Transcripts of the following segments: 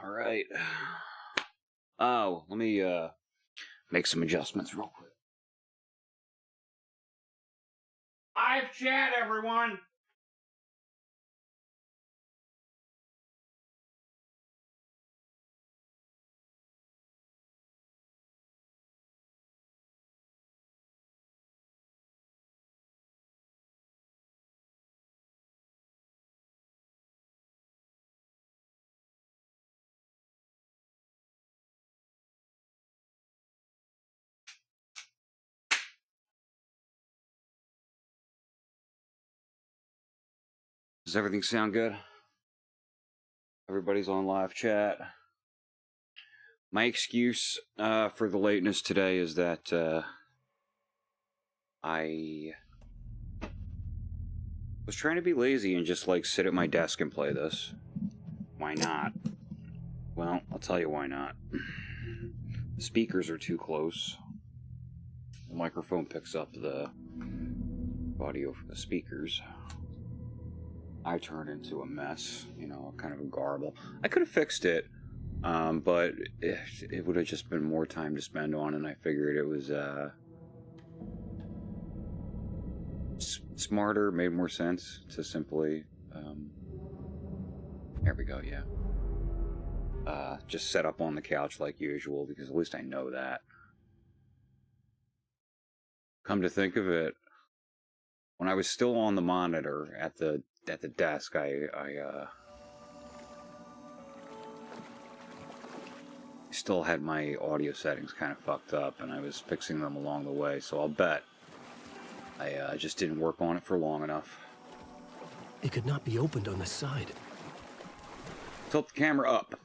All right. Oh, let me make some adjustments real quick. Live chat, everyone. Does everything sound good? Everybody's on live chat. My excuse for the lateness today is that I was trying to be lazy and just like sit at my desk and play this. Why not? Well, I'll tell you why not. The speakers are too close. The microphone picks up the audio from the speakers. I turned into a mess, you know, kind of a garble. I could have fixed it, but it would have just been more time to spend on, and I figured it was smarter, made more sense to simply, there we go, yeah. Just set up on the couch like usual, because at least I know that. Come to think of it, when I was still on the monitor at the desk, I still had my audio settings kind of fucked up, and I was fixing them along the way, so I'll bet I just didn't work on it for long enough. It could not be opened on the side. Tilt the camera up.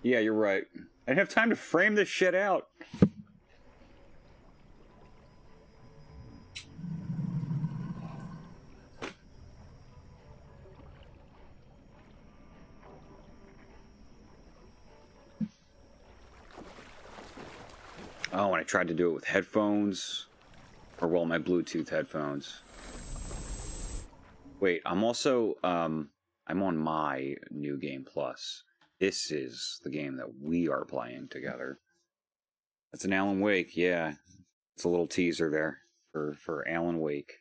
Yeah, you're right. I didn't have time to frame this shit out. Oh, and I tried to do it with headphones. Or, well, my Bluetooth headphones. Wait, I'm also, I'm on my New Game Plus. This is the game that we are playing together. That's an Alan Wake, yeah. It's a little teaser there for Alan Wake.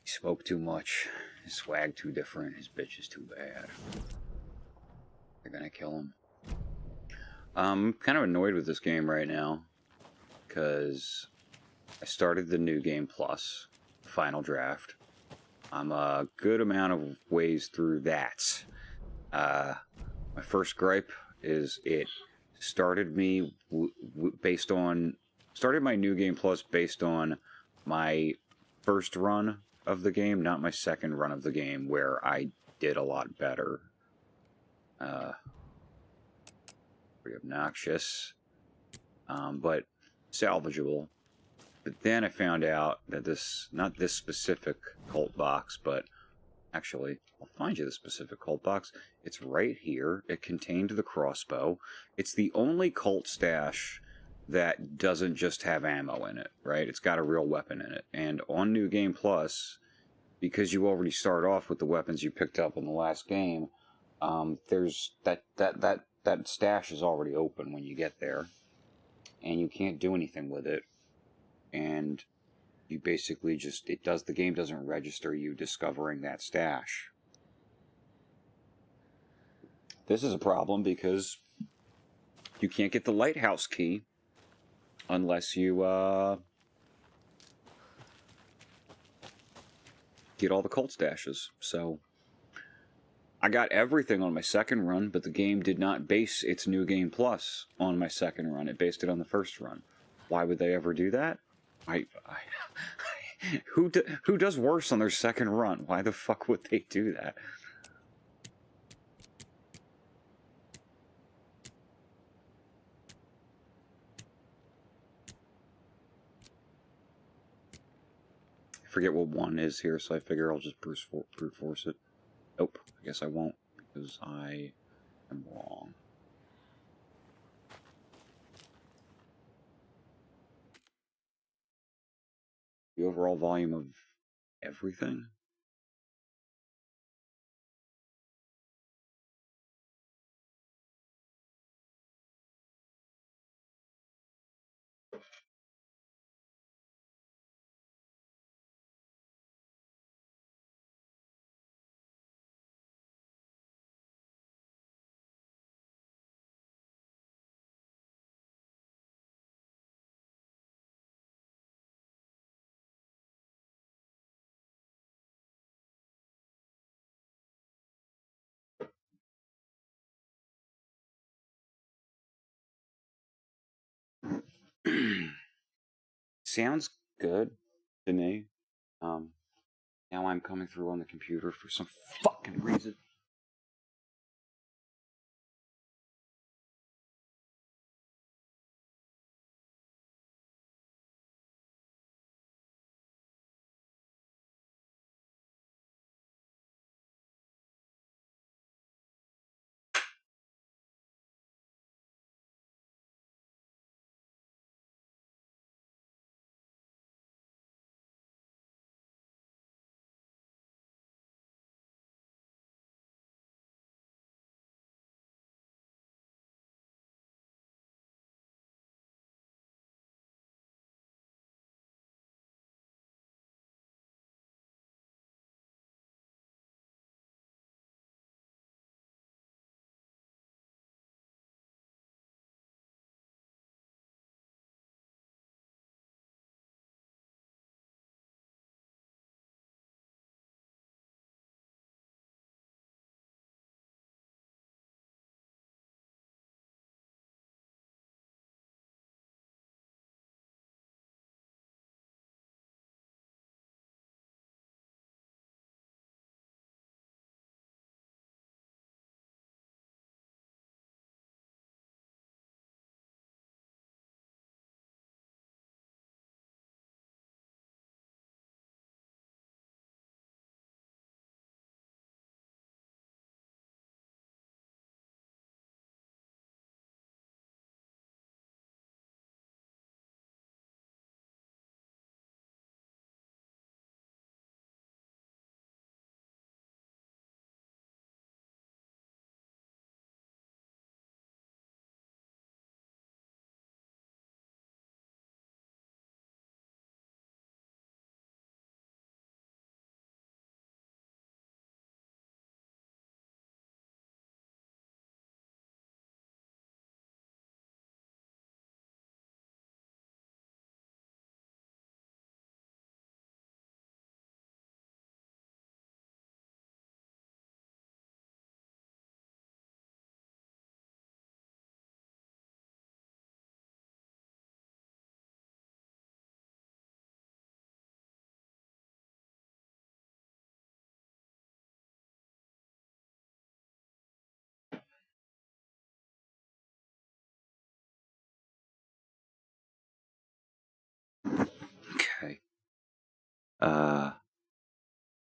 He smoked too much. His swag too different. His bitch is too bad. They're gonna kill him. I'm kind of annoyed with this game right now, because I started the New Game Plus, final draft. I'm a good amount of ways through that. My first gripe is it started me started my New Game Plus based on my first run of the game, not my second run of the game, where I did a lot better. Pretty obnoxious, but salvageable. But then I found out that not this specific cult box, but actually, I'll find you the specific cult box. It's right here. It contained the crossbow. It's the only cult stash that doesn't just have ammo in it, right? It's got a real weapon in it. And on New Game Plus, because you already start off with the weapons you picked up in the last game, there's that stash is already open when you get there, and you can't do anything with it, and you basically just, the game doesn't register you discovering that stash. This is a problem because you can't get the lighthouse key unless you get all the cult stashes. So I got everything on my second run, but the game did not base its New Game Plus on my second run. It based it on the first run. Why would they ever do that? Who does worse on their second run? Why the fuck would they do that? I forget what one is here, so I figure I'll just brute force it. Nope, I guess I won't, because I am wrong. The overall volume of everything? Sounds good to me. Now I'm coming through on the computer for some fucking reason. Okay.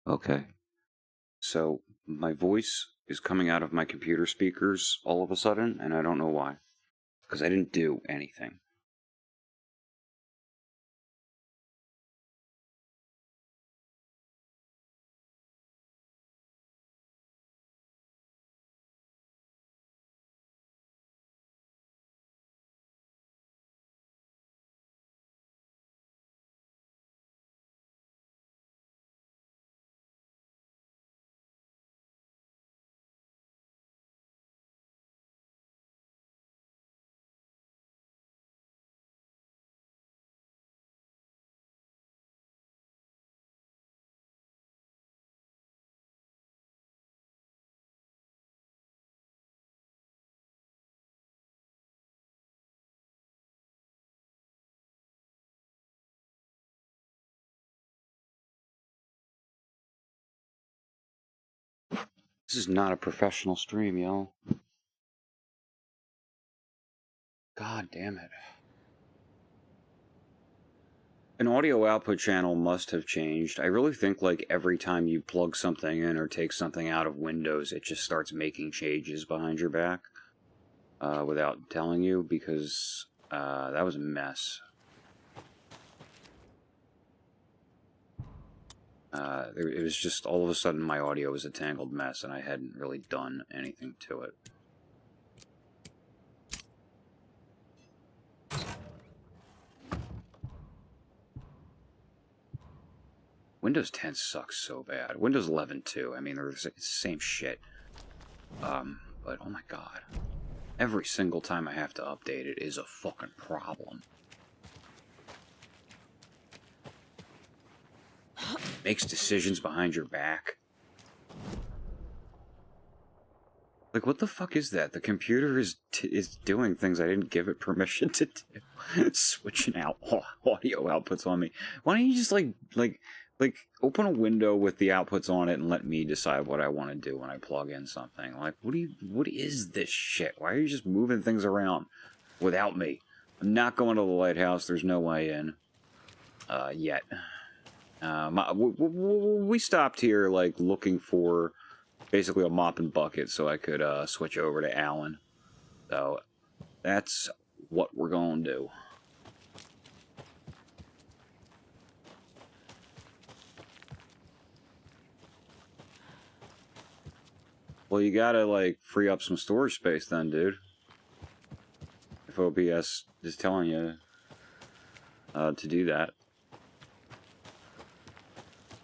Okay. So, my voice is coming out of my computer speakers all of a sudden, and I don't know why. Because I didn't do anything. This is not a professional stream, y'all. God damn it. An audio output channel must have changed. I really think like every time you plug something in or take something out of Windows, it just starts making changes behind your back without telling you, because that was a mess. It was just all of a sudden my audio was a tangled mess and I hadn't really done anything to it. Windows 10 sucks so bad. Windows 11 too. I mean, it's the same shit. But oh my god. Every single time I have to update it is a fucking problem. Makes decisions behind your back. Like, what the fuck is that? The computer is doing things I didn't give it permission to do. Switching out audio outputs on me. Why don't you just, like, open a window with the outputs on it and let me decide what I want to do when I plug in something? Like, what is this shit? Why are you just moving things around without me? I'm not going to the lighthouse. There's no way in. Yet. We stopped here, like, looking for basically a mop and bucket so I could switch over to Alan. So that's what we're going to do. Well, you gotta, like, free up some storage space then, dude. If OBS is telling you to do that.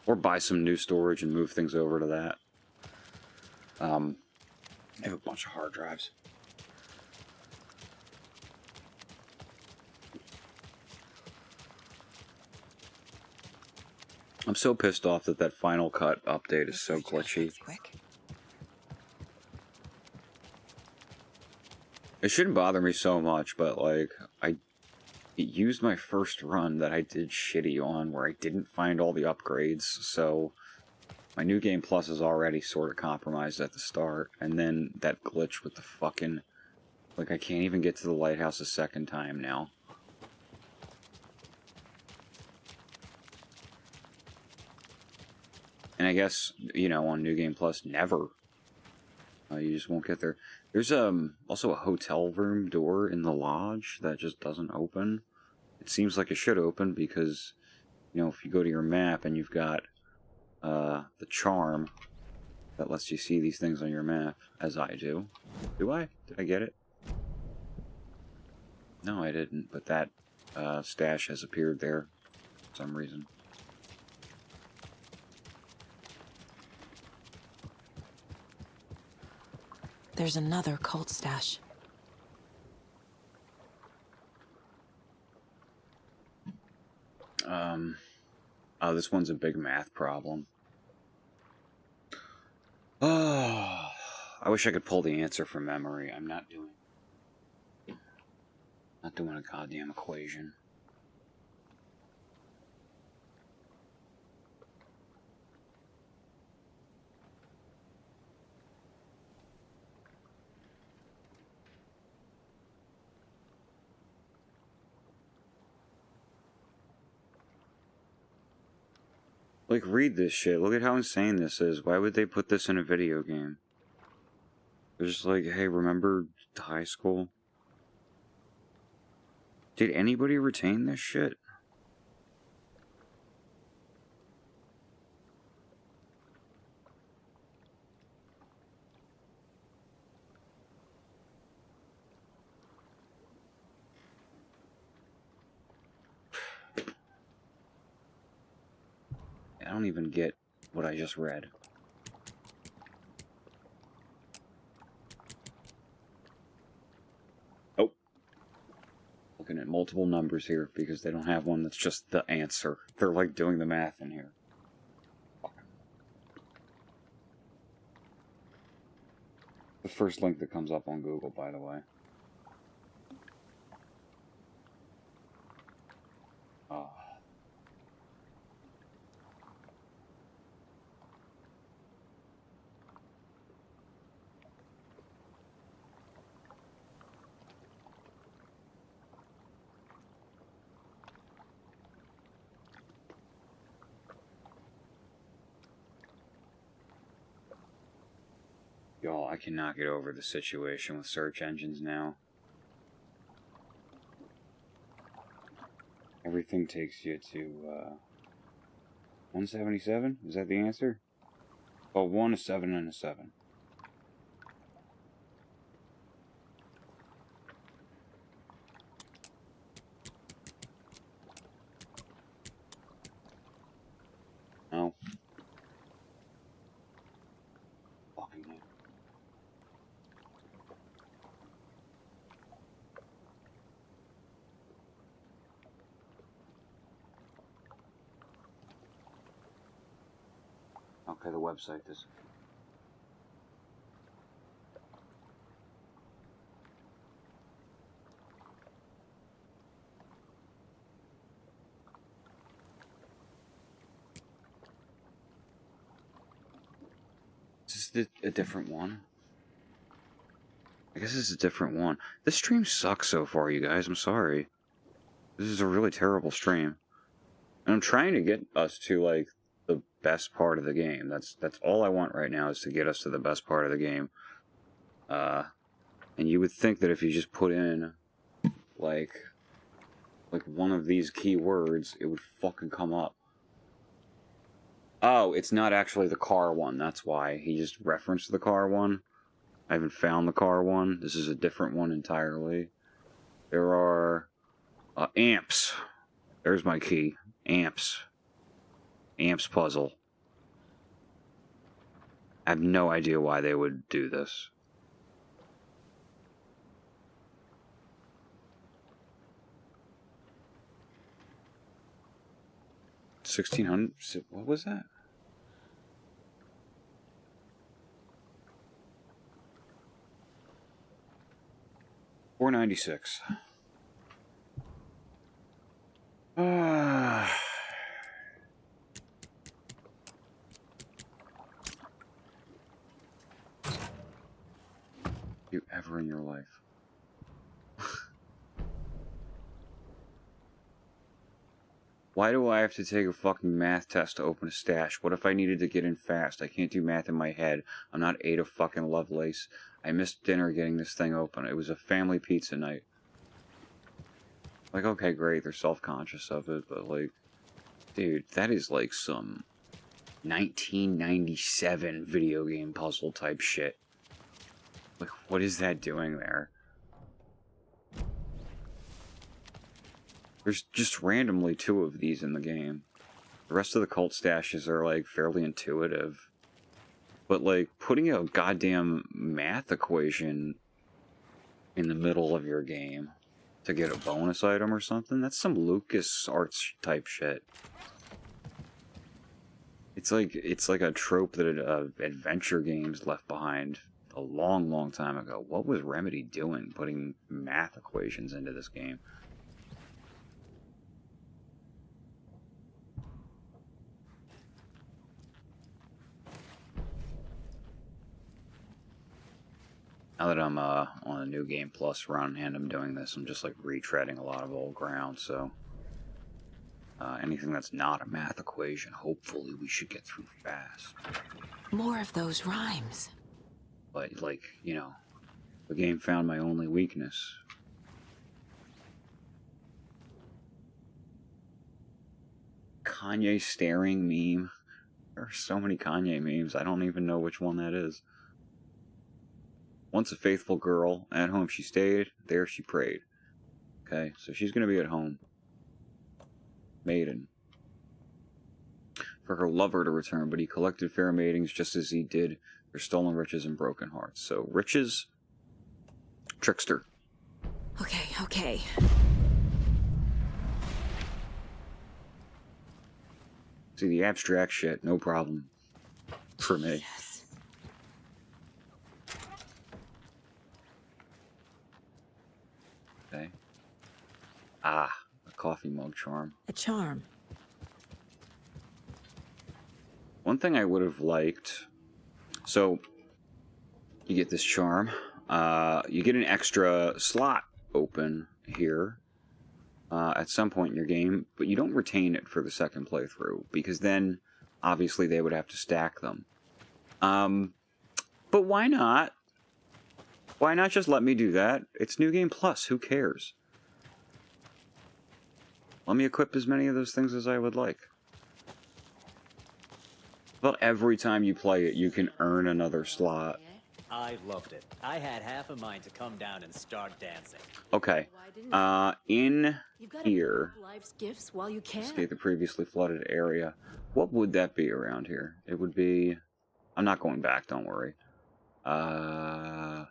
Or buy some new storage and move things over to that. I have a bunch of hard drives. I'm so pissed off that Final Cut update is so glitchy. It shouldn't bother me so much, but like, it used my first run that I did shitty on where I didn't find all the upgrades, so my New Game Plus is already sort of compromised at the start, and then that glitch with the fucking... Like, I can't even get to the lighthouse a second time now. And I guess, you know, on New Game Plus, never. You just won't get there. There's also a hotel room door in the lodge that just doesn't open. It seems like it should open because, you know, if you go to your map and you've got the charm that lets you see these things on your map, as I do. Do I? Did I get it? No, I didn't, but that stash has appeared there for some reason. There's another cult stash. Oh, this one's a big math problem. Oh, I wish I could pull the answer from memory. I'm not doing a goddamn equation. Like, read this shit. Look at how insane this is. Why would they put this in a video game? They're just like, hey, remember high school? Did anybody retain this shit? I don't even get what I just read. Oh. Looking at multiple numbers here because they don't have one that's just the answer. They're like doing the math in here. The first link that comes up on Google, by the way. Oh. Y'all, I cannot get over the situation with search engines now. Everything takes you to, 177? Is that the answer? Oh, 1, a 7, and a 7. No. Fucking hell. Okay, the website is... is a different one. I guess it's a different one. This stream sucks so far, you guys. I'm sorry. This is a really terrible stream. And I'm trying to get us to, like, the best part of the game. That's all I want right now, is to get us to the best part of the game. And you would think that if you just put in, like one of these keywords, it would fucking come up. Oh, it's not actually the car one, that's why. He just referenced the car one. I haven't found the car one. This is a different one entirely. There are amps. There's my key. Amps. Amps puzzle. I have no idea why they would do this. $1,600. What was that? $496. You ever in your life? Why do I have to take a fucking math test to open a stash? What if I needed to get in fast? I can't do math in my head. I'm not Ada fucking Lovelace. I missed dinner getting this thing open. It was a family pizza night. Like, okay, great, they're self-conscious of it, but like, dude, that is like some 1997 video game puzzle type shit. Like, what is that doing there? There's just randomly 2 of these in the game. The rest of the cult stashes are, like, fairly intuitive. But, like, putting a goddamn math equation in the middle of your game to get a bonus item or something, that's some LucasArts type shit. It's like a trope that adventure games left behind a long, long time ago. What was Remedy doing putting math equations into this game? Now that I'm on a New Game Plus run and I'm doing this, I'm just like retreading a lot of old ground, so anything that's not a math equation, hopefully we should get through fast. More of those rhymes. But, like, you know, the game found my only weakness. Kanye staring meme. There are so many Kanye memes, I don't even know which one that is. Once a faithful girl, at home she stayed, there she prayed. Okay, so she's gonna be at home. Maiden. For her lover to return, but he collected fair maidens just as he did their stolen riches and broken hearts. So, riches, trickster. Okay. See, the abstract shit, no problem. For me. Yes. Okay. Ah, a coffee mug charm. A charm. One thing I would have liked... So, you get this charm. You get an extra slot open here at some point in your game, but you don't retain it for the second playthrough, because then, obviously, they would have to stack them. But why not? Why not just let me do that? It's New Game Plus, who cares? Let me equip as many of those things as I would like. About every time you play it, you can earn another slot. I loved it. I had half a mind to come down and start dancing. Okay. In here, Life's gifts while you can. escape the previously flooded area. What would that be around here? It would be... I'm not going back, don't worry. Yeah,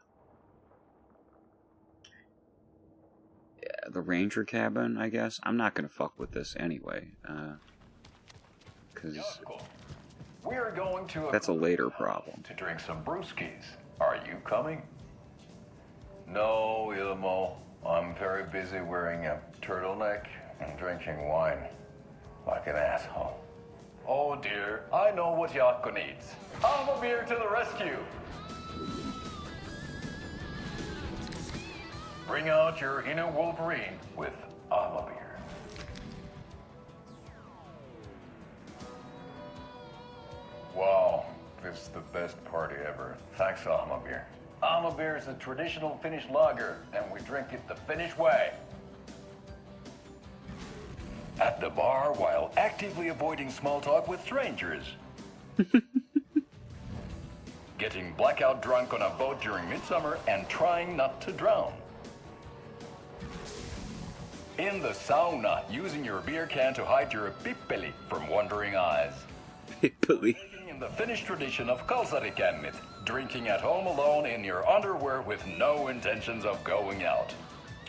the ranger cabin, I guess. I'm not gonna fuck with this anyway. Because We're going to that's a later problem. to drink some brewskis. Are you coming? No, Ilmo. I'm very busy wearing a turtleneck and drinking wine like an asshole. Oh dear, I know what Yako needs. I'm a beer to the rescue. Bring out your inner Wolverine with Armor Beer. Wow, this is the best party ever. Thanks, Armor Beer. Armor Beer is a traditional Finnish lager, and we drink it the Finnish way. At the bar while actively avoiding small talk with strangers. Getting blackout drunk on a boat during midsummer and trying not to drown. In the sauna, using your beer can to hide your pippeli from wandering eyes. Pippeli. In the Finnish tradition of kalsarikännit, drinking at home alone in your underwear with no intentions of going out.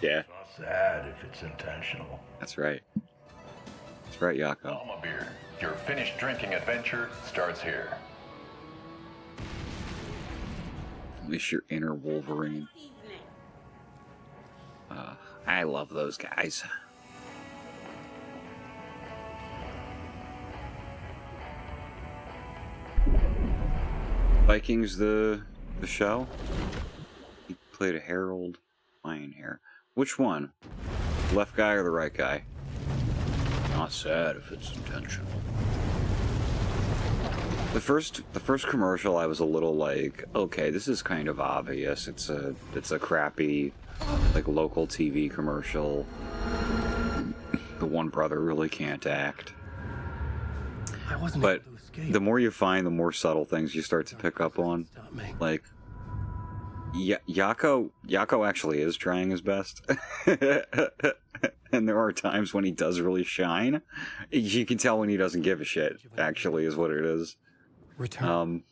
Yeah. It's not sad if it's intentional. That's right. That's right, Yako. Alma Beer, your Finnish drinking adventure starts here. Unleash your inner Wolverine. I love those guys. Vikings the show? He played a Herald Lion here. Which one? Left guy or the right guy? Not sad if it's intentional. The first commercial, I was a little like, okay, this is kind of obvious. It's a crappy, like, local TV commercial. The one brother really can't act. I wasn't But able to escape. the more you find, the more subtle things you start to pick up on. Stop me. Like, Yako actually is trying his best. And there are times when he does really shine. You can tell when he doesn't give a shit, actually, is what it is. Return.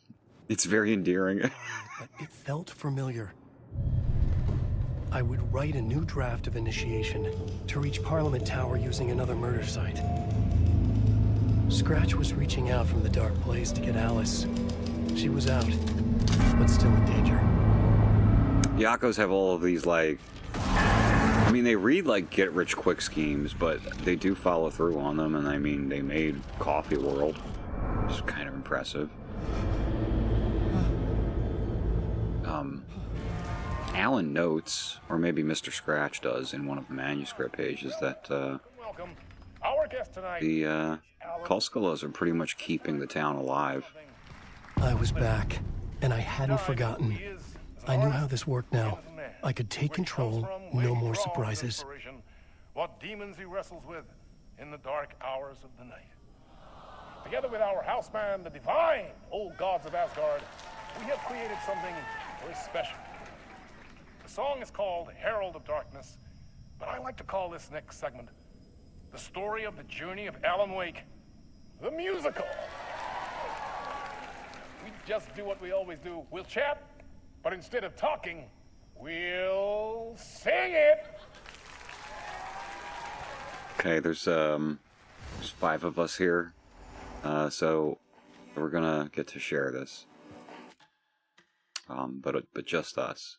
It's very endearing. But it felt familiar. I would write a new draft of initiation to reach Parliament Tower using another murder site. Scratch was reaching out from the dark place to get Alice. She was out, but still in danger. Yakos have all of these, like... I mean, they read like get-rich-quick schemes, but they do follow through on them, and I mean, they made Coffee World, which is kind of impressive. Alan notes, or maybe Mr. Scratch does in one of the manuscript pages, that Welcome. Our guest tonight. the Kolskalos are pretty much keeping the town alive. I was back, and I hadn't forgotten. I knew how this worked now. I could take control, no more surprises. What demons he wrestles with in the dark hours of the night. Together with our houseman, the divine old gods of Asgard, we have created something very special. The song is called Herald of Darkness, but I like to call this next segment the story of the journey of Alan Wake, the musical. We just do what we always do. We'll chat, but instead of talking, we'll sing it. Okay, there's 5 of us here, so we're gonna get to share this. But just us.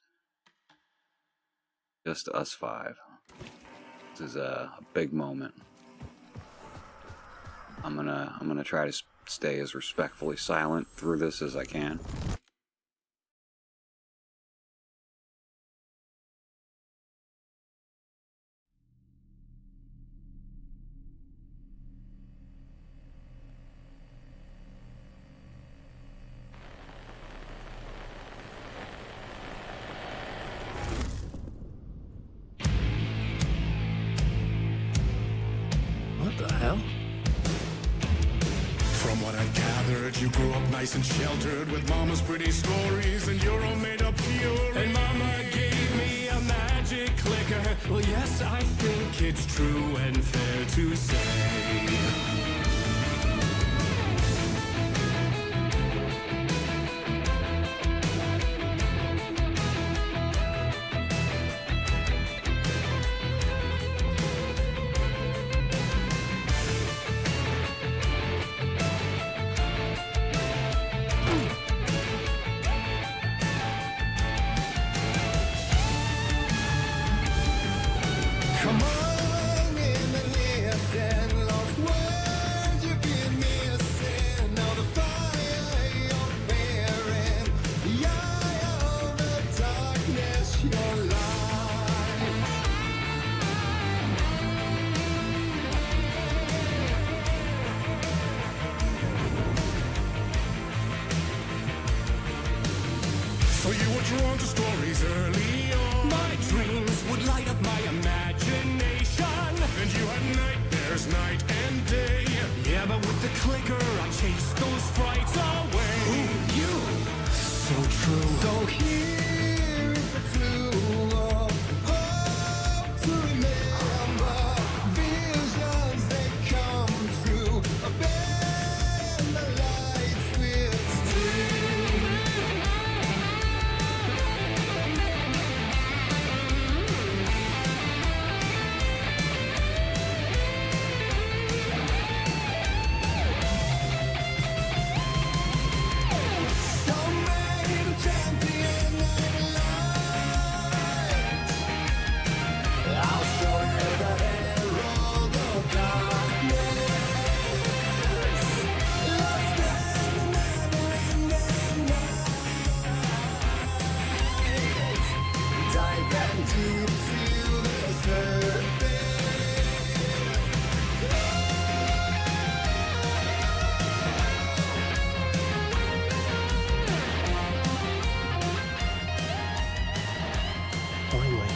Just us 5. This is a big moment. I'm gonna try to stay as respectfully silent through this as I can. What the hell? From what I've gathered, you grew up nice and sheltered with mama's pretty stories and your own made-up fury. And mama gave me a magic clicker. Well, yes, I think it's true and fair to say. Come on in and listen, lost words you've been missing. were drawn to stories early on. My dreams would light up my imagination. And you had nightmares night and day. Yeah, but with the clicker, I chased those frights away. Ooh, you, so true. So here is a clue of hope to remember. Visions, they come true. Bend the lights with steel. Don't make a champion of light. I'll show you the Herald of Darkness. Lost in the never-ending night. Dive in deep to the surface. Finally.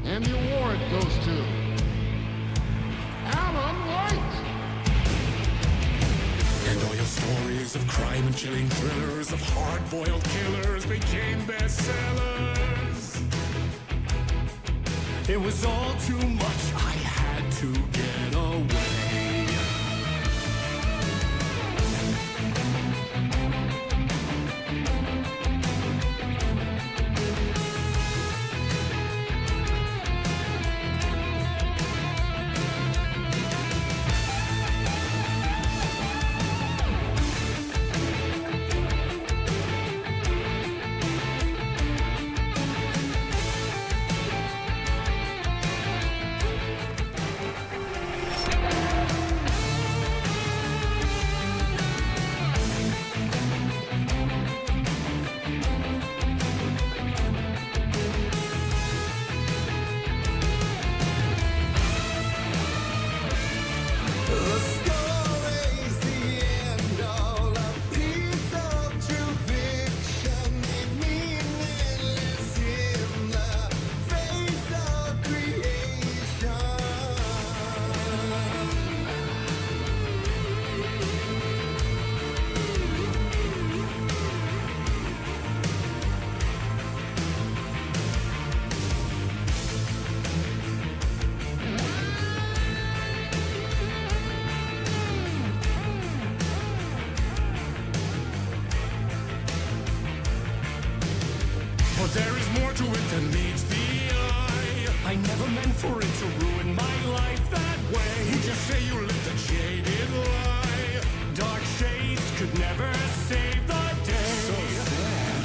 And the award goes to Alan White. And all your stories of crime and chilling thrillers of hard-boiled killers became bestsellers. It was all too much. I had to get away. The story's the end, all a piece of true fiction, meaningless in the face of creation. But there is more to it than meets the eye. I never meant for it to ruin my life that way. You just say you lived a jaded lie. Dark shades could never save the day. So sad,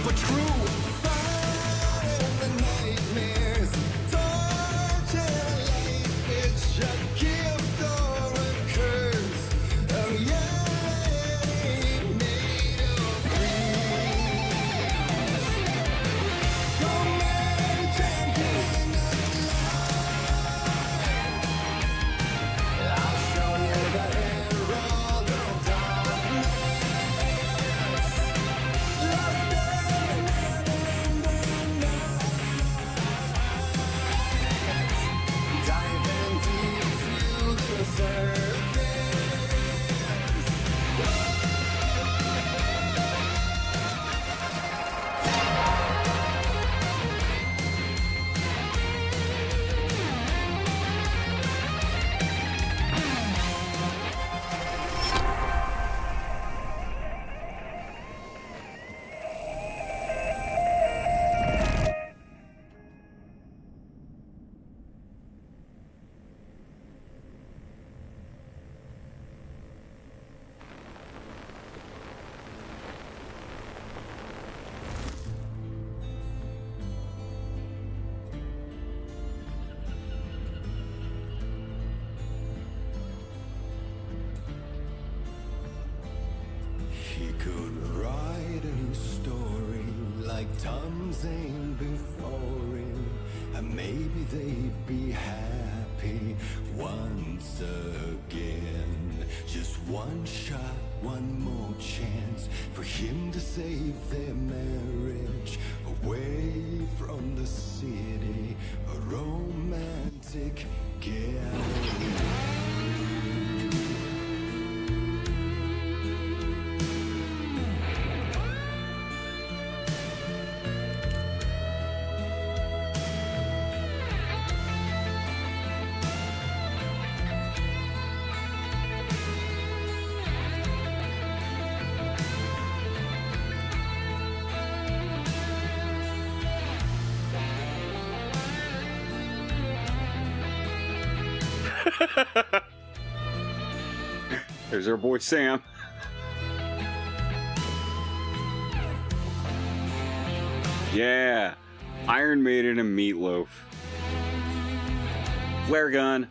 but true. Fire in the nightmares, torture life, it's a gift or a curse. Oh yeah, made of dreams. Don't make a champion of life. like Tom's ain't before him, and maybe they'd be happy once again. Just one shot, one more chance for him to save their marriage away from the city, a romantic getaway. There's our boy Sam. Yeah, Iron Maiden and Meatloaf. Flare gun.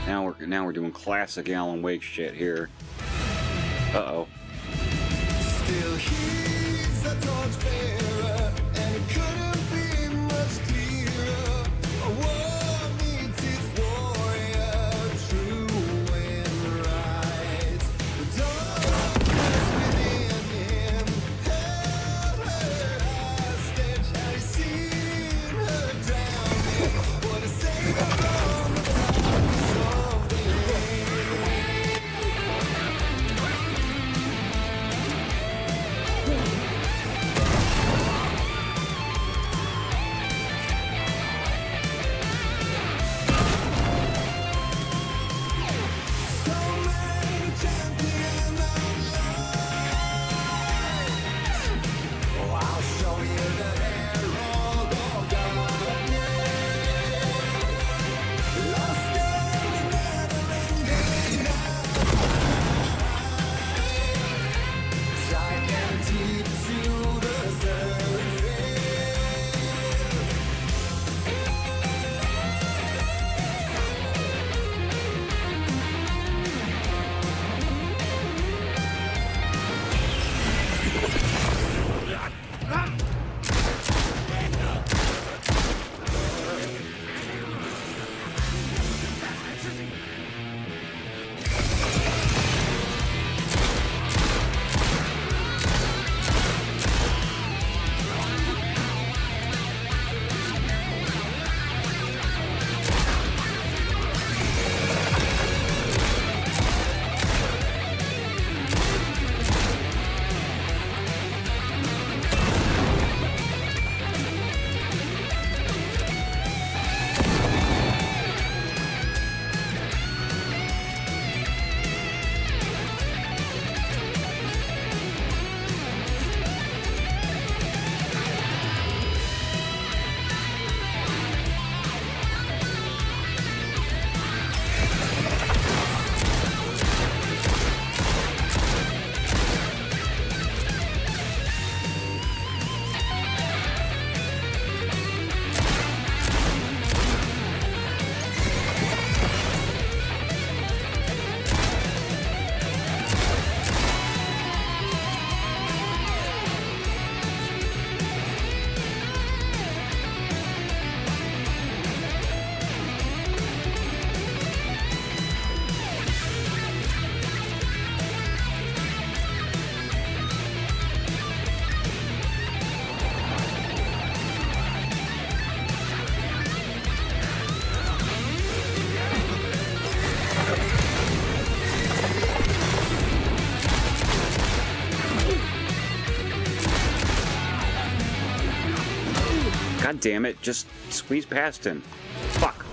Now we're doing classic Alan Wake shit here. Uh-oh. Still he's a torchbearer, and it couldn't be much clearer. A war meets its warrior, true and right. The darkness within him held her hostage. Had he seen her drowning? What a save from the darkness of the lane. I'll show you the Herald of Darkness. Lost in the never-ending night. Gigantic to the surface. God damn it, just squeeze past him. Fuck.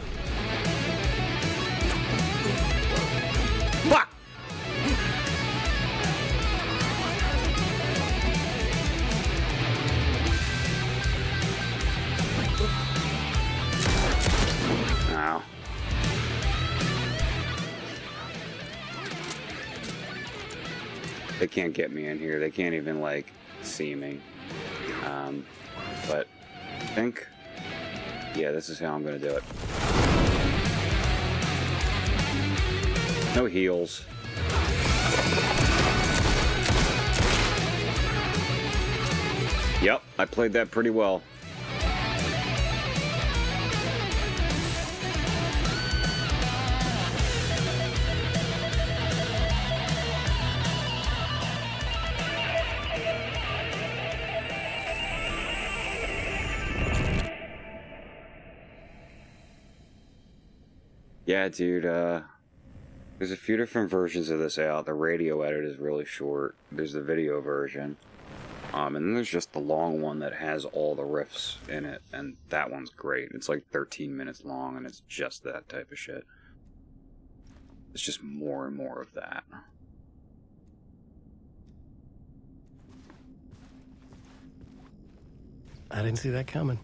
Fuck! Ow. They can't get me in here. They can't even, like, see me. But I think, yeah, this is how I'm gonna do it. No heals. Yep, I played that pretty well. Yeah, dude, there's a few different versions of this out. The radio edit is really short. There's the video version. And then there's just the long one that has all the riffs in it, and that one's great. It's like 13 minutes long, and it's just that type of shit. It's just more and more of that. I didn't see that coming.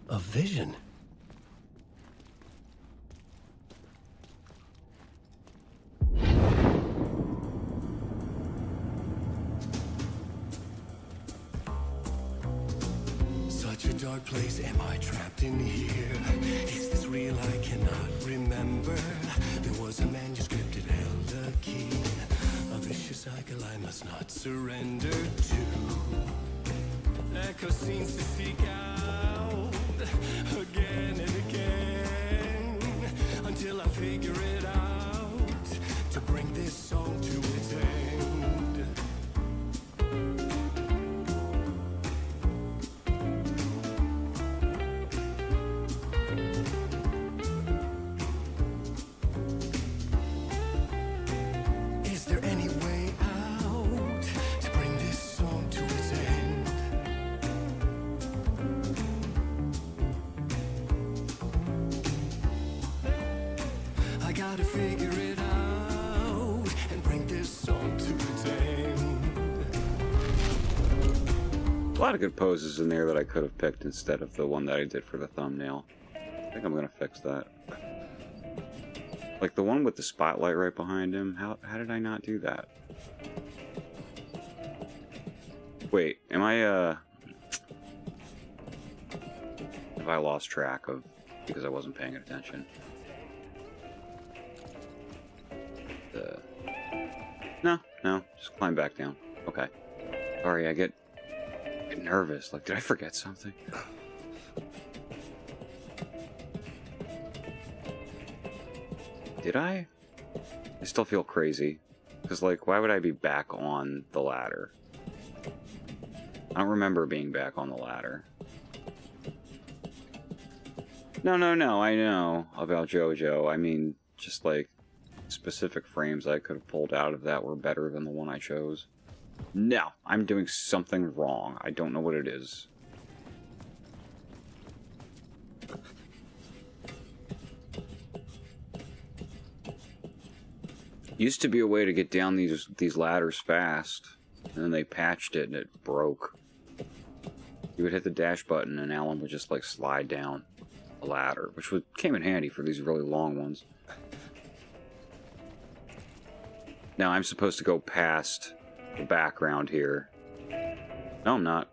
A vision. Such a dark place, am I trapped in here? Is this real? I cannot remember. There was a manuscript, it held a key. A vicious cycle I must not surrender to. Echo scenes to seek out again and again until I figure it out to bring this song to its end. Is there any way out to bring this song to its end? I gotta figure it out and bring this song to its end. A lot of good poses in there that I could have picked instead of the one that I did for the thumbnail. I think I'm gonna fix that. Like the one with the spotlight right behind him. How did I not do that? Wait, am I have I lost track of because I wasn't paying attention? No, just climb back down. Okay. Sorry, I get nervous. Like, did I forget something? Did I? I still feel crazy. Because, like, why would I be back on the ladder? I don't remember being back on the ladder. No, I know about JoJo. I mean, just, like, specific frames I could have pulled out of that were better than the one I chose. No, I'm doing something wrong. I don't know what it is. Used to be a way to get down these ladders fast, and then they patched it and it broke. You would hit the dash button and Alan would just like slide down a ladder, which came in handy for these really long ones. Now I'm supposed to go past the background here. No, I'm not.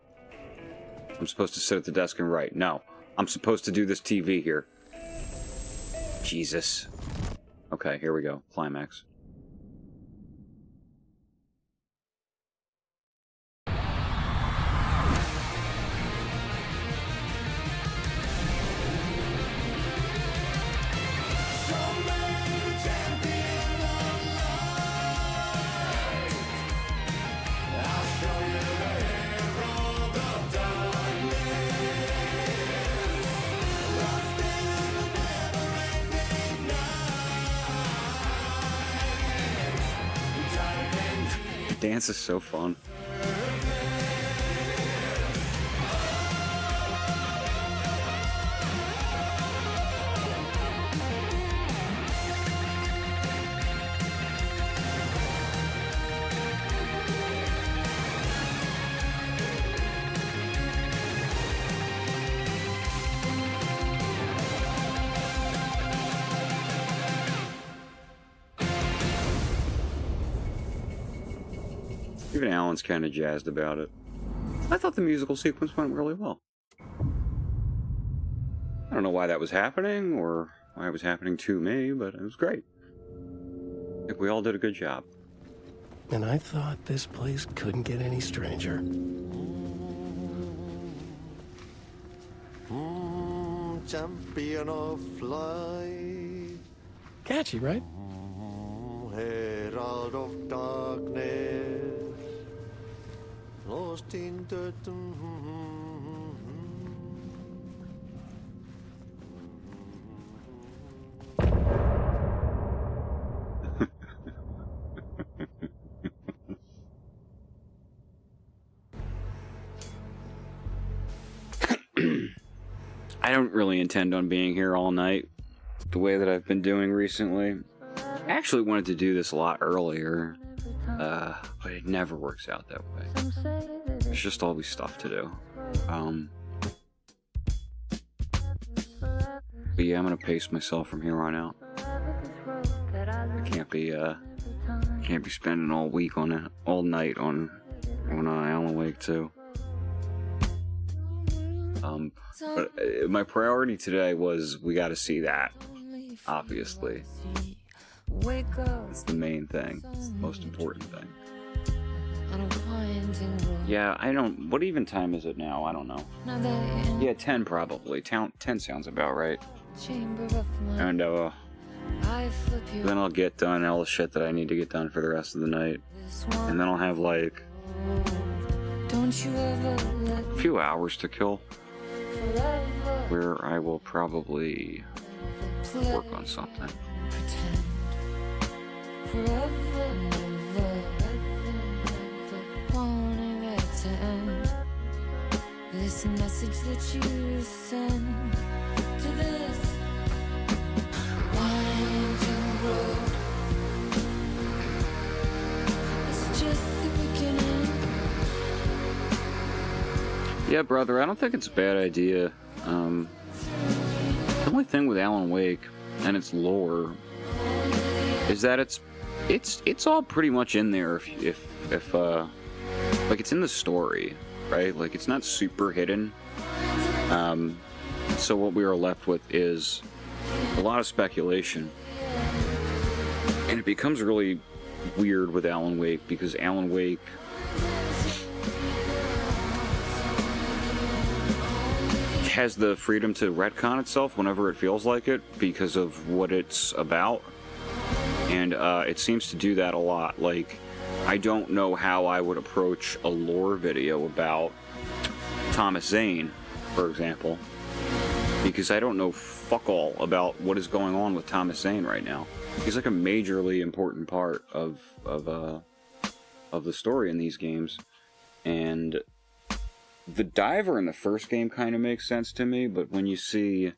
I'm supposed to sit at the desk and write. No, I'm supposed to do this TV here. Jesus. Okay, here we go. Climax. Dance is so fun. Even Alan's kind of jazzed about it. I thought the musical sequence went really well. I don't know why that was happening, or why it was happening to me, but it was great. I think we all did a good job. And I thought this place couldn't get any stranger. Champion of light, Catchy, right? Herald of Darkness, lost in the... I don't really intend on being here all night the way that I've been doing recently. I actually wanted to do this a lot earlier, but it never works out that way. There's just always stuff to do. But yeah, I'm gonna pace myself from here on out. I can't be spending all night on Alan Wake 2. But my priority today was we got to see that. Obviously, it's the main thing. It's the most important thing. Yeah, I don't. What even time is it now? I don't know. Yeah, 10 probably. 10 sounds about right. And then I'll get done all the shit that I need to get done for the rest of the night, and then I'll have like a few hours to kill, where I will probably work on something. This message that you send to this winding road, it's just the beginning. Yeah, brother, I don't think it's a bad idea. The only thing with Alan Wake and its lore is that it's all pretty much in there if like it's in the story, right? Like it's not super hidden. So what we are left with is a lot of speculation. And it becomes really weird with Alan Wake because Alan Wake has the freedom to retcon itself whenever it feels like it because of what it's about. And it seems to do that a lot. Like, I don't know how I would approach a lore video about Thomas Zane, for example, because I don't know fuck all about what is going on with Thomas Zane right now. He's like a majorly important part of the story in these games, and the diver in the first game kind of makes sense to me, but when you see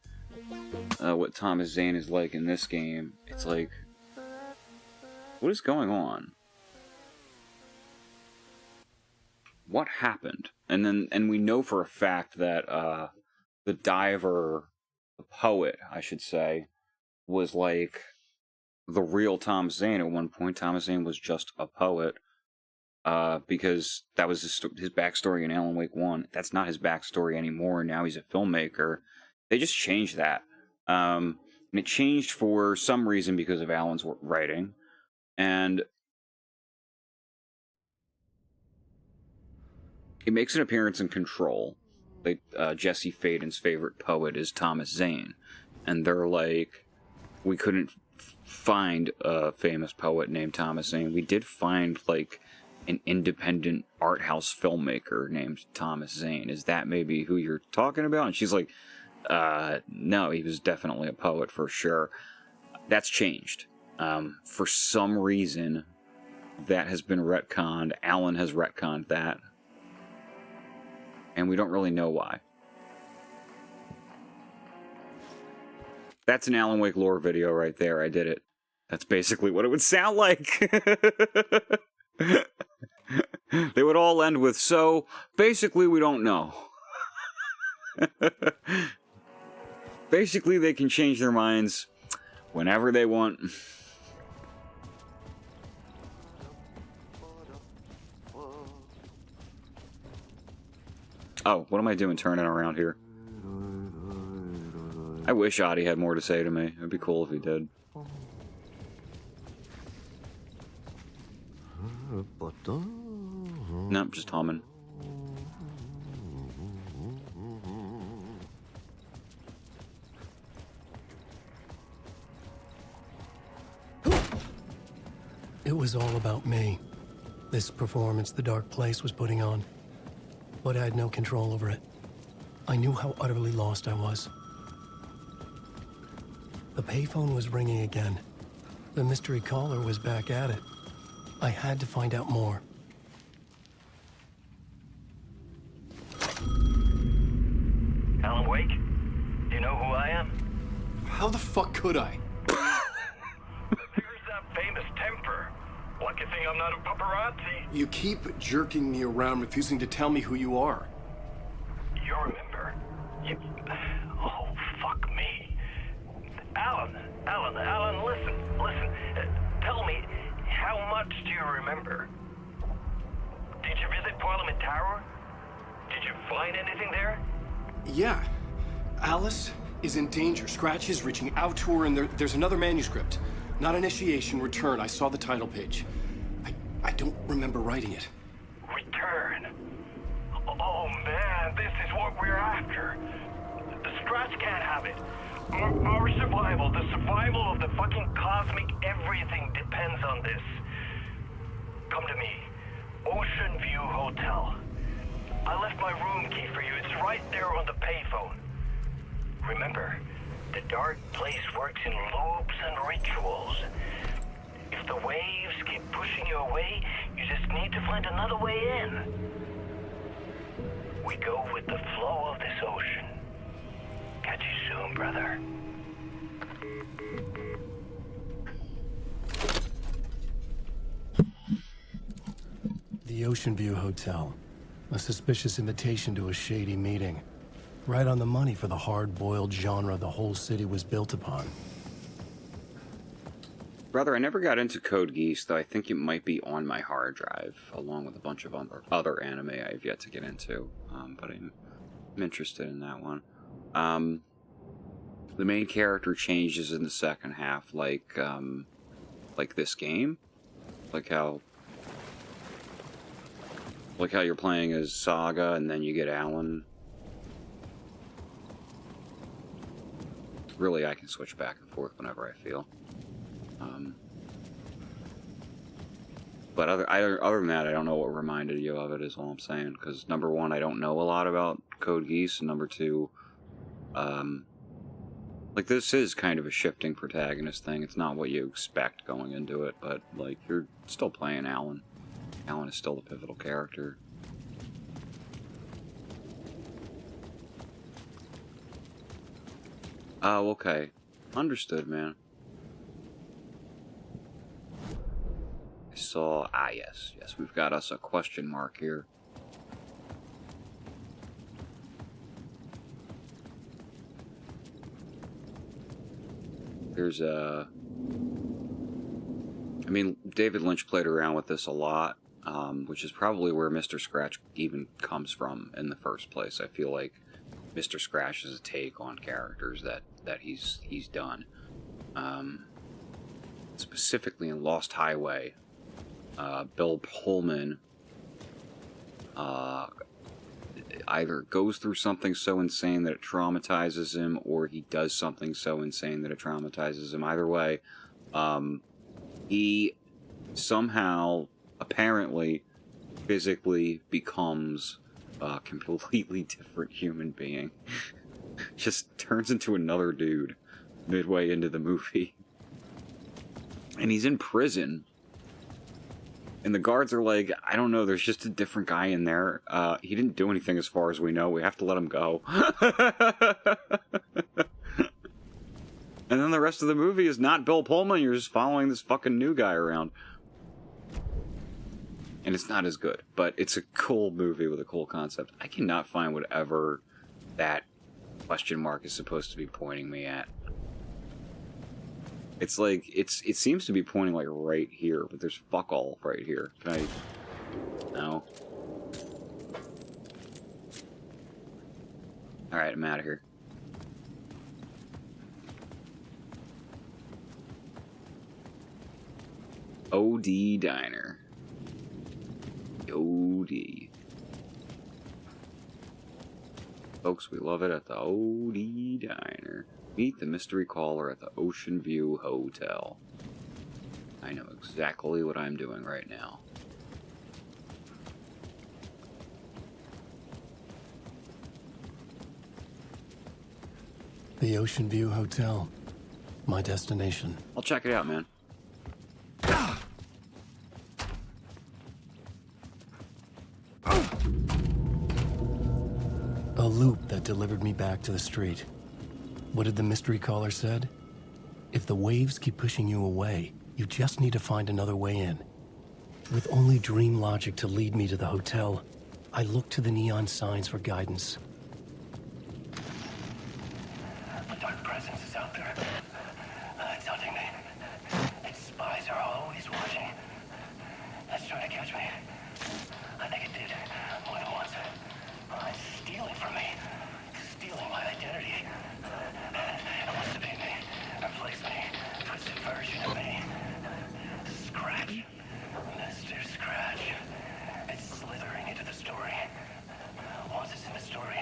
what Thomas Zane is like in this game, it's like, what is going on? What happened? And we know for a fact that the diver, the poet, I should say, was like the real Thomas Zane at one point. Thomas Zane was just a poet, because that was his backstory in Alan Wake 1. That's not his backstory anymore. Now he's a filmmaker. They just changed that. And it changed for some reason because of Alan's writing. And it makes an appearance in Control. Like, Jesse Faden's favorite poet is Thomas Zane. And they're like, we couldn't find a famous poet named Thomas Zane. We did find, like, an independent art house filmmaker named Thomas Zane. Is that maybe who you're talking about? And she's like, no, he was definitely a poet for sure. That's changed. For some reason, that has been retconned. Alan has retconned that. And we don't really know why. That's an Alan Wake lore video right there. I did it. That's basically what it would sound like. They would all end with, so, basically we don't know. Basically they can change their minds whenever they want. Oh, what am I doing turning around here? I wish Adi had more to say to me. It'd be cool if he did. Nope, just humming. It was all about me. This performance the Dark Place was putting on. But I had no control over it. I knew how utterly lost I was. The payphone was ringing again. The mystery caller was back at it. I had to find out more. Alan Wake? Do you know who I am? How the fuck could I? There's that famous temper. Lucky thing I'm not a paparazzi. You keep jerking me around, refusing to tell me who you are. You remember? Oh, fuck me. Alan, listen. Tell me, how much do you remember? Did you visit Parliament Tower? Did you find anything there? Yeah. Alice is in danger. Scratch is reaching out to her, and there's another manuscript. Not initiation, return. I saw the title page. I don't remember writing it. Return. Oh man, this is what we're after. The Scratch can't have it. Our survival, the survival of the fucking cosmic everything depends on this. Come to me. Ocean View Hotel. I left my room key for you. It's right there on the payphone. Remember, the Dark Place works in loops and rituals. If the waves keep pushing you away, you just need to find another way in. We go with the flow of this ocean. Catch you soon, brother. The Ocean View Hotel. A suspicious invitation to a shady meeting. Right on the money for the hard-boiled genre the whole city was built upon. Brother, I never got into Code Geass, though I think it might be on my hard drive, along with a bunch of other anime I've yet to get into. But I'm interested in that one. The main character changes in the second half, like this game. Like how you're playing as Saga, and then you get Alan. Really, I can switch back and forth whenever I feel. But other than that, I don't know what reminded you of it, is all I'm saying. Because number one, I don't know a lot about Code Geass, and number two, like, this is kind of a shifting protagonist thing. It's not what you expect going into it, but, like, you're still playing Alan. Alan is still the pivotal character. Oh, okay. Understood, man. I saw... Ah, yes. Yes, we've got us a question mark here. There's a... I mean, David Lynch played around with this a lot, which is probably where Mr. Scratch even comes from in the first place. I feel like Mr. Scratch is a take on characters that he's done. Specifically in Lost Highway, Bill Pullman either goes through something so insane that it traumatizes him, or he does something so insane that it traumatizes him. Either way, he somehow, apparently, physically becomes a completely different human being. Just turns into another dude midway into the movie. And he's in prison. And the guards are like, I don't know, there's just a different guy in there. He didn't do anything as far as we know. We have to let him go. And then the rest of the movie is not Bill Pullman. You're just following this fucking new guy around. And it's not as good, but it's a cool movie with a cool concept. I cannot find whatever that question mark is supposed to be pointing me at. It's like, it seems to be pointing like right here, but there's fuck all right here. Can I... No. Alright, I'm out of here. OD Diner. OD. Folks, we love it at the OD Diner. Meet the mystery caller at the Ocean View Hotel. I know exactly what I'm doing right now. The Ocean View Hotel. My destination. I'll check it out, man. A loop that delivered me back to the street. What did the mystery caller said? If the waves keep pushing you away, you just need to find another way in. With only dream logic to lead me to the hotel, I looked to the neon signs for guidance. A dark presence is out there. It's hunting me. Its spies are always watching. It's trying to catch me. I think it did more than once. It's stealing from me. Stealing my identity. It wants to be me. Replace me. Twisted version of me. Scratch. Mr. Scratch. It's slithering into the story. Once it's in the story,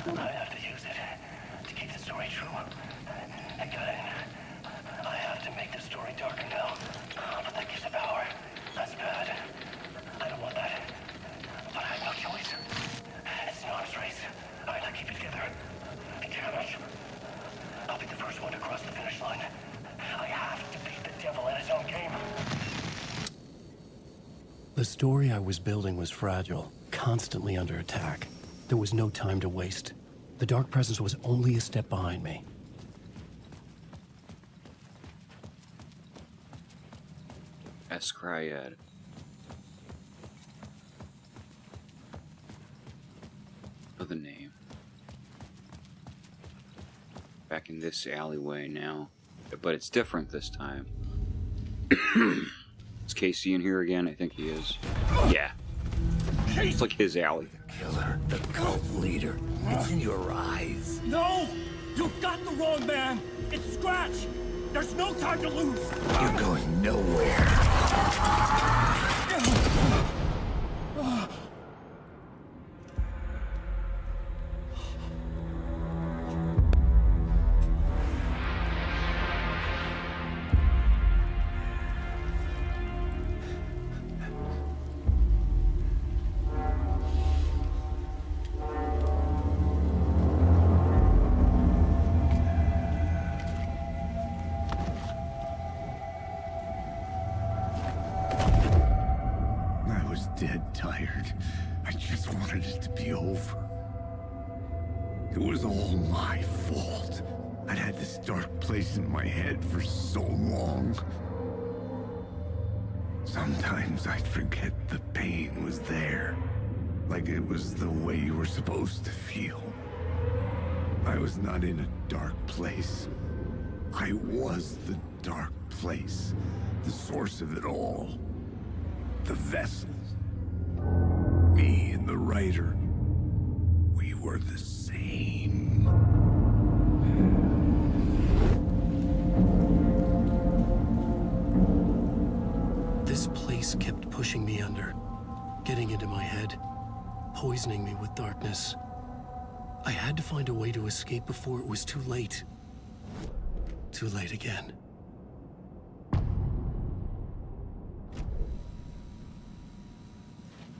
I have to use it to keep the story true. I got in. I have to make the story darker now. But that gives it power. That's bad. I don't want that. But I have no choice. It's an arms race. I gotta keep it together. Damn it. I'll be the first one to cross the finish line. I have to beat the devil at his own game. The story I was building was fragile, constantly under attack. There was no time to waste. The dark presence was only a step behind me. Escryad. Of the name. Back in this alleyway now. But it's different this time. Is Casey in here again? I think he is. Yeah. It's like his alley. Killer, the cult leader. It's in your eyes. No! You've got the wrong man! It's Scratch! There's no time to lose! You're going nowhere. Dead tired. I just wanted it to be over. It was all my fault. I'd had this dark place in my head for so long. Sometimes I'd forget the pain was there. Like it was the way you were supposed to feel. I was not in a dark place. I was the dark place. The source of it all. The vessel. Me and the writer, we were the same. This place kept pushing me under, getting into my head, poisoning me with darkness. I had to find a way to escape before it was too late. Too late again.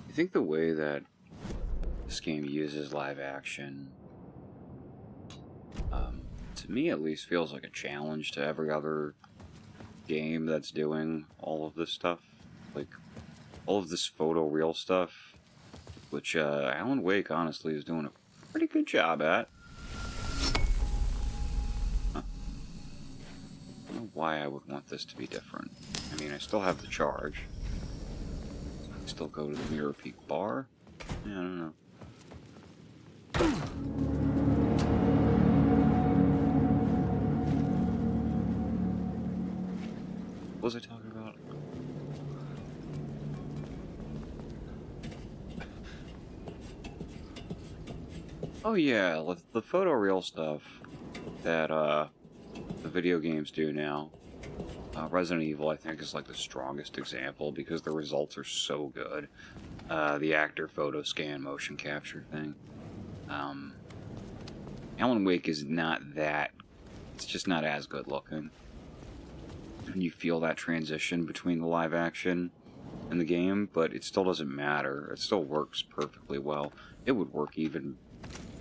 I think the way that this game uses live action, to me at least, feels like a challenge to every other game that's doing all of this stuff. Like, all of this photoreal stuff, which Alan Wake, honestly, is doing a pretty good job at. Huh. I don't know why I would want this to be different. I mean, I still have the charge. Still go to the Mirror Peak bar? Yeah, I don't know. What was I talking about? Oh yeah, the photoreal stuff that the video games do now. Resident Evil, I think, is like the strongest example because the results are so good. The actor photo scan motion capture thing. Alan Wake is not that. It's just not as good looking. And you feel that transition between the live action and the game, but it still doesn't matter. It still works perfectly well. It would work even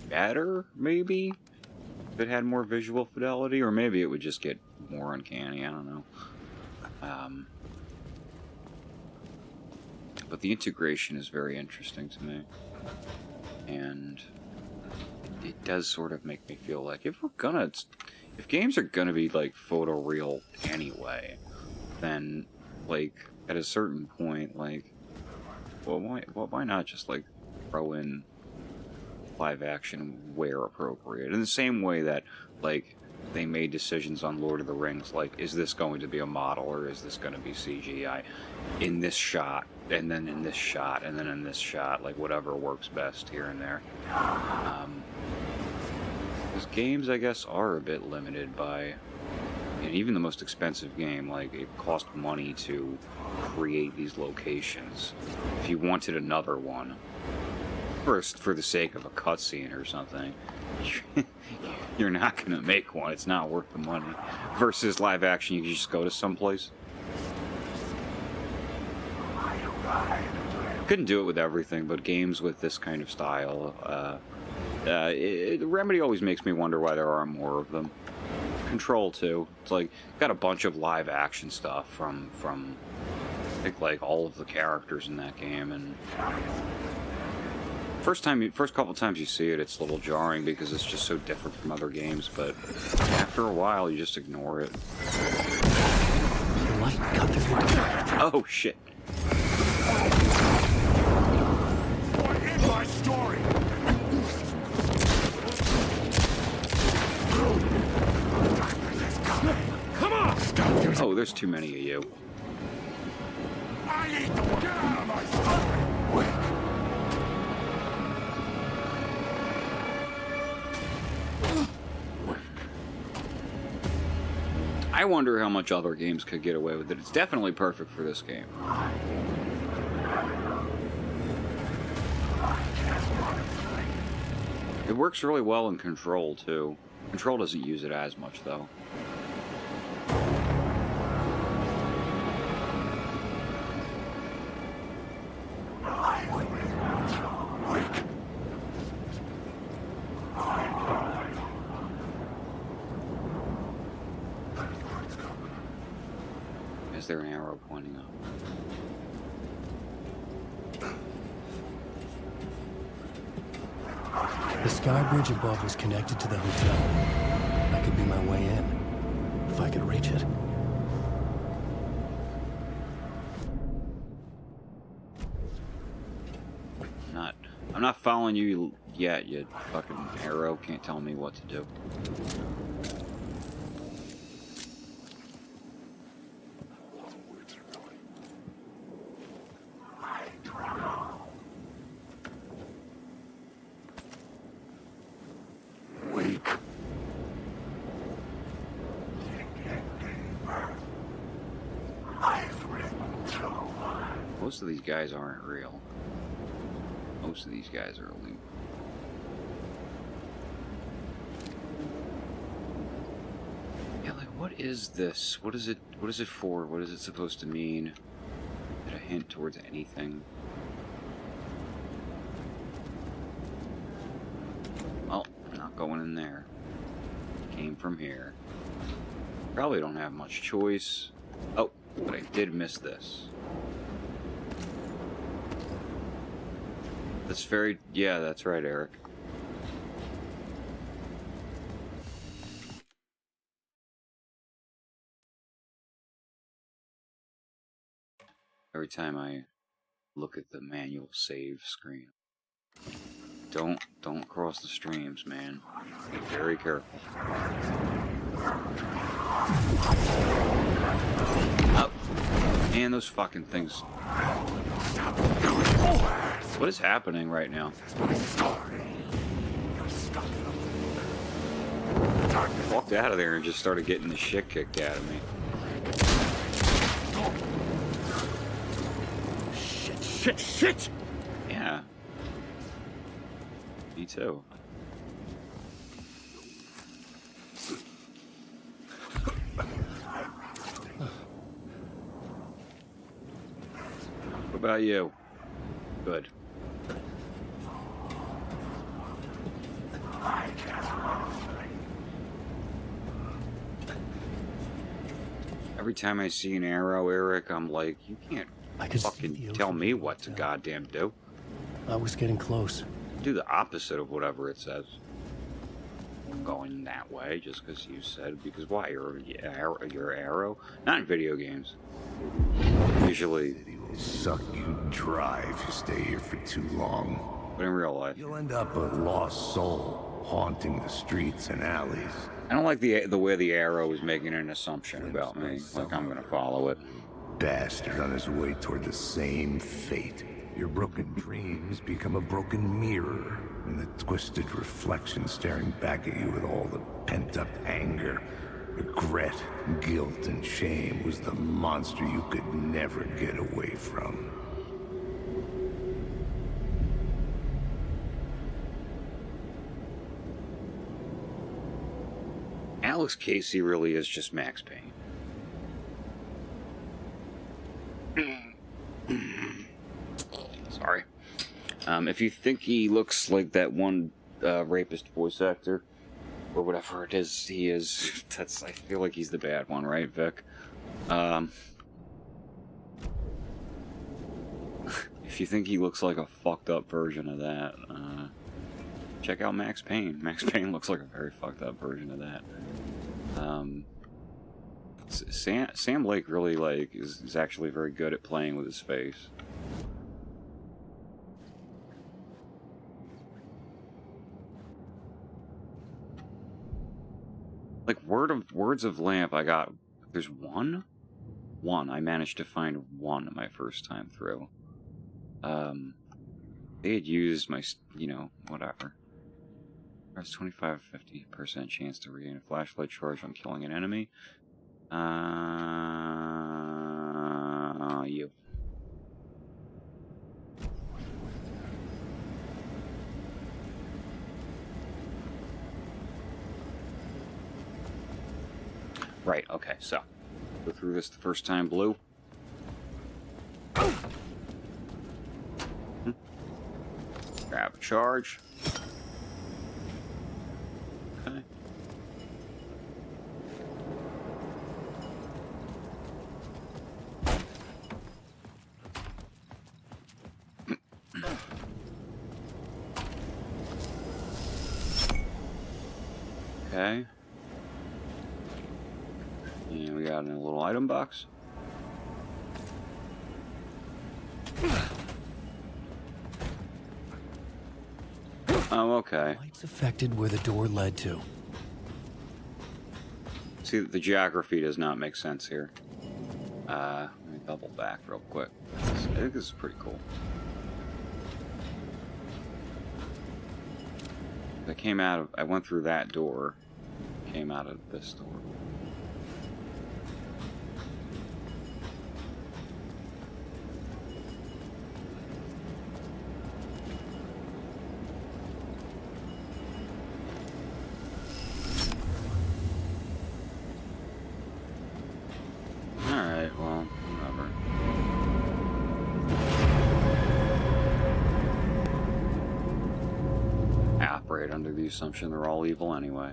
better, maybe, if it had more visual fidelity, or maybe it would just get more uncanny. I don't know. But the integration is very interesting to me, and it does sort of make me feel like if games are gonna be like photoreal anyway, then like at a certain point, like, well, why not just like throw in live action where appropriate? In the same way that like they made decisions on Lord of the Rings, like, is this going to be a model or is this going to be CGI in this shot, and then in this shot, and then in this shot, like whatever works best here and there. Because games, I guess, are a bit limited by, even the most expensive game, like, it costs money to create these locations. If you wanted another one, first for the sake of a cutscene or something, you're not going to make one. It's not worth the money. Versus live action, you can just go to someplace. Couldn't do it with everything, but games with this kind of style, Remedy always makes me wonder why there aren't more of them. Control, too. It's like, got a bunch of live action stuff from I think, like, all of the characters in that game, and first couple times you see it, it's a little jarring because it's just so different from other games, but after a while, you just ignore it. The light cut through the door. Oh, shit. What is my story? Come on! Oh, there's too many of you. I need to get out of my story! I wonder how much other games could get away with it. It's definitely perfect for this game. It works really well in Control, too. Control doesn't use it as much, though. Is there an arrow pointing up? The sky bridge above was connected to the hotel. That could be my way in, if I could reach it. I'm not following you yet, you fucking arrow. Can't tell me what to do. Most of these guys aren't real. Most of these guys are elite. Yeah, like, what is this? What is it for? What is it supposed to mean? Is it a hint towards anything? Well, I'm not going in there. Came from here. Probably don't have much choice. Oh, but I did miss this. That's very... yeah, that's right, Eric. Every time I look at the manual save screen. Don't cross the streams, man. Be very careful. Oh, man, those fucking things. What is happening right now? Walked out of there and just started getting the shit kicked out of me. Shit! Yeah. Me too. What about you? Good. Every time I see an arrow, Eric, I'm like, you can't fucking tell me what to goddamn do. I was getting close. Do the opposite of whatever it says. I'm going that way just because you said. Because why? Your arrow? Not in video games. Usually. It will suck you dry if you stay here for too long. But in real life. You'll end up a lost soul haunting the streets and alleys. I don't like the way the arrow is making an assumption about me. Like I'm gonna follow it. Bastard on his way toward the same fate. Your broken dreams become a broken mirror, and the twisted reflection staring back at you with all the pent-up anger, regret, guilt, and shame was the monster you could never get away from. Alex Casey really is just Max Payne. Sorry. If you think he looks like that one rapist voice actor, or whatever it is he is, I feel like he's the bad one, right, Vic? If you think he looks like a fucked up version of that, check out Max Payne. Max Payne looks like a very fucked up version of that. Sam Lake really is actually very good at playing with his face. Like Words of Lamp, I got. There's one. I managed to find one my first time through. They had used my, whatever. There's 25-50% chance to regain a flashlight charge on killing an enemy. You. Right, okay, so. Go through this the first time, blue. Grab a charge. Okay. Okay. And we got a little item box. Oh, okay. Lights affected where the door led to. See, the geography does not make sense here. Let me double back real quick. I think this is pretty cool. I went through that door, came out of this door. Alright, well, whatever. I operate under the assumption they're all evil anyway.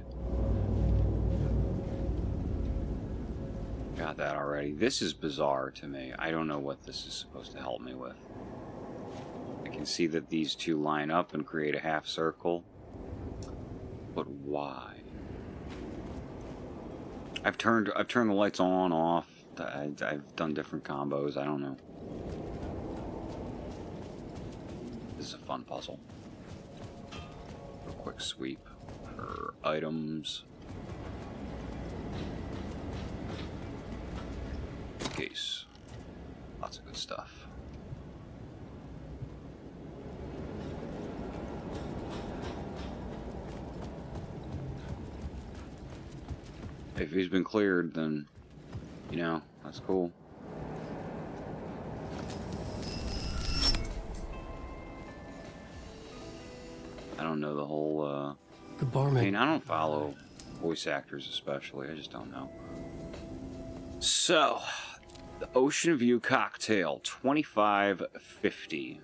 Got that already. This is bizarre to me. I don't know what this is supposed to help me with. I can see that these two line up and create a half circle. But why? I've turned the lights on, off. I've done different combos. I don't know. This is a fun puzzle. A quick sweep for items. Case. Lots of good stuff. If he's been cleared, then, that's cool. know the whole, The barman. I mean, I don't follow voice actors especially. I just don't know. So, the Ocean View cocktail, $25.50.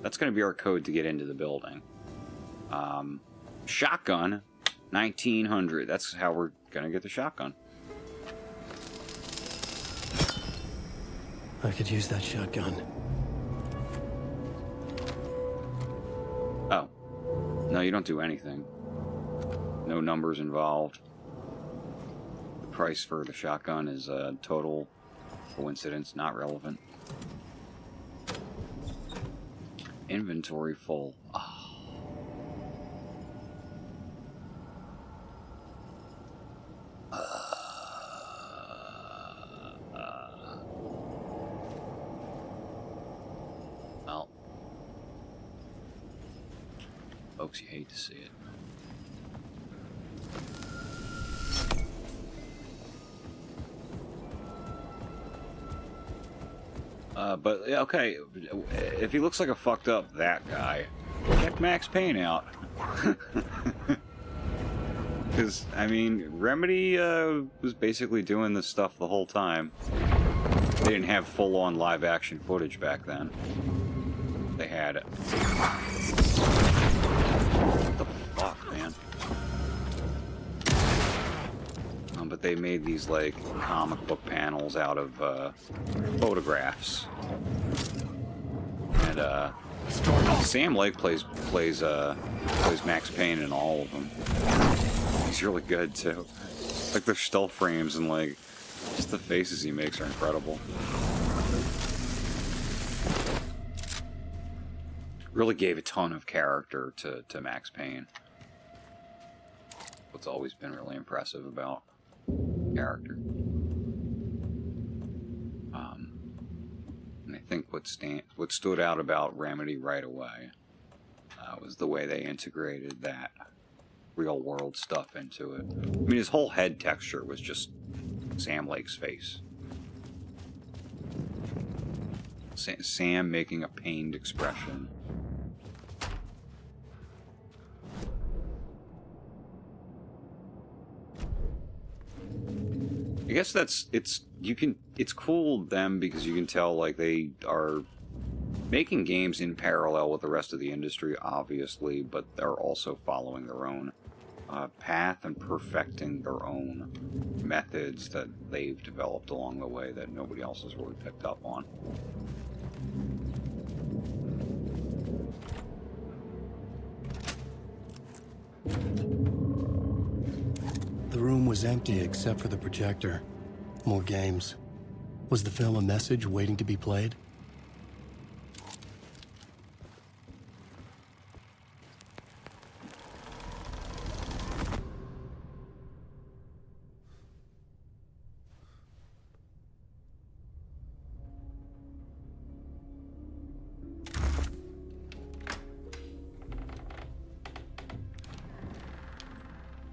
That's going to be our code to get into the building. Shotgun, $1,900. That's how we're going to get the shotgun. I could use that shotgun. Oh. No, you don't do anything. No numbers involved. The price for the shotgun is a total coincidence, not relevant. Inventory full. Oh. Well, folks, you hate to see it. But okay, if he looks like a fucked up that guy, check Max Payne out. Because, I mean, Remedy was basically doing this stuff the whole time. They didn't have full-on live-action footage back then. They had it. What the fuck, man? But they made these, like, comic book panels out of photographs. And Sam Lake plays Max Payne in all of them. He's really good too. Like their still frames and like just the faces he makes are incredible. Really gave a ton of character to Max Payne. What's always been really impressive about character. And I think what stood out about Remedy right away was the way they integrated that real world stuff into it. I mean, his whole head texture was just Sam Lake's face. Sam making a pained expression. I guess it's cool them because you can tell like they are making games in parallel with the rest of the industry, obviously, but they're also following their own path and perfecting their own methods that they've developed along the way that nobody else has really picked up on. The room was empty except for the projector. More games. Was the film a message waiting to be played?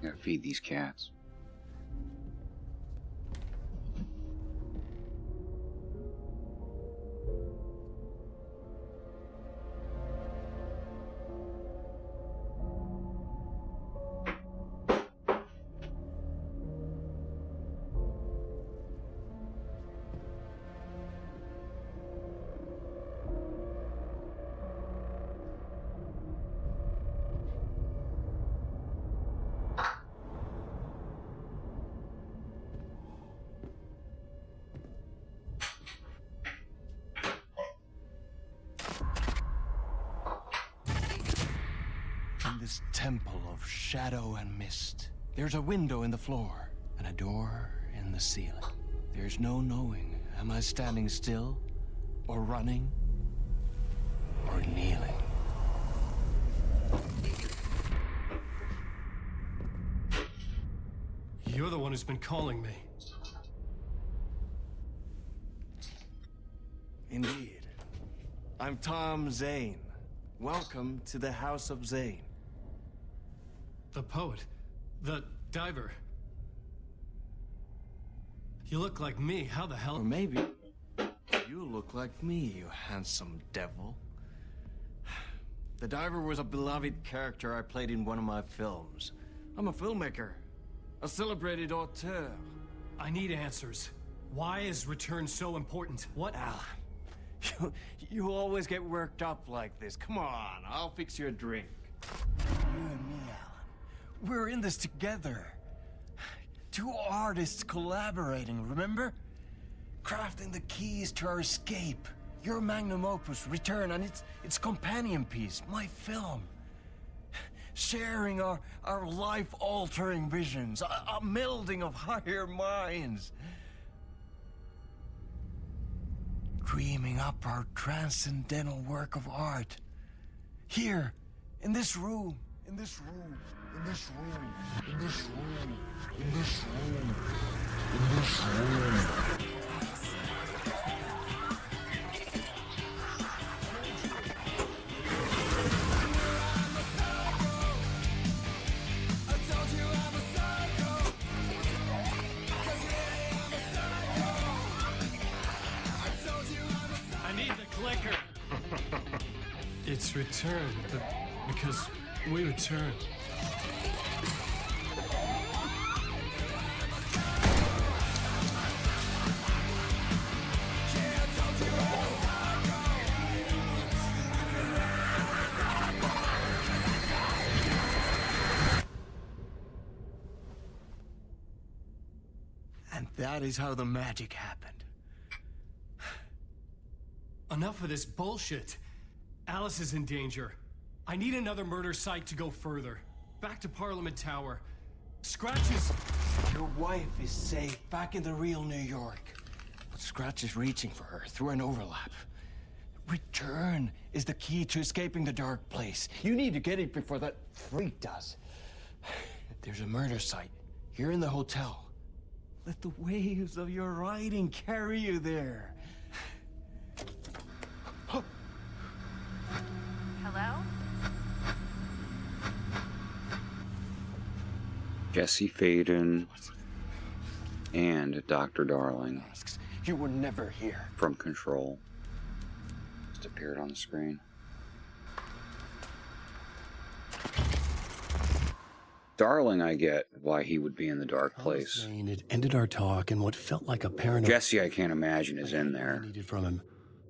Gotta feed these cats. In this temple of shadow and mist, there's a window in the floor and a door in the ceiling. There's no knowing, am I standing still, or running, or kneeling? You're the one who's been calling me. Indeed. I'm Tom Zane. Welcome to the House of Zane. The poet. The diver. You look like me. How the hell? Or maybe you look like me, you handsome devil. The diver was a beloved character I played in one of my films. I'm a filmmaker, a celebrated auteur. I need answers. Why is Return so important? What? Alan, you always get worked up like this. Come on, I'll fix you a drink. You and me, Alan. We're in this together. Two artists collaborating, remember? Crafting the keys to our escape. Your magnum opus, Return, and its companion piece, my film. Sharing our life-altering visions, a melding of higher minds. Dreaming up our transcendental work of art. Here, in this room, in this room, in this room, in this room, in this room, in this room. It's Return, because we return. And that is how the magic happened. Enough of this bullshit. Alice is in danger. I need another murder site to go further. Back to Parliament Tower. Scratch is... Your wife is safe back in the real New York. But Scratch is reaching for her through an overlap. Return is the key to escaping the dark place. You need to get it before that freak does. There's a murder site here in the hotel. Let the waves of your writing carry you there. Hello? Jesse Faden and Dr. Darling. You were never here. From Control. Just appeared on the screen. Darling, I get why he would be in the dark place. It ended our talk in what felt like a paranoid. Jesse, I can't imagine, is in there. Needed from him.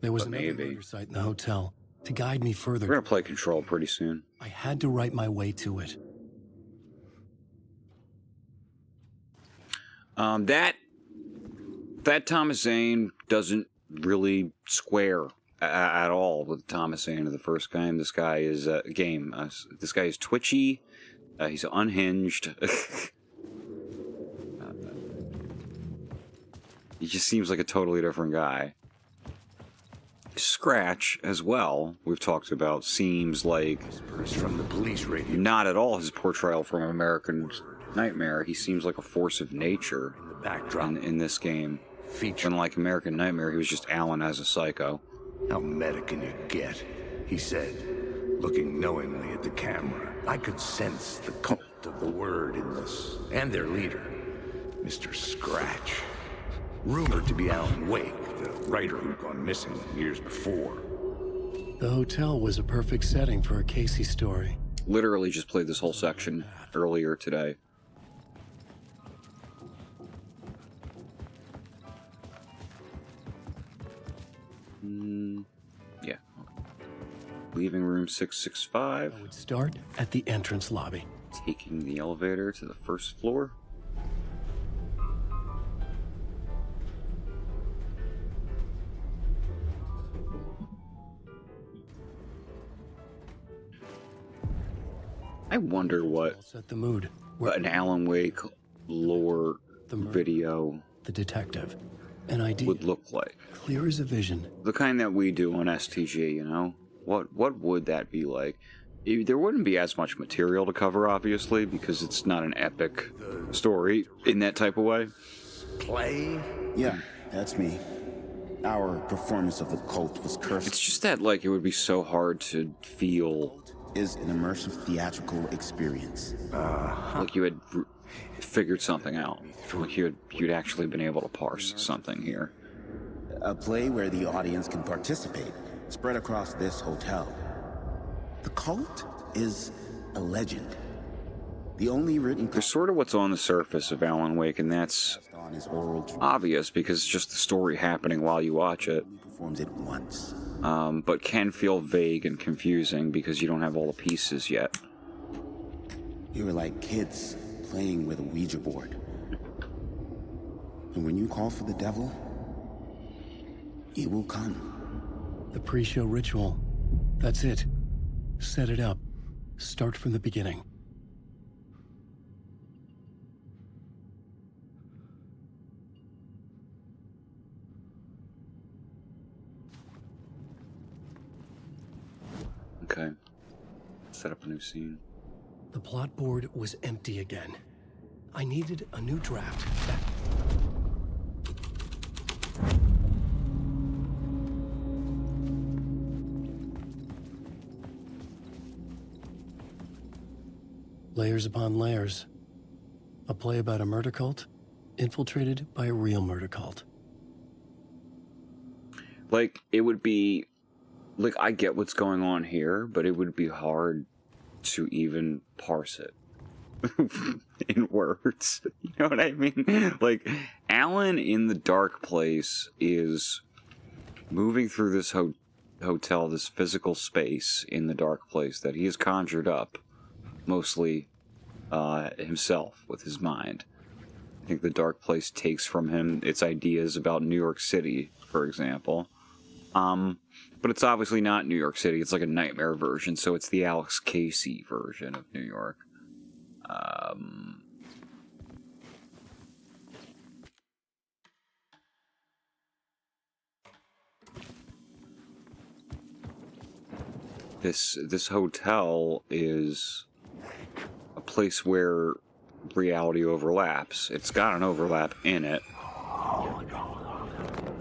There was another maybe murder site in the hotel to guide me further. We're gonna play Control pretty soon. I had to write my way to it. That Thomas Zane doesn't really square at all with Thomas Zane of the first game. This guy is this guy is twitchy. He's unhinged. He just seems like a totally different guy. Scratch as well, we've talked about, seems like from the police radio. Not at all his portrayal from American Nightmare. He seems like a force of nature in the backdrop in this game. Unlike American Nightmare, he was just Alan as a psycho. How meta can you get? He said, looking knowingly at the camera. I could sense the cult of the word in this, and their leader, Mr. Scratch. Rumored to be Alan Wake, the writer who'd gone missing years before. The hotel was a perfect setting for a Casey story. Literally just played this whole section earlier today. Yeah. Leaving room 665. I would start at the entrance lobby. Taking the elevator to the first floor. I wonder what set the mood. An Alan Wake lore video the detective. An idea would look like. Clear as a vision. The kind that we do on STG, you know? What would that be like? There wouldn't be as much material to cover, obviously, because it's not an epic story in that type of way. Play? Yeah, that's me. Our performance of the cult was cursed. It's just that, like, it would be so hard to feel. Is an immersive theatrical experience. Like you had figured something out. Like you'd actually been able to parse something here. A play where the audience can participate, spread across this hotel. The cult is a legend. The only written... There's sort of what's on the surface of Alan Wake, and that's obvious because it's just the story happening while you watch it. Performs it once. But can feel vague and confusing because you don't have all the pieces yet. You were like kids playing with a Ouija board. And when you call for the devil, he will come. The pre-show ritual. That's it. Set it up. Start from the beginning. Okay. Set up a new scene. The plot board was empty again. I needed a new draft. Layers upon layers. A play about a murder cult, infiltrated by a real murder cult. Like, it would be... Like, I get what's going on here, but it would be hard to even parse it in words. You know what I mean? Like, Alan in the dark place is moving through this hotel, this physical space in the dark place that he has conjured up, mostly himself, with his mind. I think the dark place takes from him its ideas about New York City, for example. But it's obviously not New York City. It's like a nightmare version, so it's the Alex Casey version of New York. This hotel is a place where reality overlaps. It's got an overlap in it.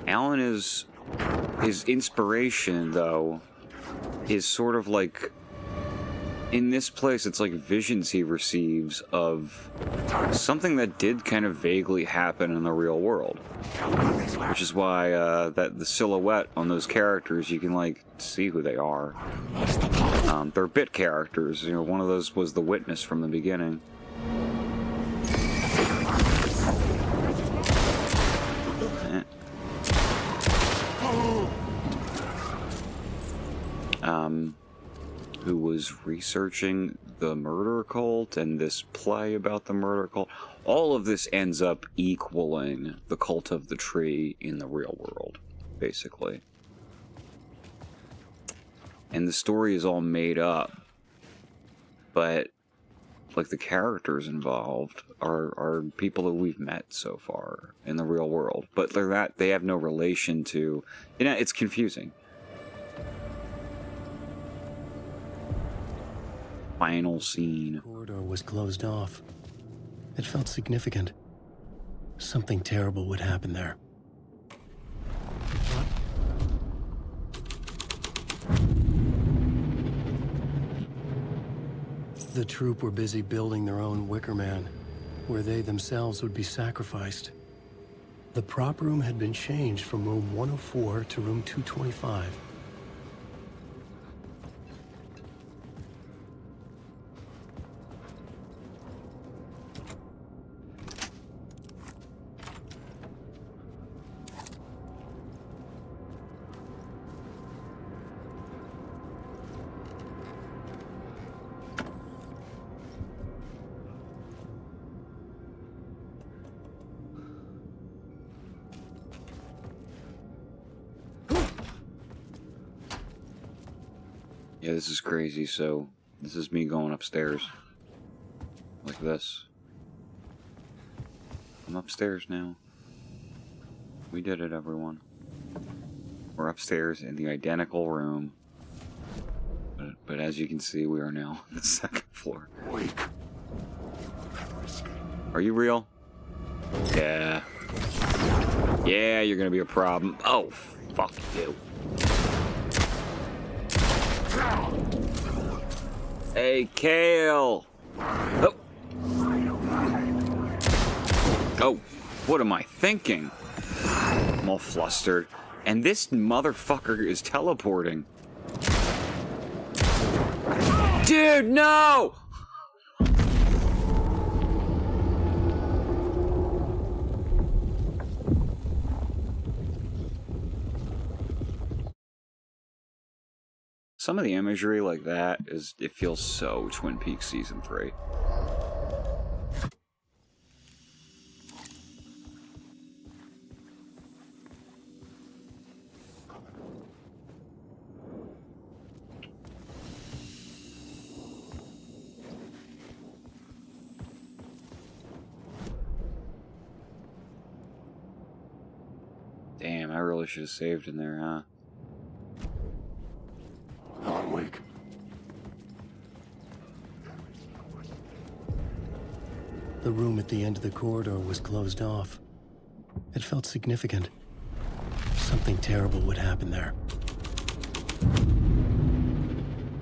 Alan is... His inspiration, though, is sort of like... In this place, it's like visions he receives of something that did kind of vaguely happen in the real world. Which is why that the silhouette on those characters, you can, like, see who they are. They're bit characters. You know, one of those was the Witness from the beginning. Who was researching the murder cult and this play about the murder cult. All of this ends up equaling the cult of the tree in the real world, basically. And the story is all made up, but like the characters involved are people that we've met so far in the real world, but they have no relation to, you know, it's confusing. Final scene. The corridor was closed off. It felt significant. Something terrible would happen there. The troupe were busy building their own Wicker Man, where they themselves would be sacrificed. The prop room had been changed from room 104 to room 225. Yeah, this is crazy, so this is me going upstairs. Like this. I'm upstairs now. We did it, everyone. We're upstairs in the identical room. But as you can see, we are now on the second floor. Are you real? Yeah. Yeah, you're gonna be a problem. Oh, fuck you. Hey, Kale! Oh! Oh, what am I thinking? I'm all flustered. And this motherfucker is teleporting. Dude, no! Some of the imagery like that it feels so Twin Peaks Season 3. Damn, I really should have saved in there, huh? Alan Wake. The room at the end of the corridor was closed off. It felt significant. Something terrible would happen there.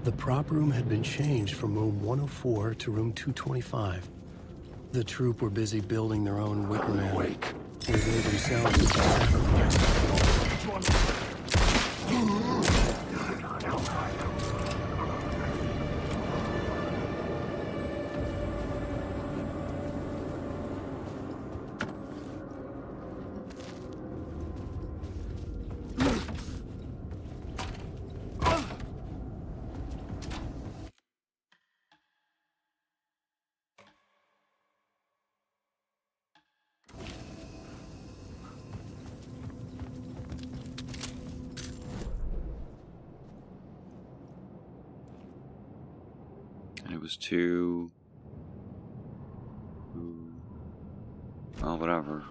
The prop room had been changed from room 104 to room 225. The troop were busy building their own Wicker Man, where they themselves would be sacrificed. It was too... Well, whatever.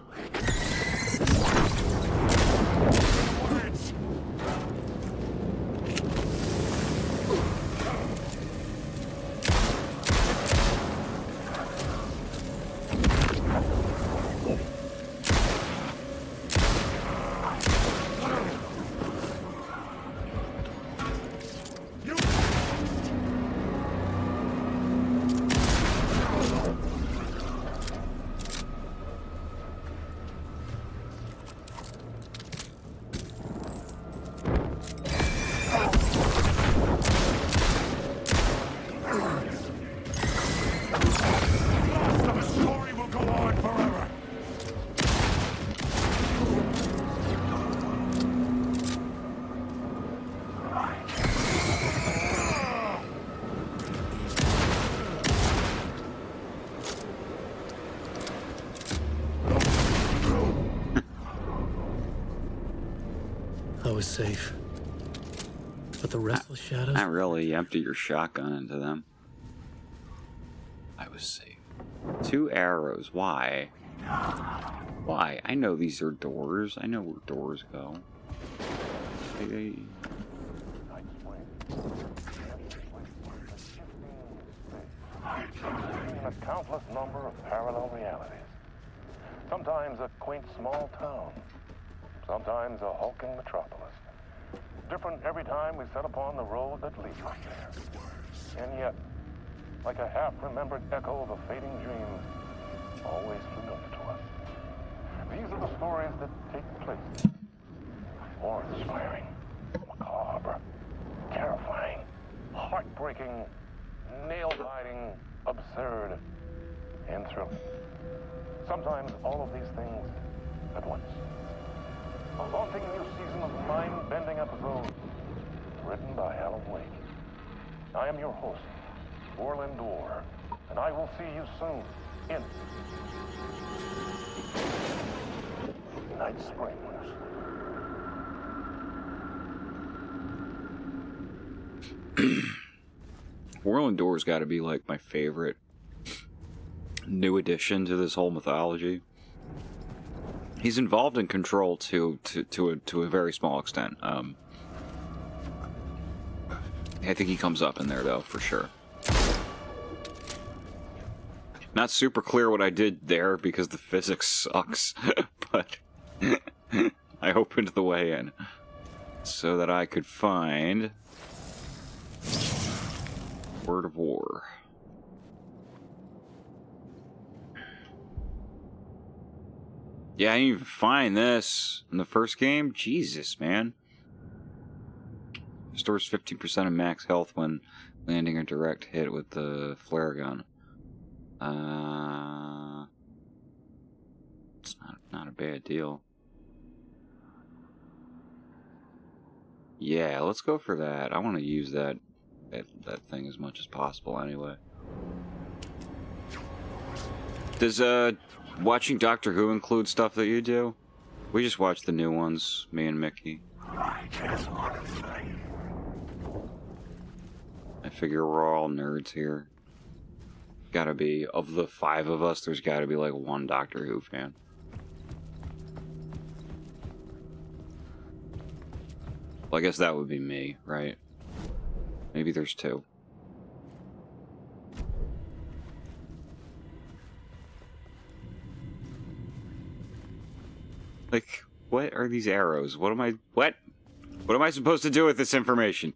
I was safe. But the restless shadows... Not really. You empty your shotgun into them. I was safe. 2 arrows. Why? Why? I know these are doors. I know where doors go. They... A countless number of parallel realities. Sometimes a quaint small town. Sometimes a hulking metropolis. Different every time we set upon the road that leads us there. And yet, like a half-remembered echo of a fading dream, always familiar to us. These are the stories that take place. Awe-inspiring, macabre, terrifying, heartbreaking, nail-biting, absurd, and thrilling. Sometimes all of these things at once. A haunting new season of mind-bending episodes written by Alan Wake. I am your host, Orland Orr, and I will see you soon in Night Springs. Orland Orr's got to be like my favorite new addition to this whole mythology. He's involved in Control to a very small extent. I think he comes up in there though, for sure. Not super clear what I did there because the physics sucks, but I opened the way in so that I could find Word of War. Yeah, I didn't even find this in the first game. Jesus, man. Restores 15% of max health when landing a direct hit with the flare gun. It's not a bad deal. Yeah, let's go for that. I want to use that thing as much as possible anyway. Does watching Doctor Who include stuff that you do? We just watched the new ones, me and Mickey. I just want to say. I figure we're all nerds here. Gotta be, of the 5 of us, there's gotta be like one Doctor Who fan. Well, I guess that would be me, right? Maybe there's 2. Like, what are these arrows? What am I supposed to do with this information?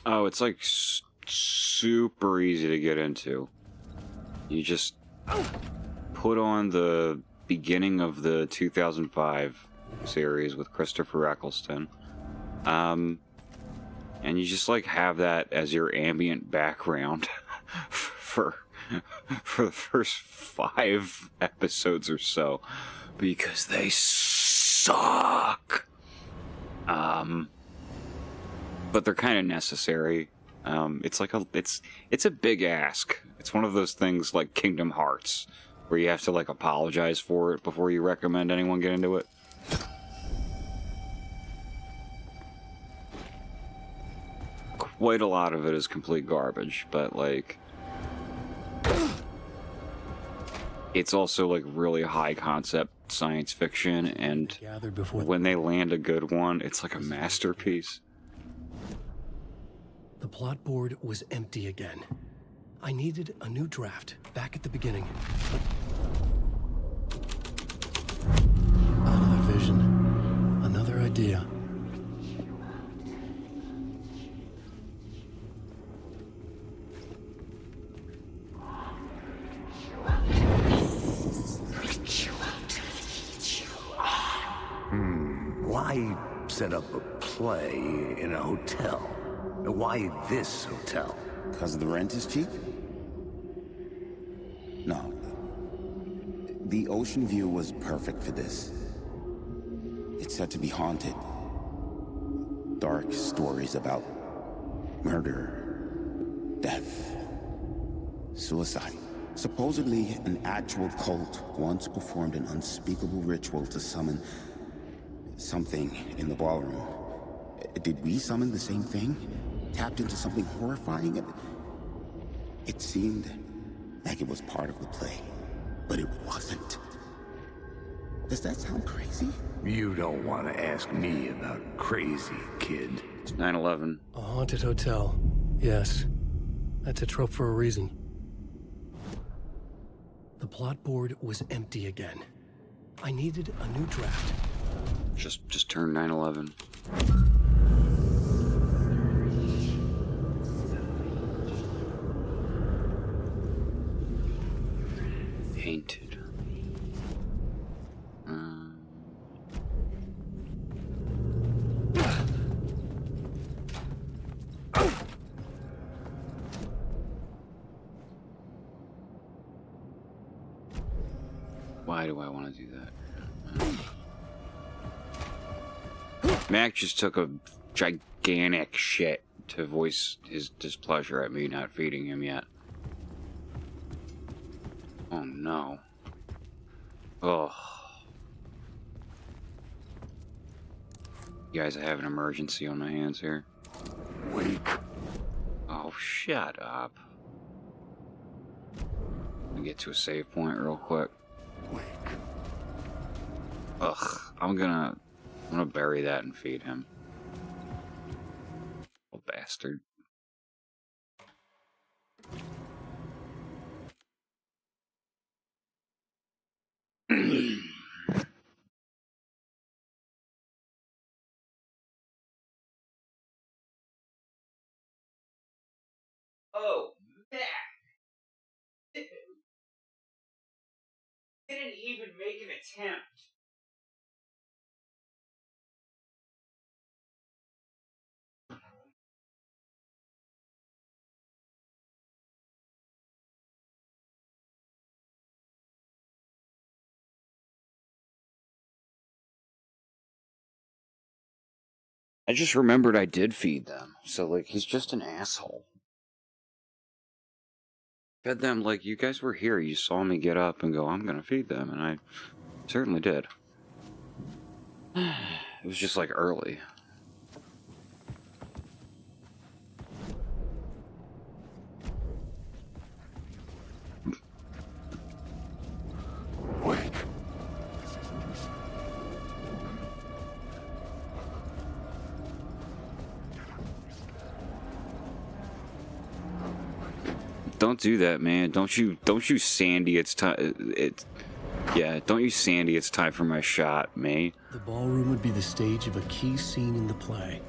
Oh, it's like super easy to get into. You just put on the beginning of the 2005 series with Christopher Eccleston, and you just like have that as your ambient background for the first 5 episodes or so, because they suck. But they're kind of necessary. It's like it's a big ask. It's one of those things like Kingdom Hearts, where you have to like apologize for it before you recommend anyone get into it. Quite a lot of it is complete garbage, but like it's also like really high concept science fiction, and when they land a good one, it's like a masterpiece. The plot board was empty again. I needed a new draft back at the beginning. Another vision, another idea. Why set up a play in a hotel? Why this hotel? Because the rent is cheap? No. The ocean view was perfect for this. It's said to be haunted. Dark stories about murder, death, suicide. Supposedly, an actual cult once performed an unspeakable ritual to summon something in the ballroom. Did we summon the same thing? Tapped into something horrifying? It seemed like it was part of the play, but it wasn't. Does that sound crazy? You don't want to ask me about crazy, kid. It's 9/11. A haunted hotel. Yes. That's a trope for a reason. The plot board was empty again. I needed a new draft. Just turned 9/11. Painted. Why do I want to do that? Mac just took a gigantic shit to voice his displeasure at me not feeding him yet. Oh no. Oh. Guys, I have an emergency on my hands here. Wake. Oh, shut up. Let me get to a save point real quick. Ugh, I'm gonna bury that and feed him. Oh, man. Didn't even make an attempt. I just remembered I did feed them. So, like, he's just an asshole. Fed them, like, you guys were here. You saw me get up and go, I'm gonna feed them. And I certainly did. It was just, like, early. Wait. Don't do that, man. Don't you Sandy, it's time. Yeah, don't you Sandy, it's time for my shot, May. The ballroom would be the stage of a key scene in the play.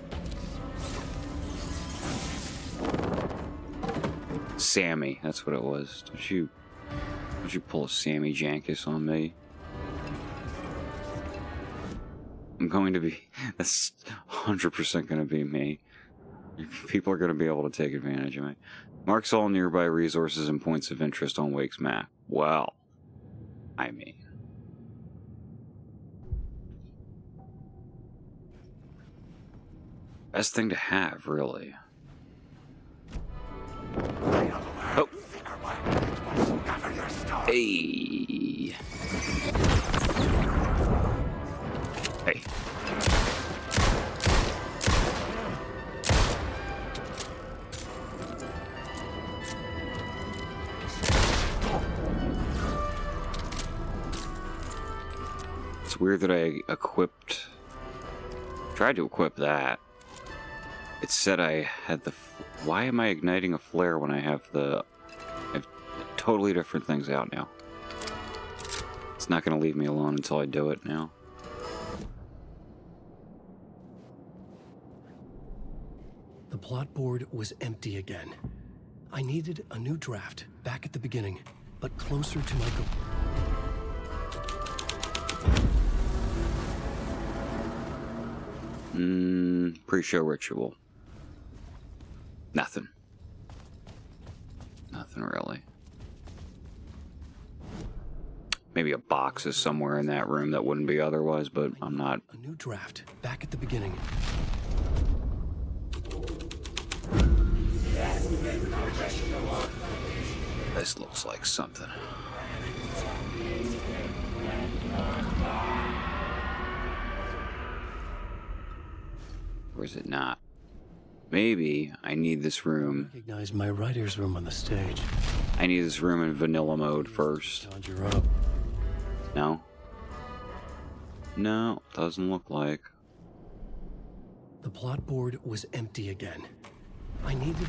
Sammy, that's what it was. Don't you pull a Sammy Jankus on me. I'm going to be, that's 100% going to be me. People are going to be able to take advantage of me. Marks all nearby resources and points of interest on Wake's map. Well, I mean. Best thing to have, really. Oh. Hey. Hey. It's weird that I tried to equip that. It said I had the... Why am I igniting a flare when I have totally different things out now? It's not going to leave me alone until I do it now. The plot board was empty again. I needed a new draft back at the beginning, but closer to my goal. Pre-show ritual. Nothing. Nothing really. Maybe a box is somewhere in that room that wouldn't be otherwise, but I'm not. A new draft back at the beginning. This looks like something. Or is it not? Maybe I need this room. I recognize my writer's room on the stage. I need this room in vanilla mode first. Conjure up. No? No, doesn't look like. The plot board was empty again. I needed...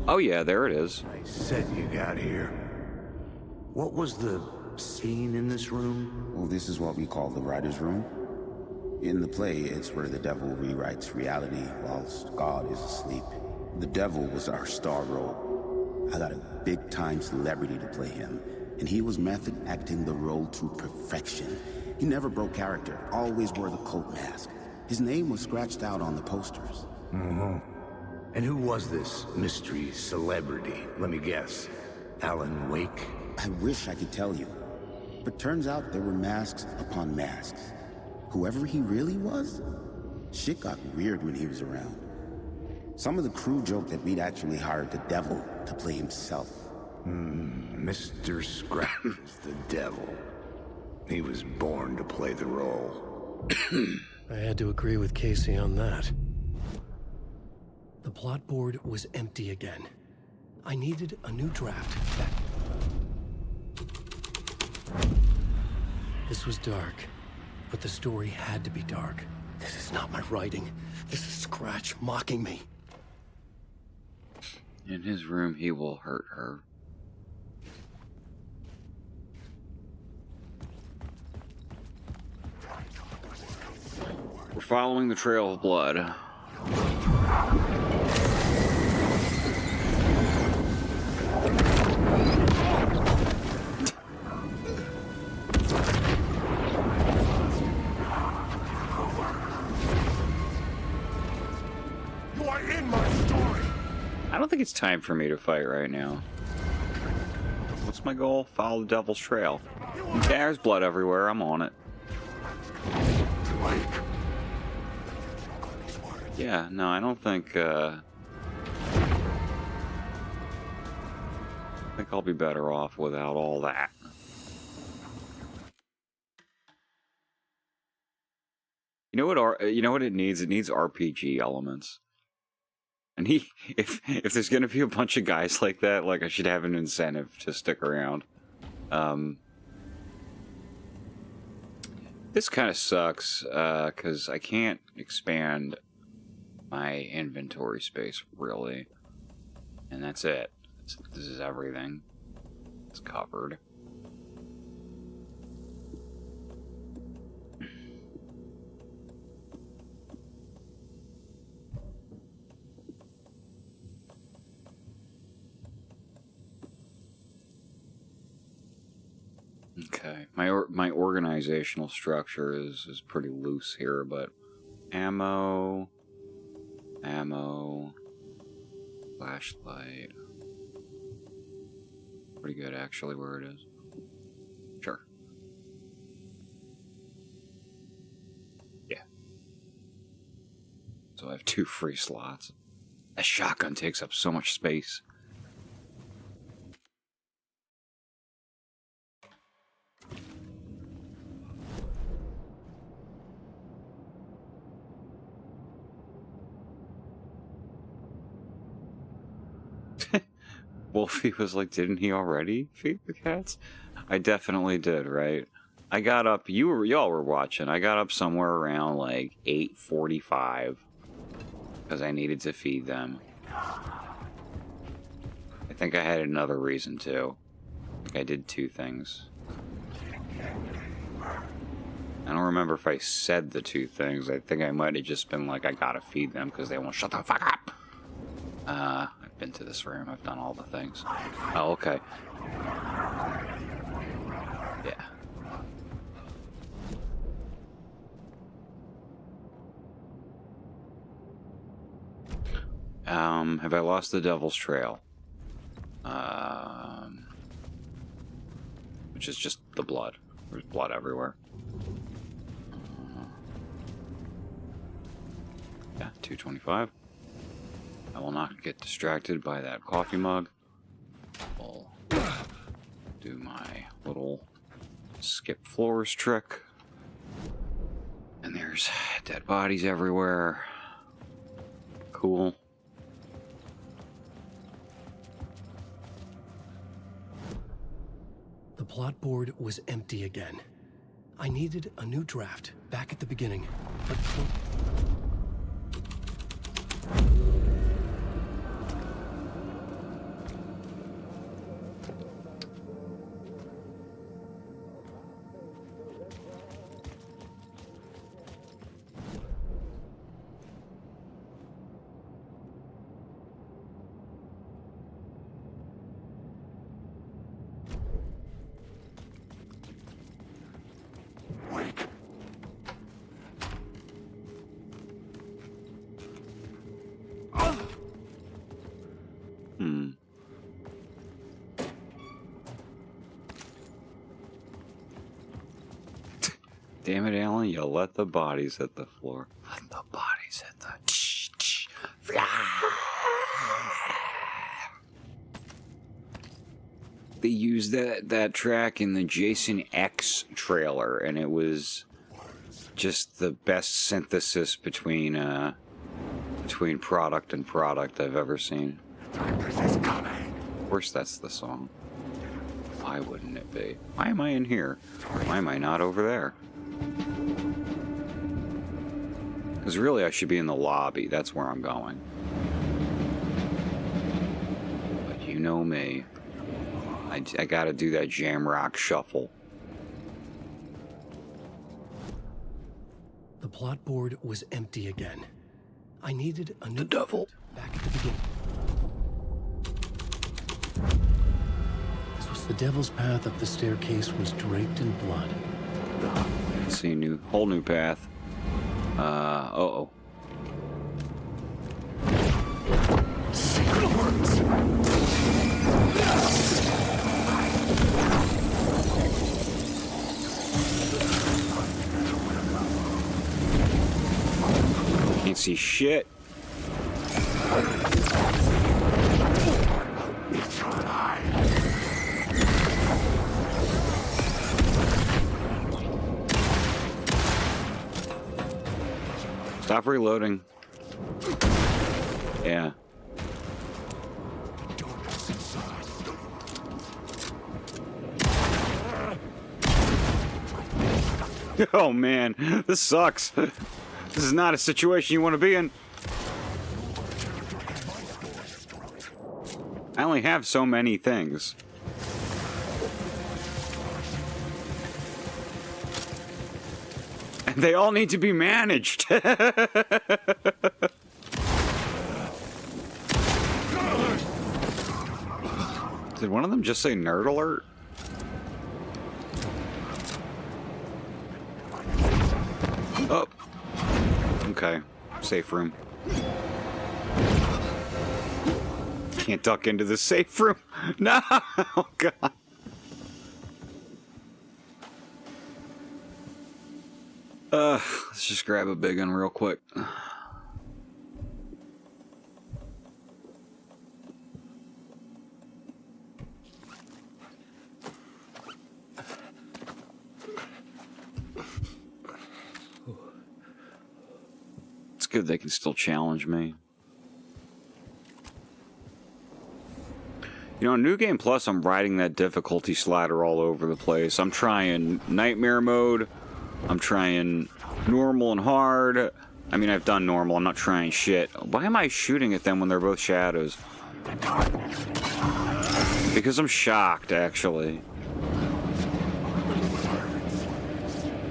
Oh yeah, there it is. I said you got here. What was the scene in this room? Well, this is what we call the writer's room. In the play, it's where the devil rewrites reality whilst God is asleep. The devil was our star role. I got a big-time celebrity to play him, and he was method acting the role to perfection. He never broke character, always wore the cult mask. His name was scratched out on the posters. Mm-hmm. And who was this mystery celebrity? Let me guess. Alan Wake? I wish I could tell you. But turns out there were masks upon masks. Whoever he really was, shit got weird when he was around. Some of the crew joked that we'd actually hired the devil to play himself. Mr. Scratch is the devil. He was born to play the role. I had to agree with Casey on that. The plot board was empty again. I needed a new draft back. This was dark, but the story had to be dark. This is not my writing. This is Scratch mocking me. In his room, he will hurt her. We're following the trail of blood. I don't think it's time for me to fight right now. What's my goal? Follow the devil's trail. There's blood everywhere. I'm on it. Yeah, no, I don't think, I think I'll be better off without all that. You know what it needs? It needs RPG elements. And if there's gonna be a bunch of guys like that, like, I should have an incentive to stick around. This kind of sucks, because I can't expand my inventory space, really. And that's it. This is everything. It's covered. Okay, my organizational structure is pretty loose here, but ammo, flashlight, pretty good actually where it is. Sure. Yeah. So I have 2 free slots. That shotgun takes up so much space. Wolfie was like, didn't he already feed the cats? I definitely did, right? I got up, y'all were watching, I got up somewhere around like 8:45 because I needed to feed them. I think I had another reason too. I think I did 2 things. I don't remember if I said the 2 things. I think I might have just been like, I gotta feed them because they won't shut the fuck up. I've been to this room. I've done all the things. Oh, okay. Yeah. Have I lost the Devil's Trail? Which is just the blood. There's blood everywhere. Yeah, 225. I will not get distracted by that coffee mug. I'll do my little skip floors trick. And there's dead bodies everywhere. Cool. The plot board was empty again. I needed a new draft back at the beginning, but... Damn it, Alan, you let the bodies hit the floor. Let the bodies hit the... They used that track in the Jason X trailer, and it was just the best synthesis between product and product I've ever seen. Of course that's the song. Why wouldn't it be? Why am I in here? Why am I not over there? Because really I should be in the lobby. That's where I'm going. But you know me. I gotta do that jam rock shuffle. The plot board was empty again. I needed a new devil back at the beginning. The devil's path up the staircase was draped in blood. Let's see, whole new path. Uh-oh. see shit. Stop reloading. Yeah. Oh man, this sucks. This is not a situation you want to be in. I only have so many things. And they all need to be managed. Did one of them just say nerd alert? Oh. Okay. Safe room. Can't duck into the safe room. No! Oh, God. Let's just grab a big one real quick. It's good they can still challenge me. You know, New Game Plus, I'm riding that difficulty slider all over the place. I'm trying Nightmare Mode. I'm trying normal and hard. I mean, I've done normal. I'm not trying shit. Why am I shooting at them when they're both shadows? Because I'm shocked, actually.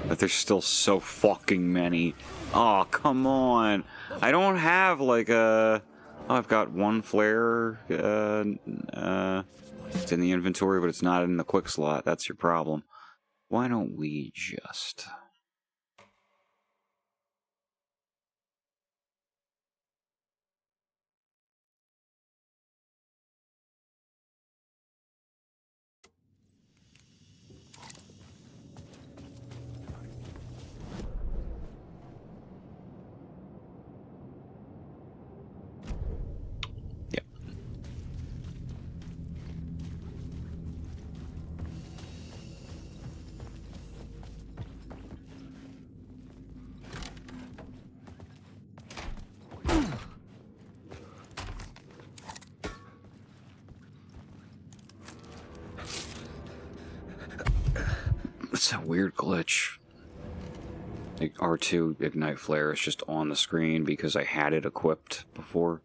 That there's still so fucking many. Oh, come on. I don't have, like, a... Oh, I've got one flare. It's in the inventory, but it's not in the quick slot. That's your problem. Why don't we just... It's a weird glitch. Like R2 Ignite Flare is just on the screen because I had it equipped before.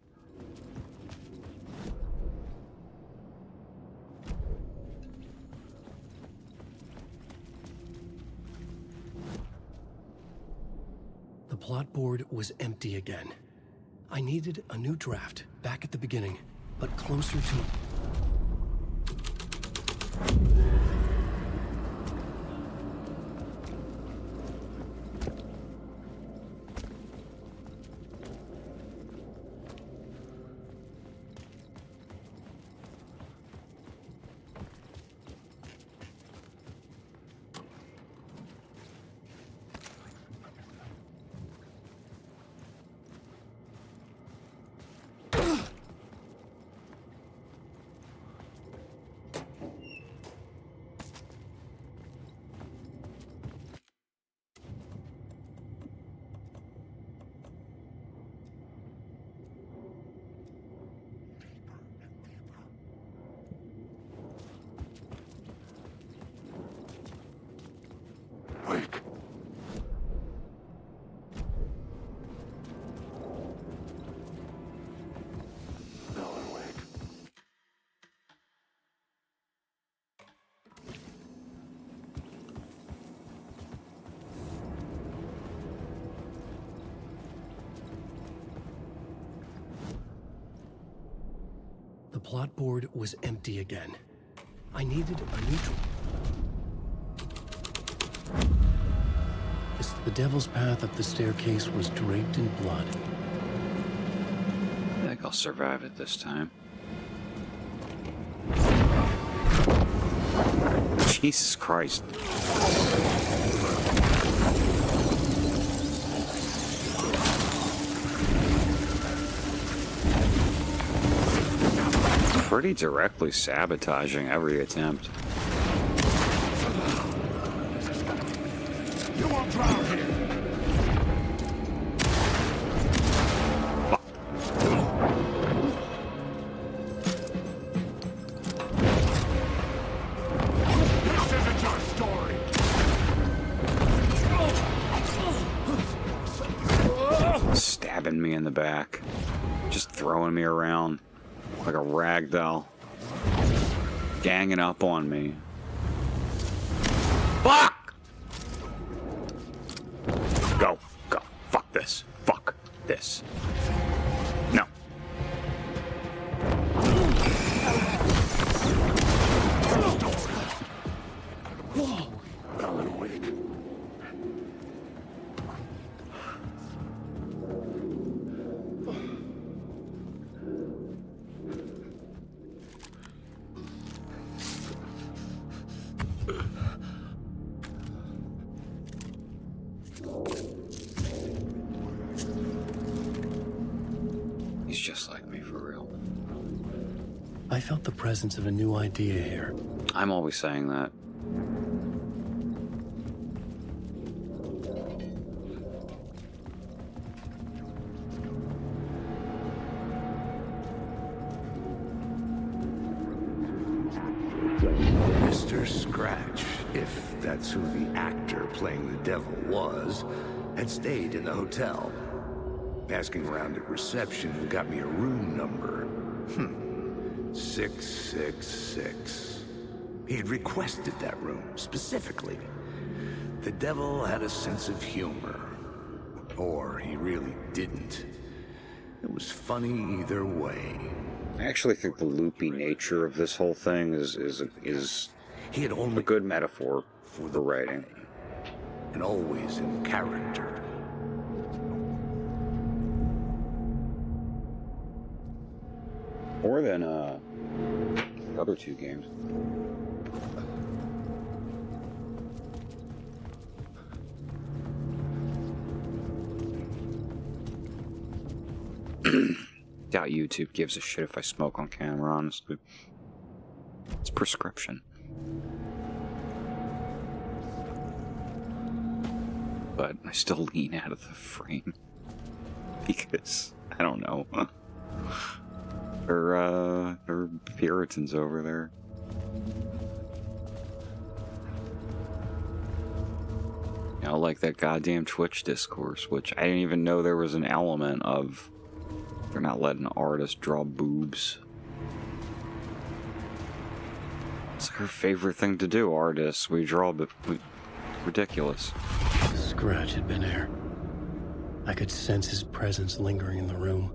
The plot board was empty again. I needed a new draft back at the beginning, but closer to... The plot board was empty again. I needed a new... The devil's path up the staircase was draped in blood. I think I'll survive it this time. Jesus Christ. pretty directly sabotaging every attempt. You won't drown here. This isn't your story. Stabbing me in the back. Just throwing me around like a rag doll. Ganging up on me. Fuck! Go. Go. Fuck this. Fuck this. No. Alan, awake. He's just like me for real. I felt the presence of a new idea here. I'm always saying that. Mr. Scratch, if that's who the actor playing the devil was, had stayed in the hotel. Asking around at reception got me a room number. 666. He had requested that room, specifically. The devil had a sense of humor. Or he really didn't. It was funny either way. I actually think the loopy nature of this whole thing is he had only a good metaphor for the writing. And always in character. More than the other two games. Doubt YouTube gives a shit if I smoke on camera, honestly. It's prescription. But I still lean out of the frame. Because, I don't know. They're Puritans over there. You know, like that goddamn Twitch discourse, which I didn't even know there was an element of they're not letting artists draw boobs. It's like our favorite thing to do, artists. We draw, but ridiculous. Scratch had been there. I could sense his presence lingering in the room.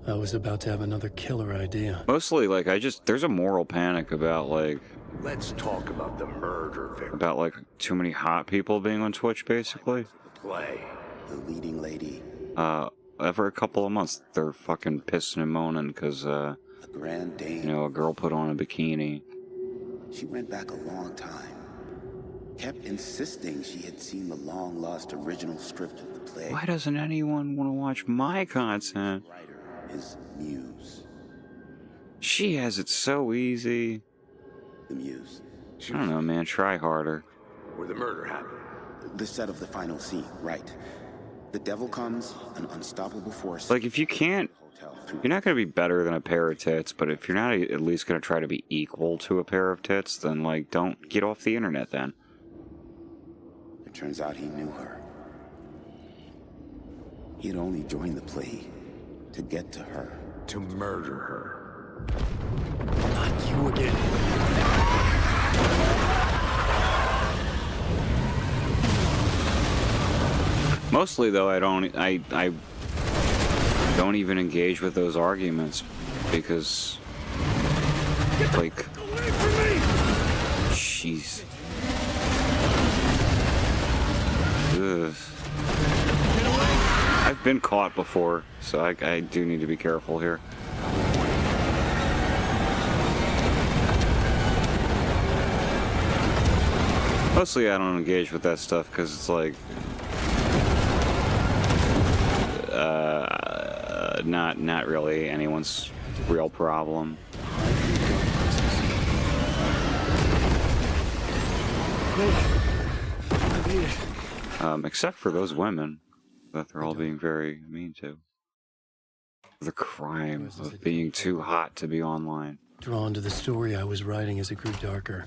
I was about to have another killer idea. Mostly, like, there's a moral panic about, like... Let's talk about the murder. About, like, too many hot people being on Twitch, basically. Play. The leading lady. Every couple of months, they're fucking pissing and moaning because, A grand dame. you know, a girl put on a bikini. She went back a long time. Kept insisting she had seen the long-lost original script of the play. Why doesn't anyone want to watch my content? His muse. She has it so easy. The muse. I don't know, man. Try harder. Where the murder happened. The set of the final scene, right. The devil comes, an unstoppable force. Like, if you can't... You're not going to be better than a pair of tits, but if you're not at least going to try to be equal to a pair of tits, then, like, don't get off the internet, then. It turns out he knew her. He had only joined the play to get to her. To murder her. Not you again. Mostly, though, I don't even engage with those arguments because, like, jeez. Ugh. I've been caught before, so I do need to be careful here. Mostly I don't engage with that stuff because it's like, not really anyone's real problem. Except for those women that they're all being very mean to. The crime of being too hot to be online. Drawn to the story I was writing as it grew darker.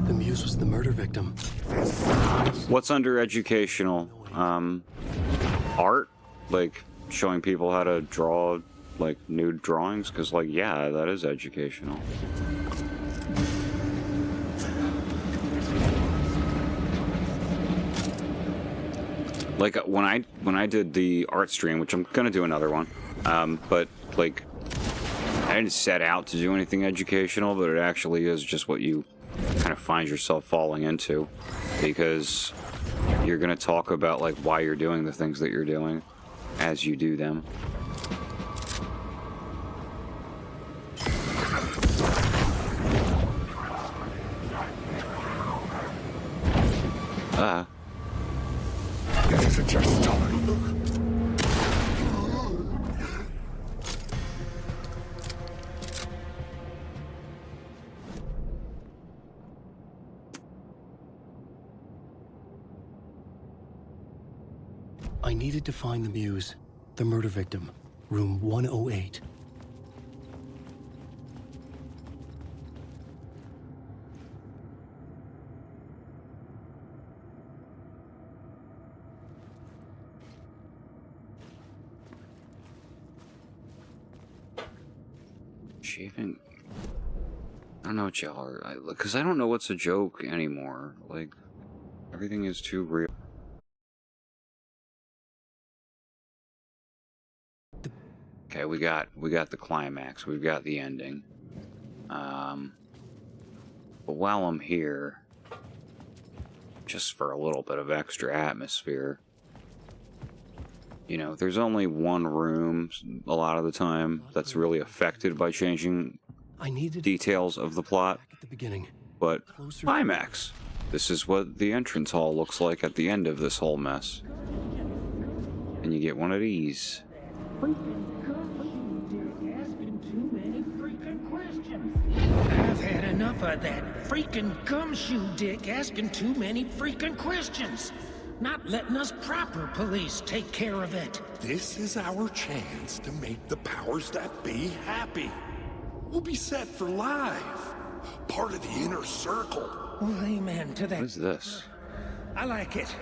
The muse was the murder victim. What's under educational? Art? Like, showing people how to draw, like, nude drawings? Because, like, yeah, that is educational. Like, when I did the art stream, which I'm gonna do another one, but, like, I didn't set out to do anything educational, but it actually is just what you kind of find yourself falling into, because you're gonna talk about, like, why you're doing the things that you're doing as you do them. This isn't your story. I needed to find the muse, the murder victim, room 108. Shaving? I don't know what y'all are, because I don't know what's a joke anymore. Like, everything is too real. Okay, we got the climax, we've got the ending. But while I'm here, just for a little bit of extra atmosphere, you know, there's only one room a lot of the time that's really affected by changing details of the plot. At the beginning. But climax. This is what the entrance hall looks like at the end of this whole mess. And you get one of these. I've had enough of that freaking gumshoe dick asking too many freaking questions. Not letting us proper police take care of it. This is our chance to make the powers that be happy. We'll be set for life. Part of the inner circle. Well, amen to that. What is this? I like it.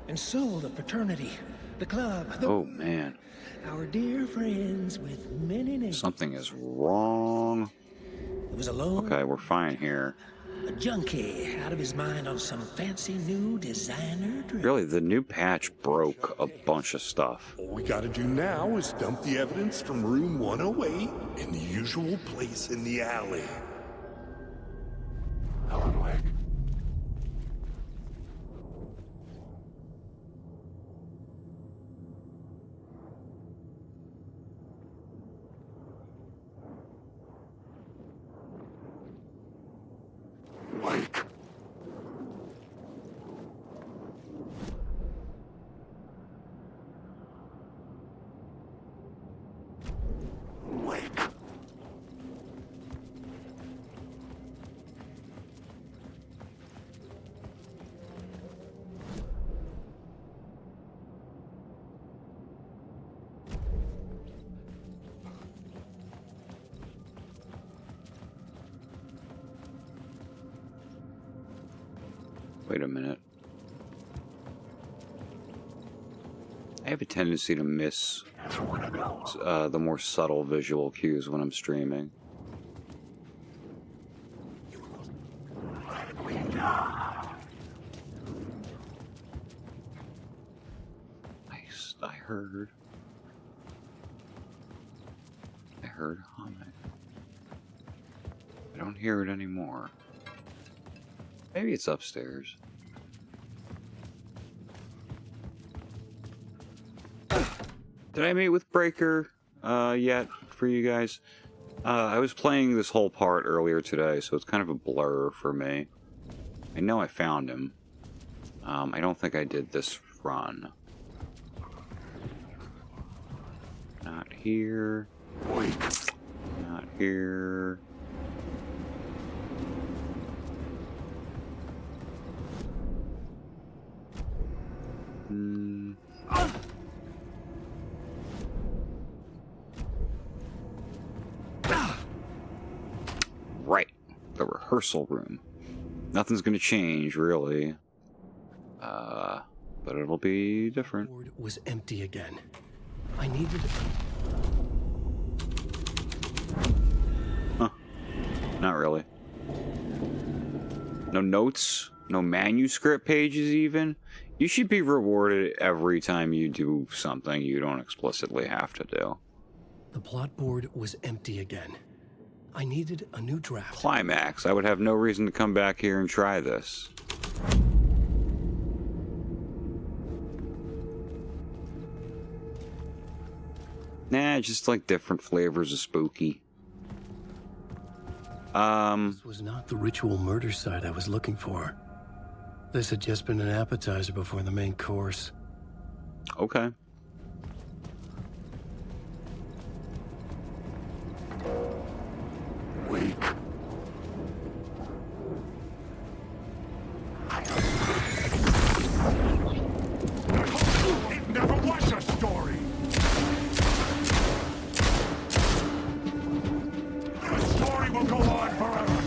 And so the fraternity, the club, the... Oh, man. Our dear friends with many names. Something is wrong. It was alone. Okay, we're fine here. A junkie out of his mind on some fancy new designer dress. Really, the new patch broke a bunch of stuff. All we gotta do now is dump the evidence from room 108 in the usual place in the alley. Alan Wake. Wake. Wake. Wait a minute. I have a tendency to miss the more subtle visual cues when I'm streaming. I heard humming. I don't hear it anymore. Maybe it's upstairs. Did I meet with Breaker yet for you guys? I was playing this whole part earlier today, so it's kind of a blur for me. I know I found him. I don't think I did this run. here. Not here. Right. The rehearsal room. Nothing's gonna change, really. But it'll be different. The board was empty again. I needed... Huh. Not really. No notes? No manuscript pages, even? You should be rewarded every time you do something you don't explicitly have to do. The plot board was empty again. I needed a new draft. Climax. I would have no reason to come back here and try this. Nah, just like different flavors of spooky. This was not the ritual murder site I was looking for. This had just been an appetizer before the main course. Okay. Wake. It never was a story. The story will go on forever.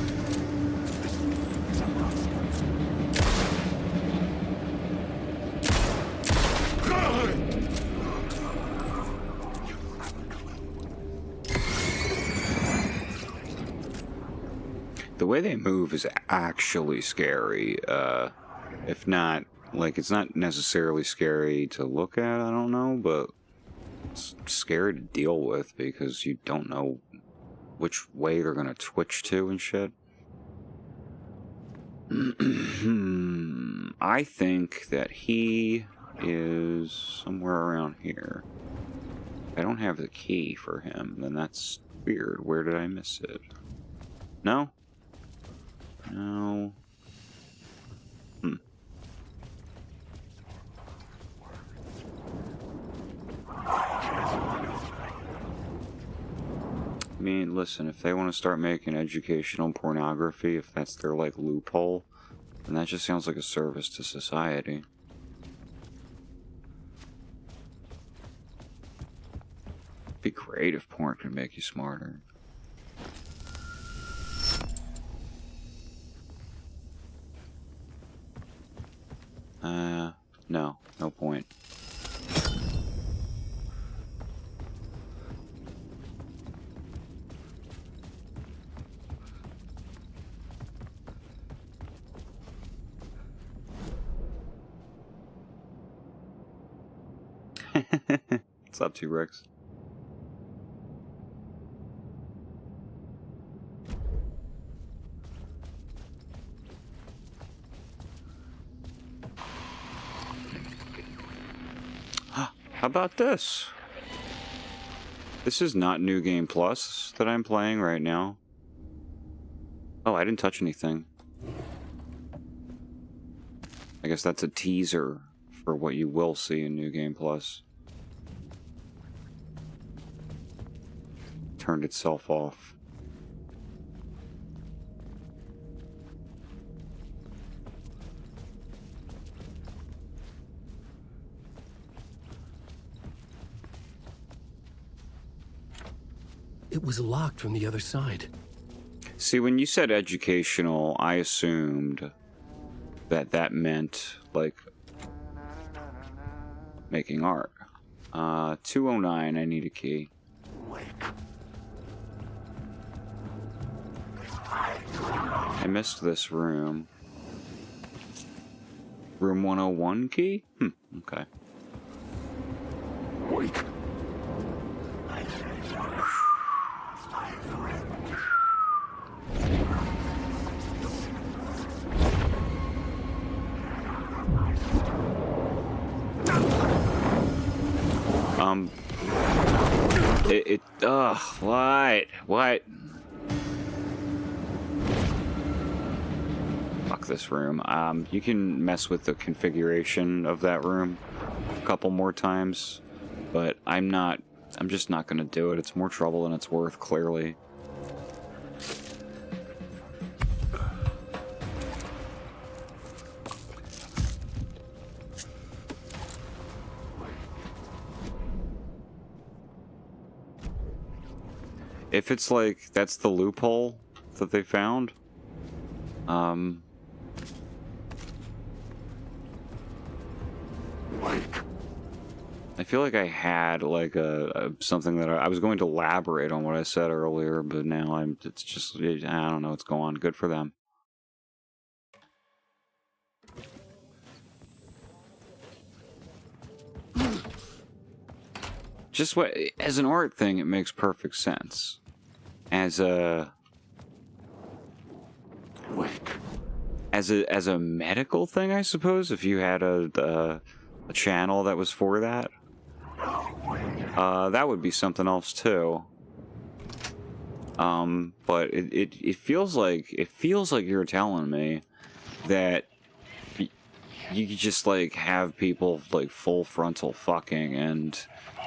The way they move is actually scary. If not, like, it's not necessarily scary to look at, I don't know, but it's scary to deal with because you don't know which way they're gonna twitch to and shit. I think that he is somewhere around here. I don't have the key for him, then that's weird. Where did I miss it? No? No. I mean, listen, if they want to start making educational pornography, if that's their, like, loophole, then that just sounds like a service to society. It'd be great if porn could make you smarter. No. No point. What's up, T-Rex? How about this? This is not New Game Plus that I'm playing right now. Oh, I didn't touch anything. I guess that's a teaser for what you will see in New Game Plus. Turned itself off. It was locked from the other side. See, when you said educational, I assumed that that meant, like, making art. 209, I need a key. I missed this room. Room 101 key? Okay. Wake. What? Fuck this room. You can mess with the configuration of that room a couple more times, but I'm not I'm just not gonna do it. It's more trouble than it's worth, clearly. If it's like, that's the loophole that they found, I feel like I had like something that I was going to elaborate on what I said earlier, but now it's just, I don't know what's going on. Good for them. Just what, as an art thing, it makes perfect sense. As a medical thing, I suppose, if you had a channel that was for that, that would be something else too. But it feels like you're telling me that you could just like have people like full frontal fucking, and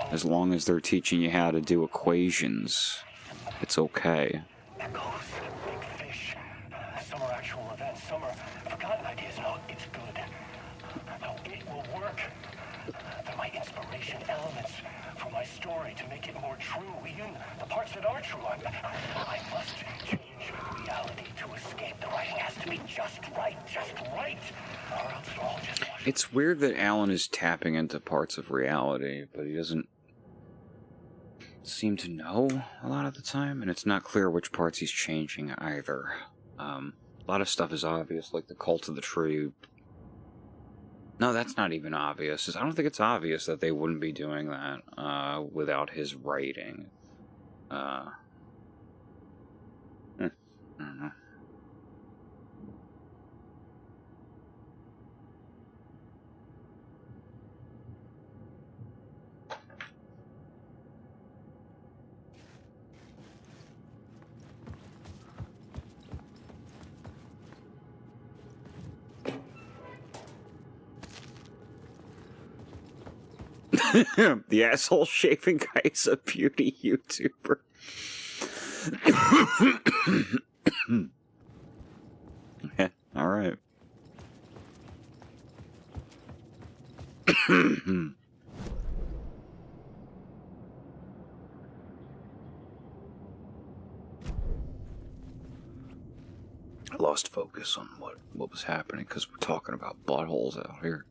as long as they're teaching you how to do equations, it's okay. Echoes, big fish. Some are actual events, some are forgotten ideas. No, it's good. No, it will work. They're my inspiration, elements for my story to make it more true. Even the parts that are true. I must change reality to escape. The writing has to be just right, or else it'll all just... It's weird that Alan is tapping into parts of reality, but he doesn't seem to know a lot of the time, and it's not clear which parts he's changing either. A lot of stuff is obvious, like the cult of the tree. No, that's not even obvious. I don't think it's obvious that they wouldn't be doing that without his writing. I don't know. The asshole shaving guy is a beauty YouTuber. Yeah, alright. I lost focus on what was happening because we're talking about buttholes out here.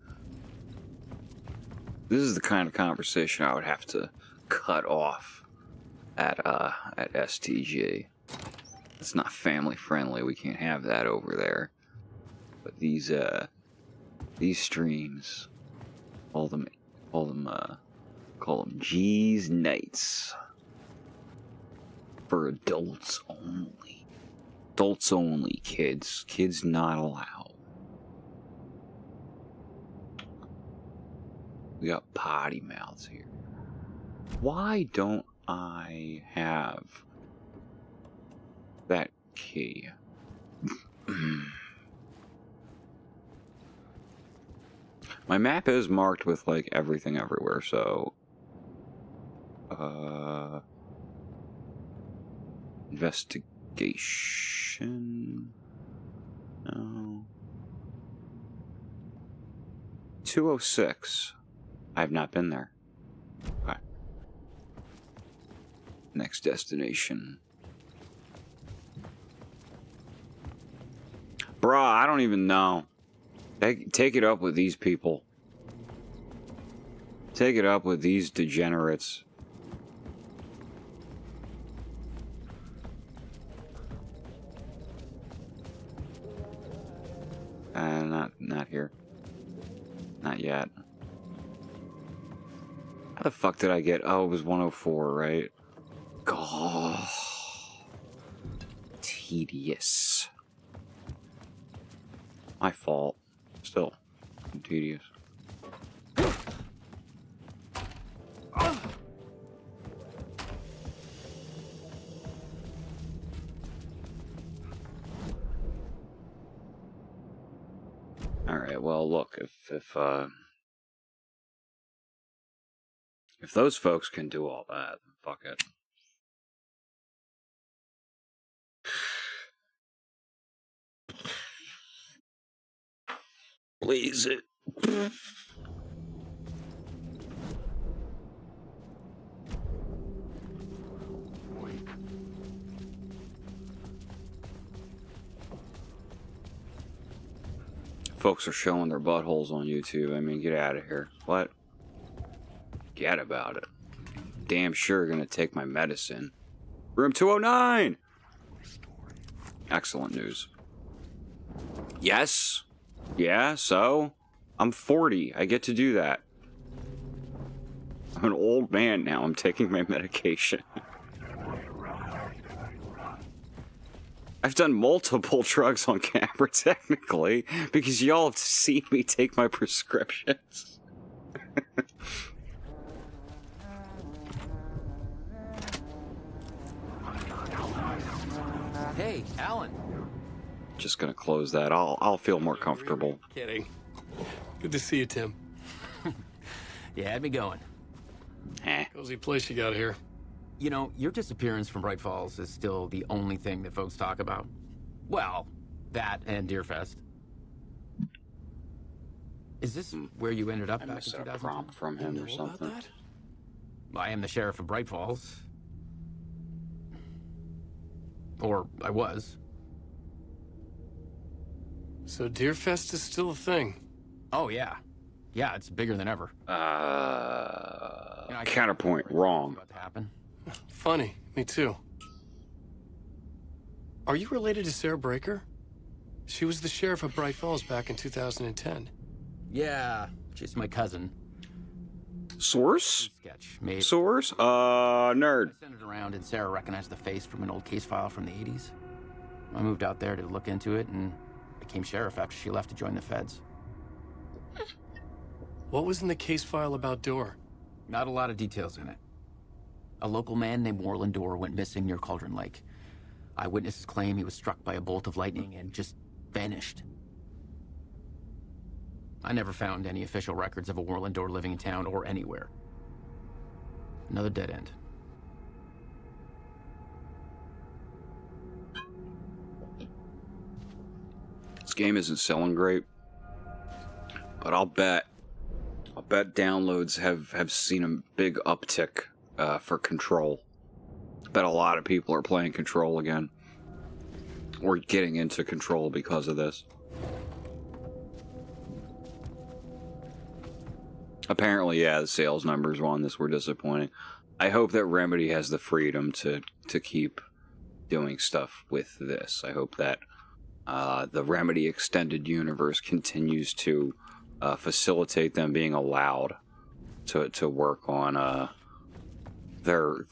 This is the kind of conversation I would have to cut off at STG. It's not family friendly. We can't have that over there. But these streams, call them GeeZ Nights for adults only. Adults only, kids. Kids not allowed. We got potty mouths here. Why don't I have that key? My map is marked with like everything everywhere, so investigation. No. 206. I have not been there. Okay. Next destination. Bruh, I don't even know. Take it up with these people. Take it up with these degenerates. Not here. Not yet. How the fuck did I get? Oh, it was 104, right? God. Tedious. My fault. Still. Tedious. Alright, well, look, if If those folks can do all that, then fuck it. Please it. Folks are showing their buttholes on YouTube. I mean, get out of here. What? Get about it. Damn sure gonna take my medicine. Room 209! Excellent news. Yes? Yeah, so? I'm 40. I get to do that. I'm an old man now. I'm taking my medication. I've done multiple drugs on camera, technically, because y'all have seen me take my prescriptions. Hey, Alan. Just gonna close that. I'll feel more comfortable. Kidding. Good to see you, Tim. You had me going. Cozy place you got here. You know, your disappearance from Bright Falls is still the only thing that folks talk about. Well, that and Deerfest. Is this where you ended up back in 2000? A prompt from him or something. I am the sheriff of Bright Falls. Or I was. So Deerfest is still a thing? Oh, yeah. Yeah, it's bigger than ever. Counterpoint, wrong. About to happen. Funny, me too. Are you related to Sarah Breaker? She was the sheriff of Bright Falls back in 2010. Yeah, she's my cousin. Source? Sketch made. Source? Nerd. I sent it around and Sarah recognized the face from an old case file from the 80s. I moved out there to look into it and became sheriff after she left to join the feds. What was in the case file about Dorr? Not a lot of details in it. A local man named Warland Dorr went missing near Cauldron Lake. Eyewitnesses claim he was struck by a bolt of lightning and just vanished. I never found any official records of a Warland Dorr living in town or anywhere. Another dead end. This game isn't selling great, but I'll bet downloads have seen a big uptick for Control. I bet a lot of people are playing Control again, or getting into Control because of this. Apparently, yeah, the sales numbers on this were disappointing. I hope that Remedy has the freedom to keep doing stuff with this. I hope that the Remedy Extended Universe continues to facilitate them being allowed to work on their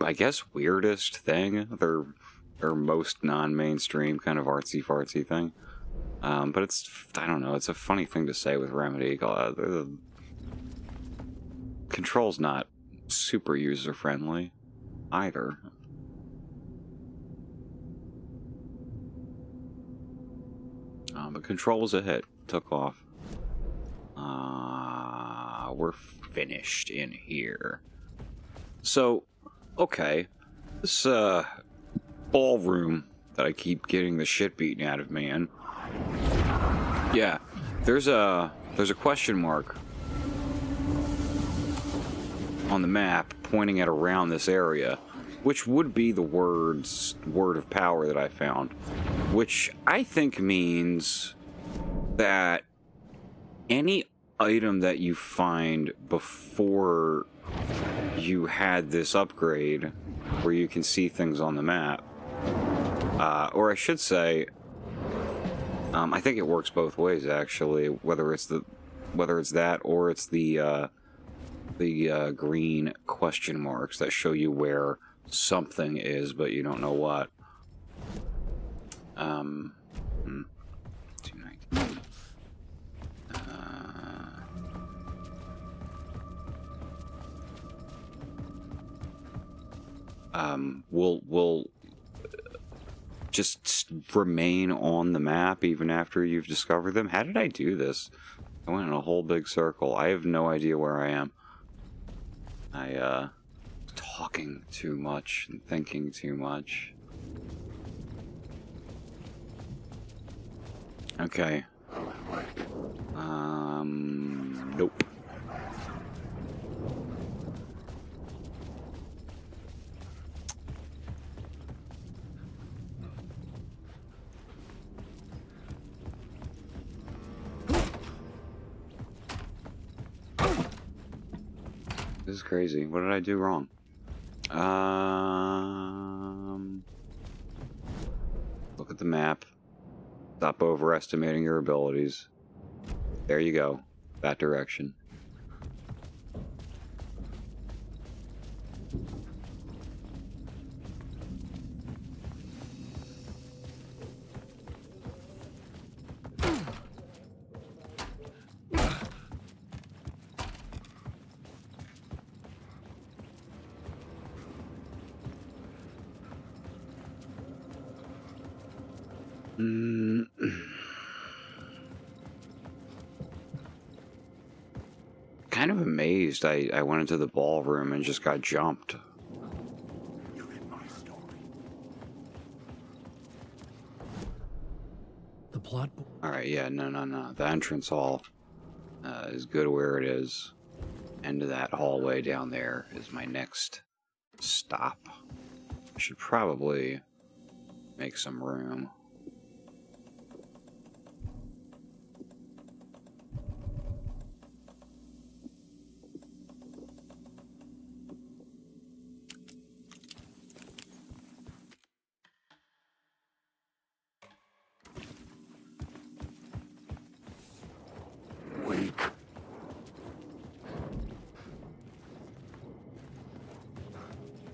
I guess weirdest thing, their most non-mainstream kind of artsy-fartsy thing. But it's, I don't know, it's a funny thing to say with Remedy. Control's not super user-friendly either. But Control was a hit. Took off. We're finished in here. So, okay. This, ballroom that I keep getting the shit beaten out of me in. Yeah. There's a question mark on the map pointing at around this area, which would be the word of power that I found, which I think means that any item that you find before you had this upgrade where you can see things on the map, or I should say, I think it works both ways actually, whether it's that or it's the green question marks that show you where something is, but you don't know what. 219. Will just remain on the map even after you've discovered them? How did I do this? I went in a whole big circle. I have no idea where I am. I talking too much and thinking too much. Okay. Nope. This is crazy. What did I do wrong? Look at the map. Stop overestimating your abilities. There you go. That direction. Kind of amazed I went into the ballroom and just got jumped. The plot. Alright, yeah, no. The entrance hall is good where it is. End of that hallway down there is my next stop. I should probably make some room.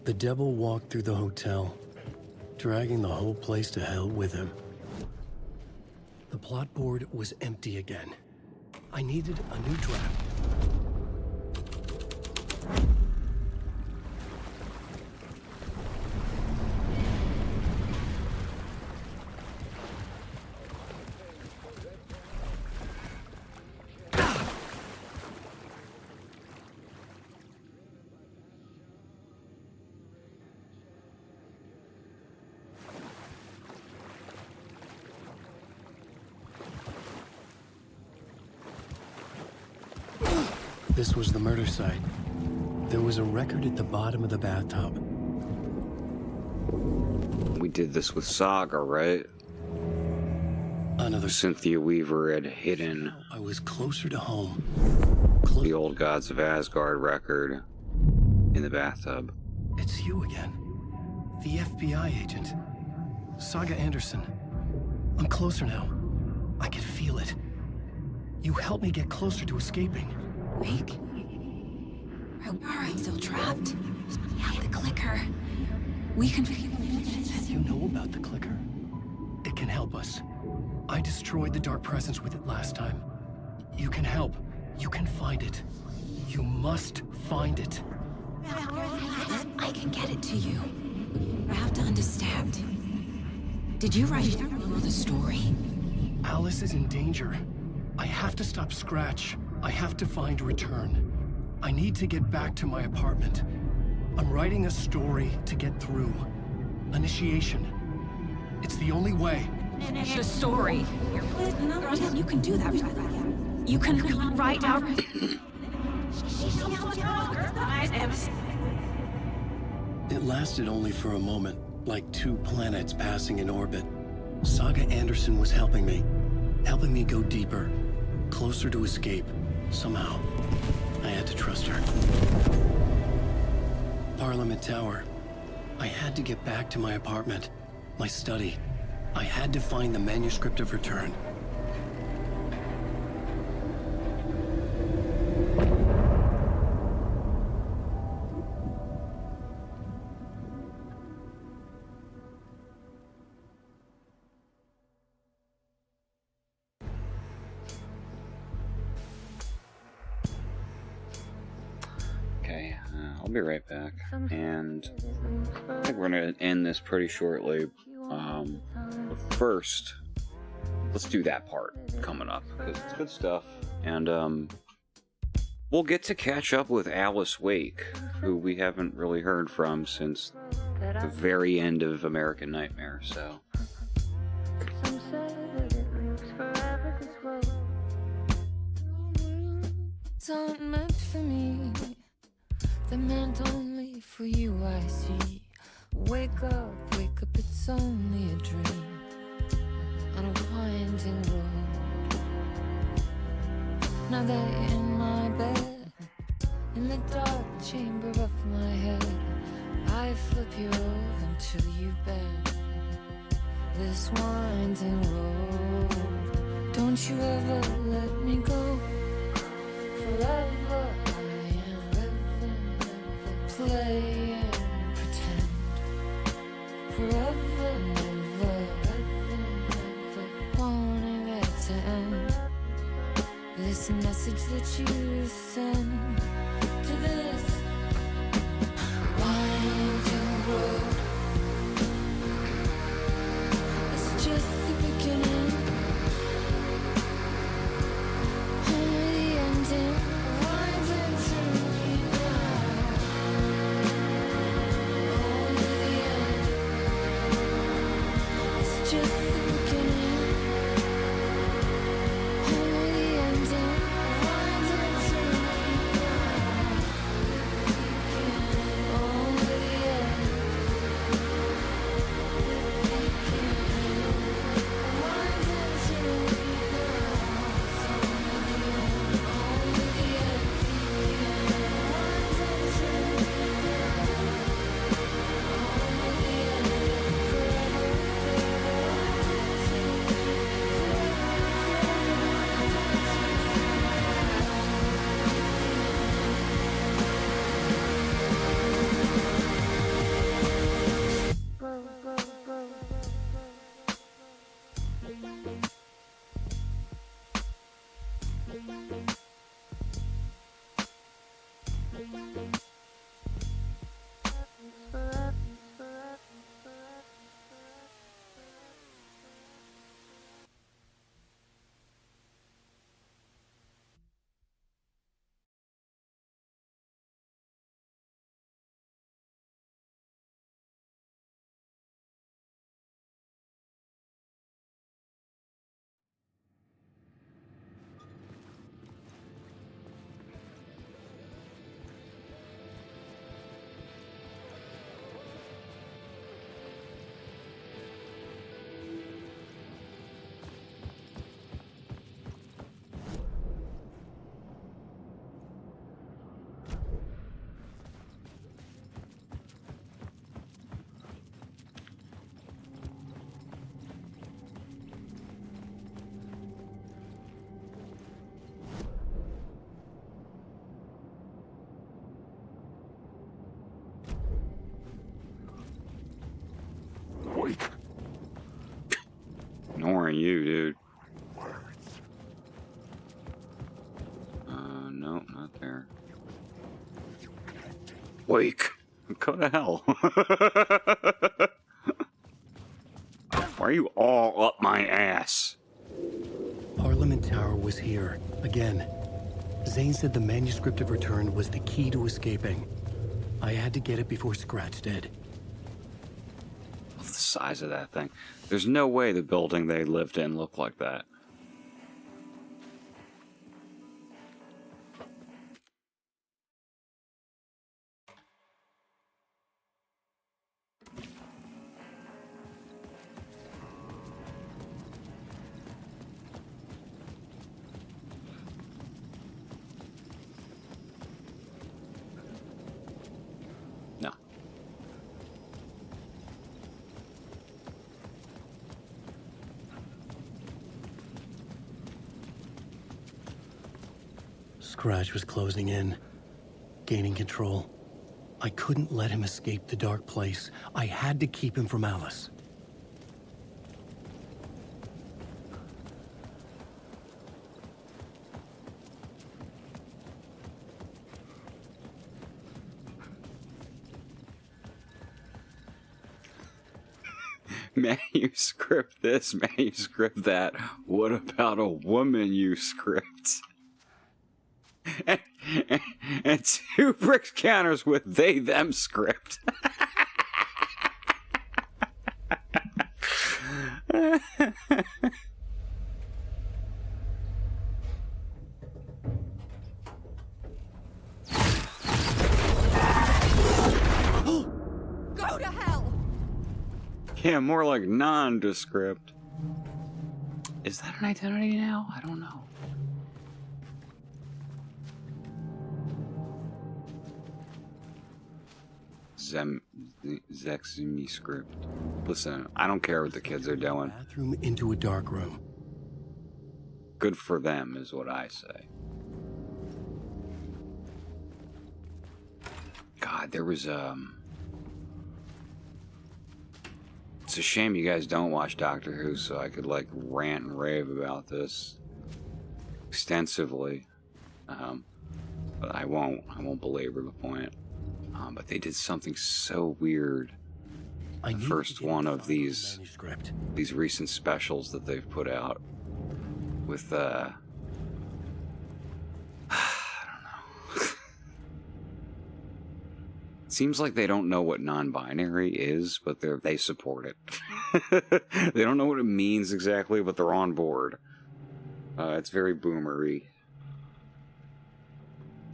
The devil walked through the hotel, dragging the whole place to hell with him. The plot board was empty again. I needed a new draft. This was the murder site. There was a record at the bottom of the bathtub. We did this with Saga, right? Another Cynthia Weaver had hidden. I was closer to home. The old Gods of Asgard record in the bathtub. It's you again. The FBI agent. Saga Anderson. I'm closer now. I can feel it. You helped me get closer to escaping. Wake? Are we still trapped? Yeah, the clicker. We can figure it. You know about the clicker? It can help us. I destroyed the dark presence with it last time. You can help. You can find it. You must find it. I can get it to you. I have to understand. Did you write down the story? Alice is in danger. I have to stop Scratch. I have to find Return. I need to get back to my apartment. I'm writing a story to get through. Initiation. It's the only way. The story. You can do that. You can write out. It lasted only for a moment, like two planets passing in orbit. Saga Anderson was helping me go deeper, closer to escape. Somehow, I had to trust her. Parliament Tower. I had to get back to my apartment, my study. I had to find the manuscript of Return. Okay, I'll be right back, and I think we're going to end this pretty shortly. But first, let's do that part coming up, because it's good stuff, and we'll get to catch up with Alice Wake, who we haven't really heard from since the very end of American Nightmare, so. Some say that it lives forever, this world. It's not meant for me. They're meant only for you, I see. Wake up, it's only a dream on a winding road. Now that you're in my bed, in the dark chamber of my head, I flip you over until you bend this winding road. Don't you ever let me go. Forever I am play and pretend. Forever, never, wanting it to end. This message that you send to this winding road, it's just the beginning, only the ending, winding through me now, only the end, it's just the beginning, only the ending, winding through me now, only the end, winding through me Ignoring you, dude. No, not there. Wake! Go to hell. Why are you all up my ass? Parliament Tower was here, again. Zane said the manuscript of return was the key to escaping. I had to get it before Scratch did. Look at the size of that thing. There's no way the building they lived in looked like that. No. Scratch was closing in, gaining control. I couldn't let him escape the dark place. I had to keep him from Alice. Manuscript this, manuscript that. What about a woman you script? and 2 brick counters with they them script. Go to hell! Yeah, more like nondescript. Is that an identity now? I don't know. Zeximi script. Listen, I don't care what the kids are doing. Bathroom into a dark room. Good for them, is what I say. God, there was it's a shame you guys don't watch Doctor Who, so I could like rant and rave about this extensively. But I won't belabor the point. But they did something so weird. The first one of these recent specials that they've put out with I don't know. Seems like they don't know what non-binary is, but they support it. They don't know what it means exactly, but they're on board. It's very boomery.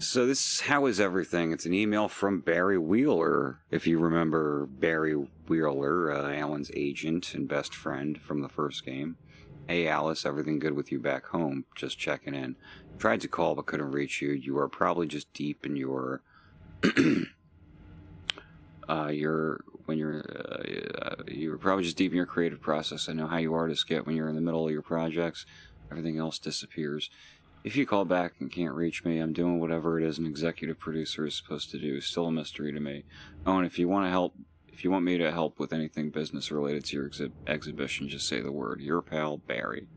So this, how is everything? It's an email from Barry Wheeler. If you remember Barry Wheeler, Alan's agent and best friend from the first game. Hey Alice, everything good with you back home? Just checking in. Tried to call but couldn't reach you. You are probably just deep in your you're probably just deep in your creative process. I know how you artists get when you're in the middle of your projects. Everything else disappears. If you call back and can't reach me, I'm doing whatever it is an executive producer is supposed to do. Still a mystery to me. Oh, and if you want me to help with anything business related to your exhibition, just say the word. Your pal, Barry.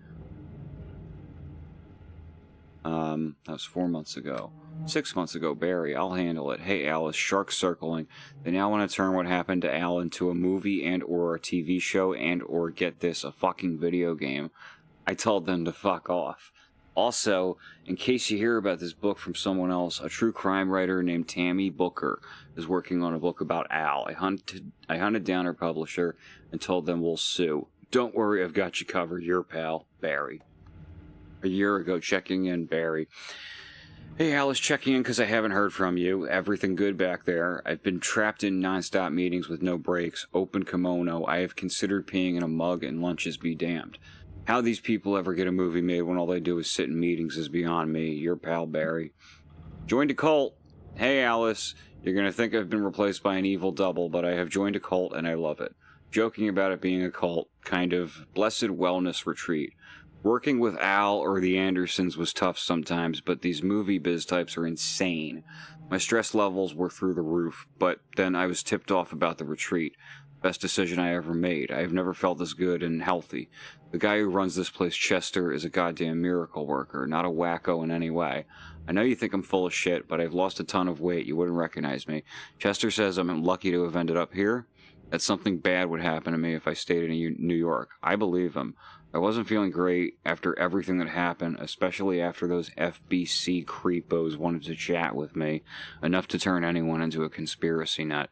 That was 4 months ago. 6 months ago, Barry, I'll handle it. Hey, Alice, sharks circling. They now want to turn what happened to Al into a movie and or a TV show and or, get this, a fucking video game. I told them to fuck off. Also, in case you hear about this book from someone else, a true crime writer named Tammy Booker is working on a book about Al. I hunted down her publisher and told them we'll sue. Don't worry, I've got you covered. Your pal, Barry. A year ago, checking in, Barry. Hey, Alice, checking in because I haven't heard from you. Everything good back there? I've been trapped in non-stop meetings with no breaks. Open kimono. I have considered peeing in a mug and lunches be damned. How these people ever get a movie made when all they do is sit in meetings is beyond me. Your pal, Barry. Joined a cult. Hey, Alice. You're going to think I've been replaced by an evil double, but I have joined a cult and I love it. Joking about it being a cult, kind of blessed wellness retreat. Working with Al or the Andersons was tough sometimes, but these movie biz types are insane. My stress levels were through the roof, but then I was tipped off about the retreat. Best decision I ever made. I have never felt this good and healthy. The guy who runs this place, Chester, is a goddamn miracle worker, not a wacko in any way. I know you think I'm full of shit, but I've lost a ton of weight. You wouldn't recognize me. Chester says I'm lucky to have ended up here. That something bad would happen to me if I stayed in New York. I believe him. I wasn't feeling great after everything that happened, especially after those FBC creepos wanted to chat with me, enough to turn anyone into a conspiracy nut.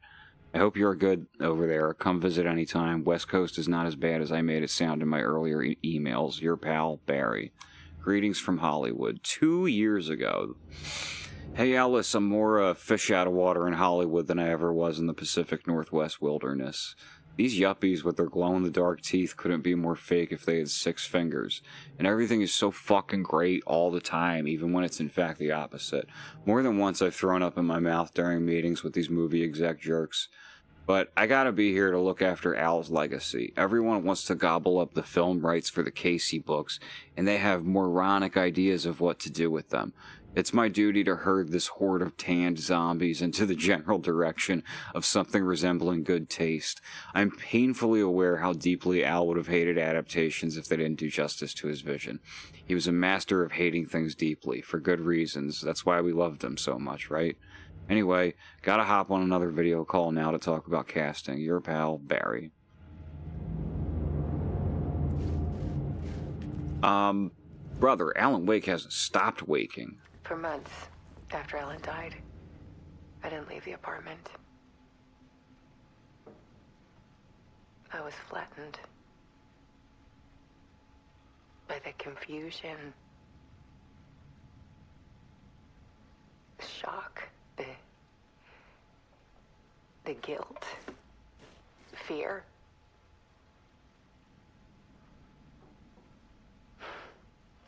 I hope you're good over there. Come visit anytime. West Coast is not as bad as I made it sound in my earlier emails. Your pal, Barry. Greetings from Hollywood. 2 years ago. Hey, Alice, I'm more fish out of water in Hollywood than I ever was in the Pacific Northwest wilderness. These yuppies with their glow-in-the-dark teeth couldn't be more fake if they had 6 fingers. And everything is so fucking great all the time, even when it's in fact the opposite. More than once I've thrown up in my mouth during meetings with these movie exec jerks. But I gotta be here to look after Al's legacy. Everyone wants to gobble up the film rights for the Casey books, and they have moronic ideas of what to do with them. It's my duty to herd this horde of tanned zombies into the general direction of something resembling good taste. I'm painfully aware how deeply Al would have hated adaptations if they didn't do justice to his vision. He was a master of hating things deeply, for good reasons. That's why we loved him so much, right? Anyway, gotta hop on another video call now to talk about casting. Your pal, Barry. Brother, Alan Wake hasn't stopped waking. For months, After Ellen died, I didn't leave the apartment. I was flattened by the confusion, the shock, the guilt, fear.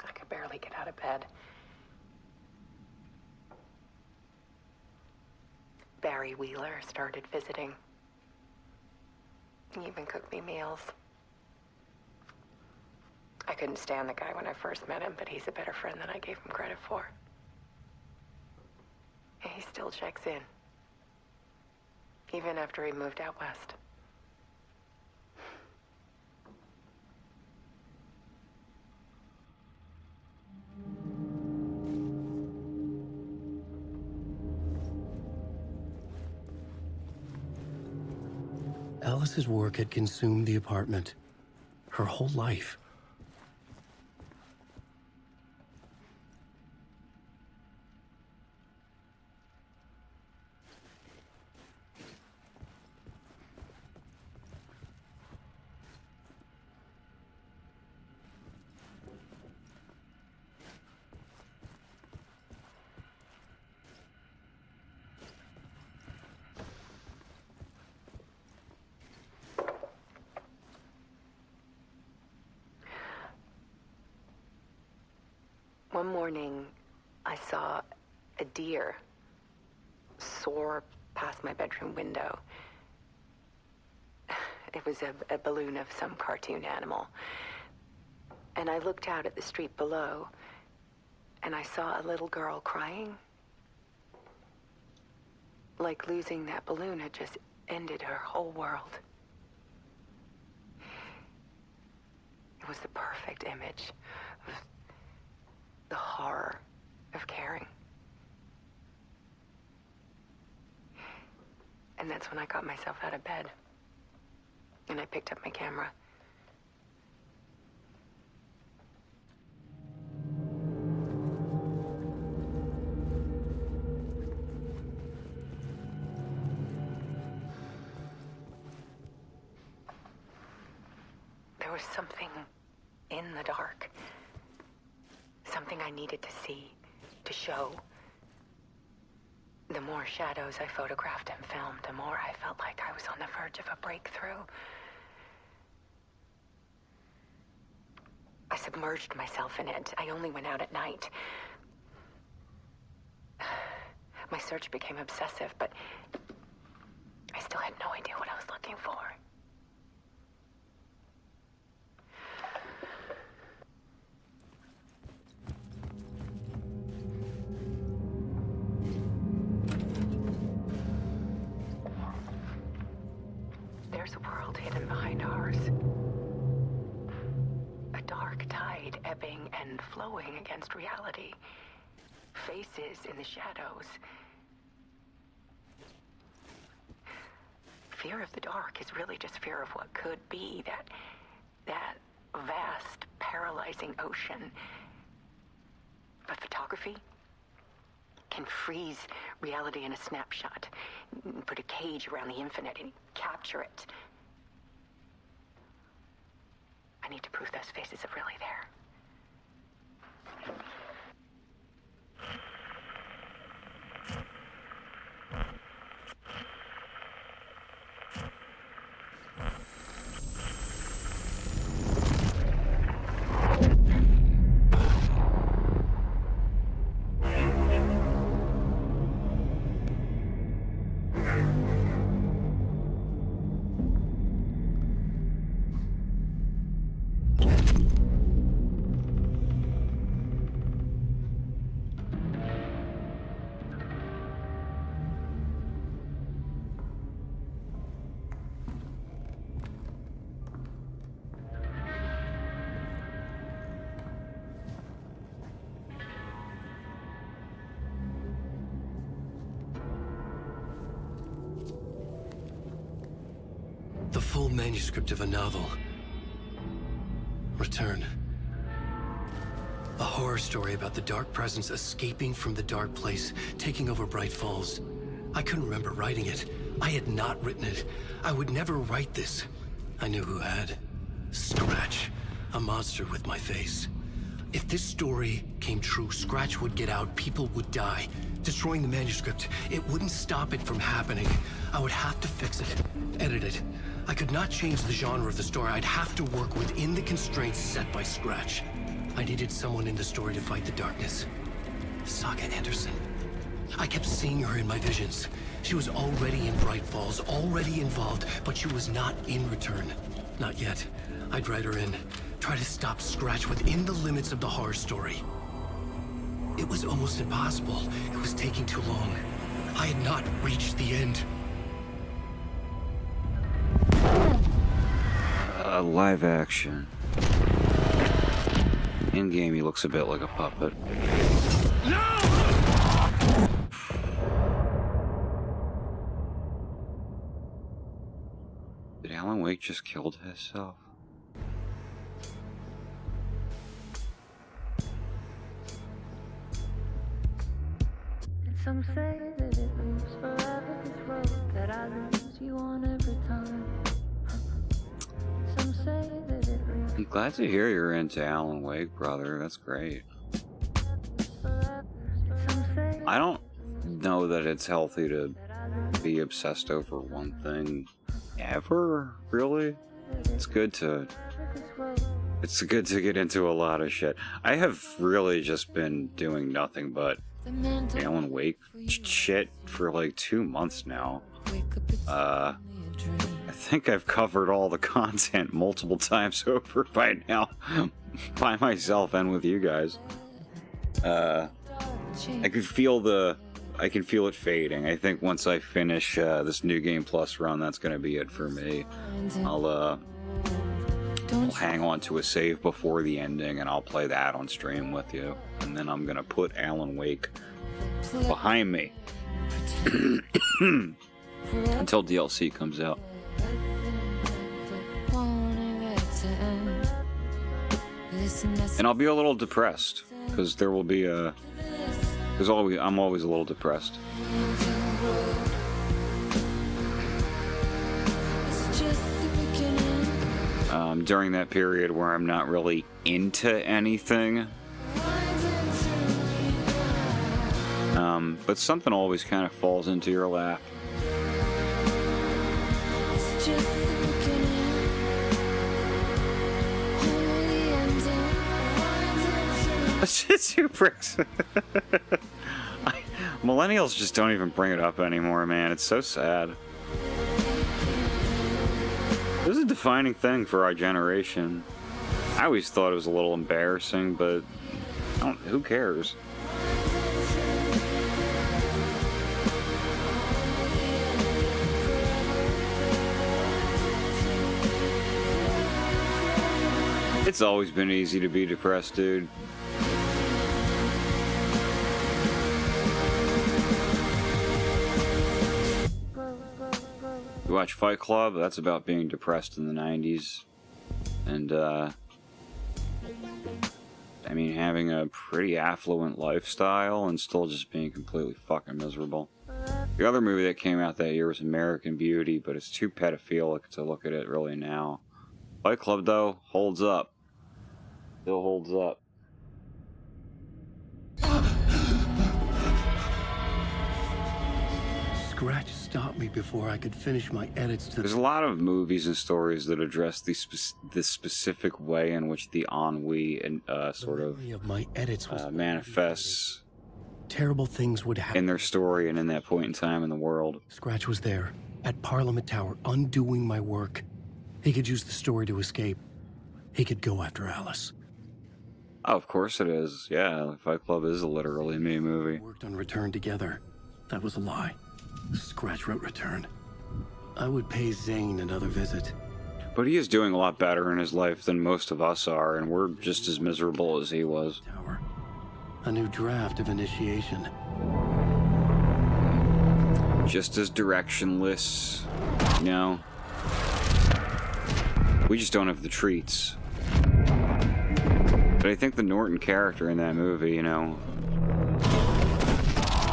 I could barely get out of bed. Barry Wheeler started visiting. He even cooked me meals. I couldn't stand the guy when I first met him, but he's a better friend than I gave him credit for. And he still checks in, even after he moved out west. Alice's work had consumed the apartment. Her whole life. One morning, I saw a deer soar past my bedroom window. It was a balloon of some cartoon animal. And I looked out at the street below, and I saw a little girl crying. Like losing that balloon had just ended her whole world. It was the perfect image of the horror of caring. And that's when I got myself out of bed. And I picked up my camera. There was something in the dark. Something I needed to see, to show. The more shadows I photographed and filmed, the more I felt like I was on the verge of a breakthrough. I submerged myself in it. I only went out at night. My search became obsessive, but I still had no idea what I was looking for. There's a world hidden behind ours. A dark tide ebbing and flowing against reality. Faces in the shadows. Fear of the dark is really just fear of what could be, that vast, paralyzing ocean. But photography can freeze reality in a snapshot, put a cage around the infinite and capture it. I need to prove those faces are really there. The full manuscript of a novel. Return. A horror story about the dark presence escaping from the dark place, taking over Bright Falls. I couldn't remember writing it. I had not written it. I would never write this. I knew who had. Scratch. A monster with my face. If this story came true, Scratch would get out, people would die. Destroying the manuscript, it wouldn't stop it from happening. I would have to fix it, edit it. I could not change the genre of the story. I'd have to work within the constraints set by Scratch. I needed someone in the story to fight the darkness. Saga Anderson. I kept seeing her in my visions. She was already in Bright Falls, already involved, but she was not in Return. Not yet. I'd write her in. Try to stop Scratch within the limits of the horror story. It was almost impossible. It was taking too long. I had not reached the end. Live action. In game, he looks a bit like a puppet. Did Alan Wake just kill himself? Some say that it moves forever, this road that I lose you on every time. Some say that it moves. I'm glad to hear you're into Alan Wake, brother. That's great. I don't know that it's healthy to be obsessed over one thing ever, really. It's good to get into a lot of shit. I have really just been doing nothing but Alan Wake shit for like 2 months now. I think I've covered all the content multiple times over by now, by myself and with you guys. I can feel it fading. I think once I finish this New Game Plus run, that's gonna be it for me. I'll hang on to a save before the ending, and I'll play that on stream with you. And then I'm gonna put Alan Wake behind me until DLC comes out. And I'll be a little depressed because there will be a. I'm always a little depressed. During that period where I'm not really into anything. But something always kind of falls into your lap. Two bricks. Millennials just don't even bring it up anymore, man. It's so sad. This is a defining thing for our generation. I always thought it was a little embarrassing, but who cares? It's always been easy to be depressed, dude. You watch Fight Club? That's about being depressed in the 90s. And, I mean, having a pretty affluent lifestyle and still just being completely fucking miserable. The other movie that came out that year was American Beauty, but it's too pedophilic to look at it really now. Fight Club, though, holds up. Still holds up. Scratch stopped me before I could finish my edits to. There's a lot of movies and stories that address this specific way in which the ennui and sort of my edits manifests. Terrible things would happen in their story and in that point in time in the world. Scratch was there at Parliament Tower, undoing my work. He could use the story to escape. He could go after Alice. Oh, of course it is. Yeah, Fight Club is a literally me movie. Worked on Return together. That was a lie. Scratch wrote Return. I would pay Zane another visit. But he is doing a lot better in his life than most of us are, and we're just as miserable as he was. Tower. A new draft of Initiation. Just as directionless, you know? We just don't have the treats. But I think the Norton character in that movie, you know,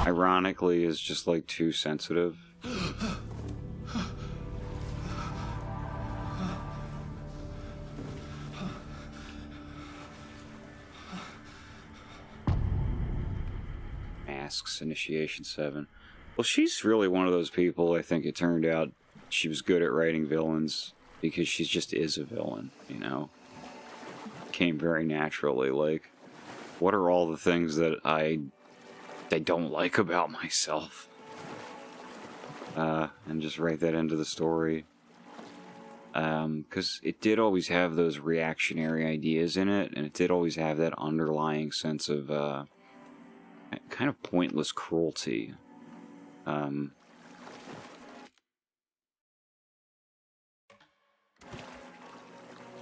ironically is just like too sensitive. Masks, Initiation 7. Well, she's really one of those people, I think it turned out she was good at writing villains because she just is a villain, you know? Came very naturally, like, what are all the things that I don't like about myself? And just write that into the story. Because it did always have those reactionary ideas in it, and it did always have that underlying sense of, kind of pointless cruelty.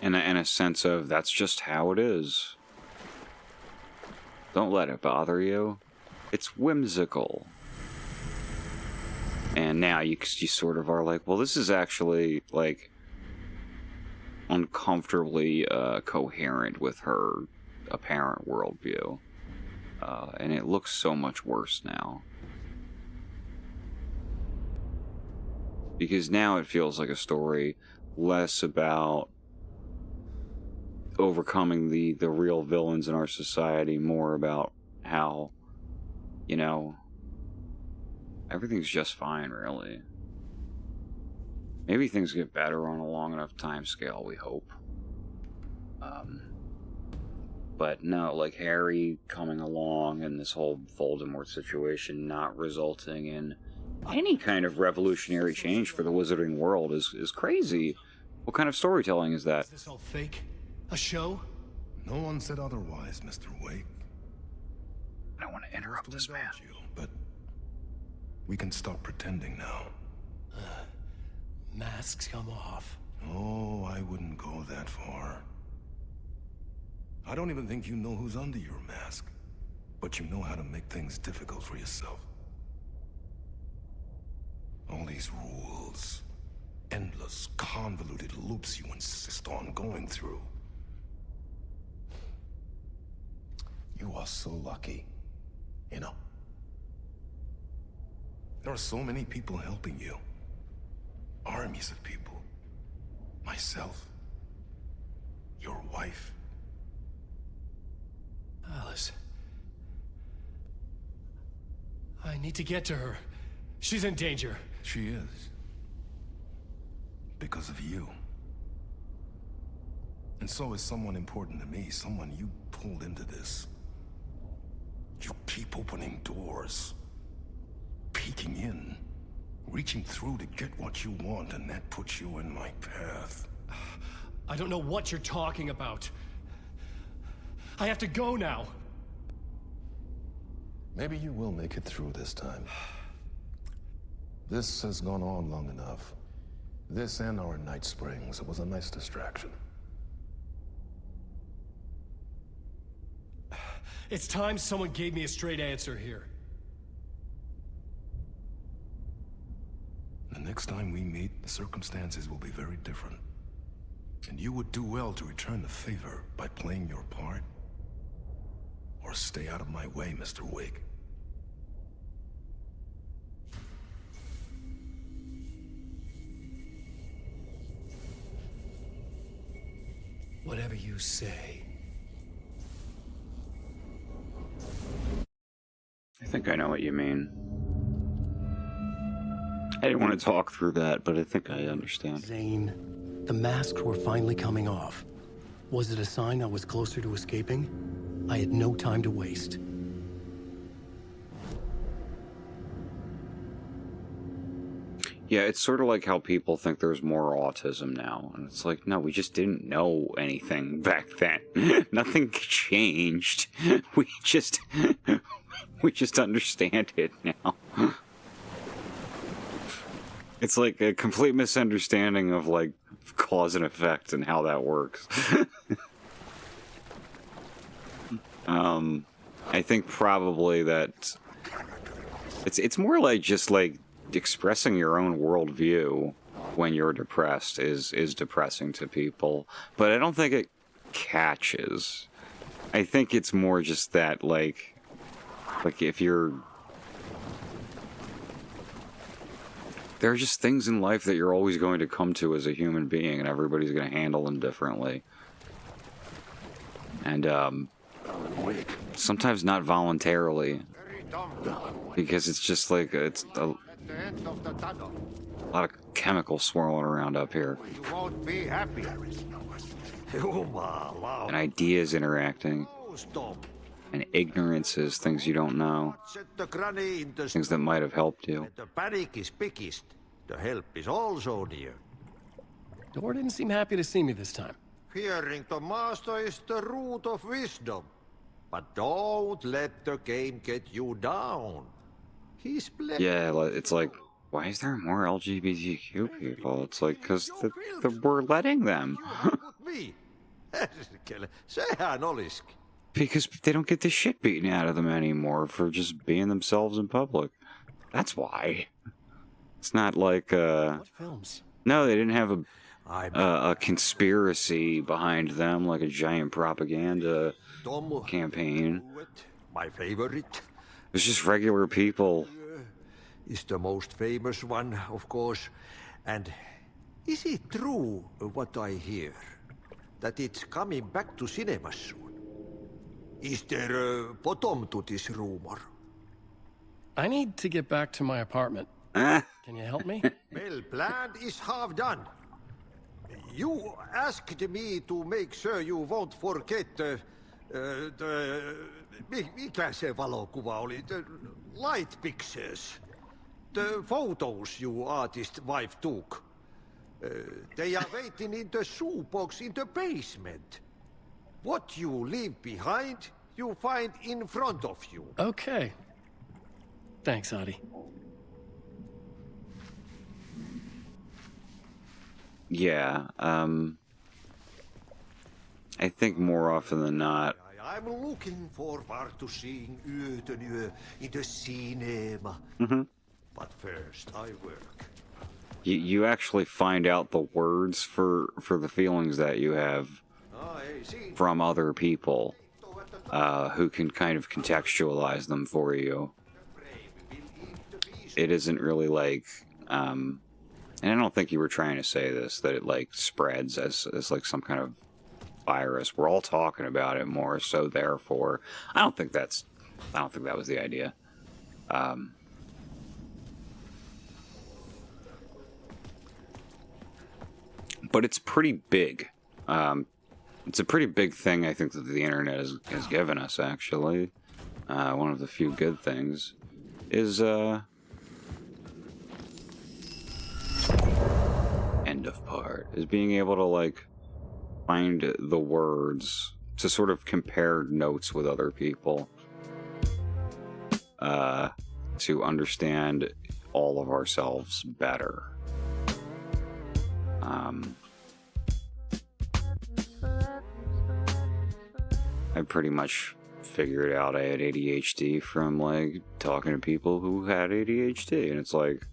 And a sense of, that's just how it is. Don't let it bother you. It's whimsical. And now you sort of are like, well, this is actually, like, uncomfortably coherent with her apparent worldview. And it looks so much worse now. Because now it feels like a story less about overcoming the real villains in our society, more about how, you know, everything's just fine, really. Maybe things get better on a long enough time scale, we hope. But no, like Harry coming along and this whole Voldemort situation not resulting in any kind of revolutionary change for the wizarding world is crazy. What kind of storytelling is that? Is this all fake? A show? No one said otherwise, Mr. Wake. I don't want to interrupt this man. You, but we can stop pretending now. Masks come off. Oh, I wouldn't go that far. I don't even think you know who's under your mask, but you know how to make things difficult for yourself. All these rules, endless, convoluted loops you insist on going through. You are so lucky, you know. There are so many people helping you. Armies of people. Myself. Your wife. Alice. I need to get to her. She's in danger. She is. Because of you. And so is someone important to me, someone you pulled into this. You keep opening doors. Peeking in. Reaching through to get what you want, and that puts you in my path. I don't know what you're talking about. I have to go now. Maybe you will make it through this time. This has gone on long enough. This and our Night Springs, it was a nice distraction. It's time someone gave me a straight answer here. The next time we meet, the circumstances will be very different. And you would do well to return the favor by playing your part. Or stay out of my way, Mr. Wake. Whatever you say. I think I know what you mean. I didn't want to talk through that, but I think I understand. Zane, the masks were finally coming off. Was it a sign I was closer to escaping? I had no time to waste. Yeah, it's sort of like how people think there's more autism now. And it's like, no, we just didn't know anything back then. Nothing changed. We just understand it now. It's like a complete misunderstanding of, like, cause and effect and how that works. I think probably that it's more like just like expressing your own worldview when you're depressed is depressing to people, but I don't think it catches. I think it's more just that, like if you're... There are just things in life that you're always going to come to as a human being, and everybody's going to handle them differently. And, sometimes not voluntarily. Because it's just like, it's a lot of chemicals swirling around up here. You won't be happy. And ideas interacting. And ignorance is things you don't know. Things that might have helped you. The panic is biggest. The help is also near. Door didn't seem happy to see me this time. Fearing the master is the root of wisdom. But don't let the game get you down. He's Yeah, it's like, why is there more LGBTQ people? It's like, because we're letting them. Sehän olisikin. Because they don't get the shit beaten out of them anymore for just being themselves in public. That's why. It's not like, What films? No, they didn't have a conspiracy behind them, like a giant propaganda campaign. My favorite. It was just regular people. Is the most famous one, of course. And is it true what I hear? That it's coming back to cinemas soon? Is there a bottom to this rumor? I need to get back to my apartment. Ah. Can you help me? Well, planned is half done. You asked me to make sure you won't forget mikä se valokuva oli? The light pictures. The photos you artist wife took. They are waiting in the shoebox in the basement. What you leave behind, you find in front of you. Okay. Thanks, Adi. Yeah, I think more often than not... I'm looking forward to seeing Odin in the cinema. But first, I work. You actually find out the words for the feelings that you have from other people who can kind of contextualize them for you. It isn't really like, and I don't think you were trying to say this, that it like spreads as like some kind of virus. We're all talking about it more, so therefore, I don't think that was the idea. But it's pretty big. It's a pretty big thing, I think, that the internet has given us, actually. One of the few good things is, end of part, is being able to, like, find the words to sort of compare notes with other people. To understand all of ourselves better. I pretty much figured out I had ADHD from, like, talking to people who had ADHD, and it's like,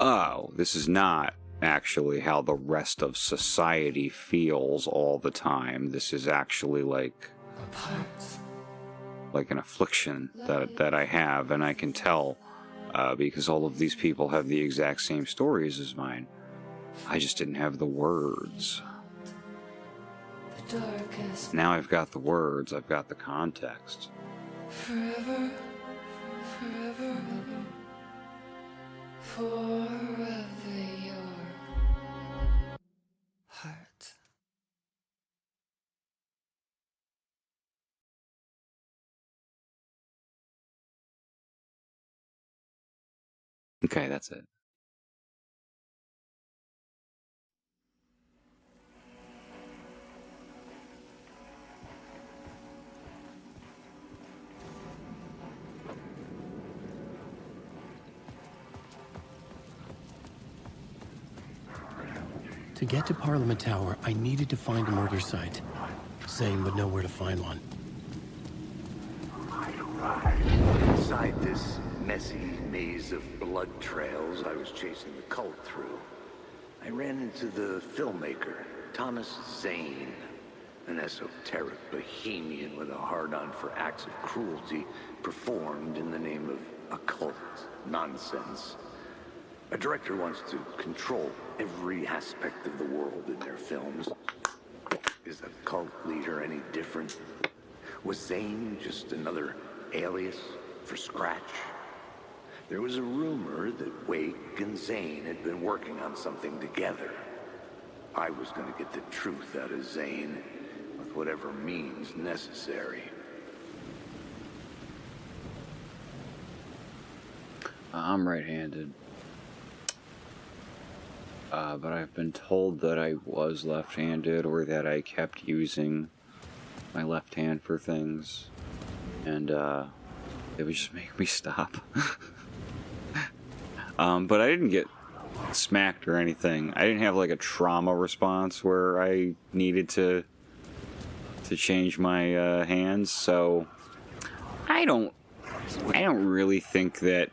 oh, this is not actually how the rest of society feels all the time. This is actually like an affliction that I have, and I can tell because all of these people have the exact same stories as mine. I just didn't have the words. Now I've got the words, I've got the context. Forever, forever, forever your heart. Okay, that's it. To get to Parliament Tower, I needed to find a murder site. Zane would know where to find one. Inside this messy maze of blood trails I was chasing the cult through, I ran into the filmmaker, Thomas Zane. An esoteric bohemian with a hard-on for acts of cruelty performed in the name of occult nonsense. A director wants to control every aspect of the world in their films. Is a cult leader any different? Was Zane just another alias for Scratch? There was a rumor that Wake and Zane had been working on something together. I was going to get the truth out of Zane with whatever means necessary. I'm right-handed. But I've been told that I was left-handed, or that I kept using my left hand for things, and it would just make me stop. But I didn't get smacked or anything. I didn't have like a trauma response where I needed to change my hands, so I don't really think that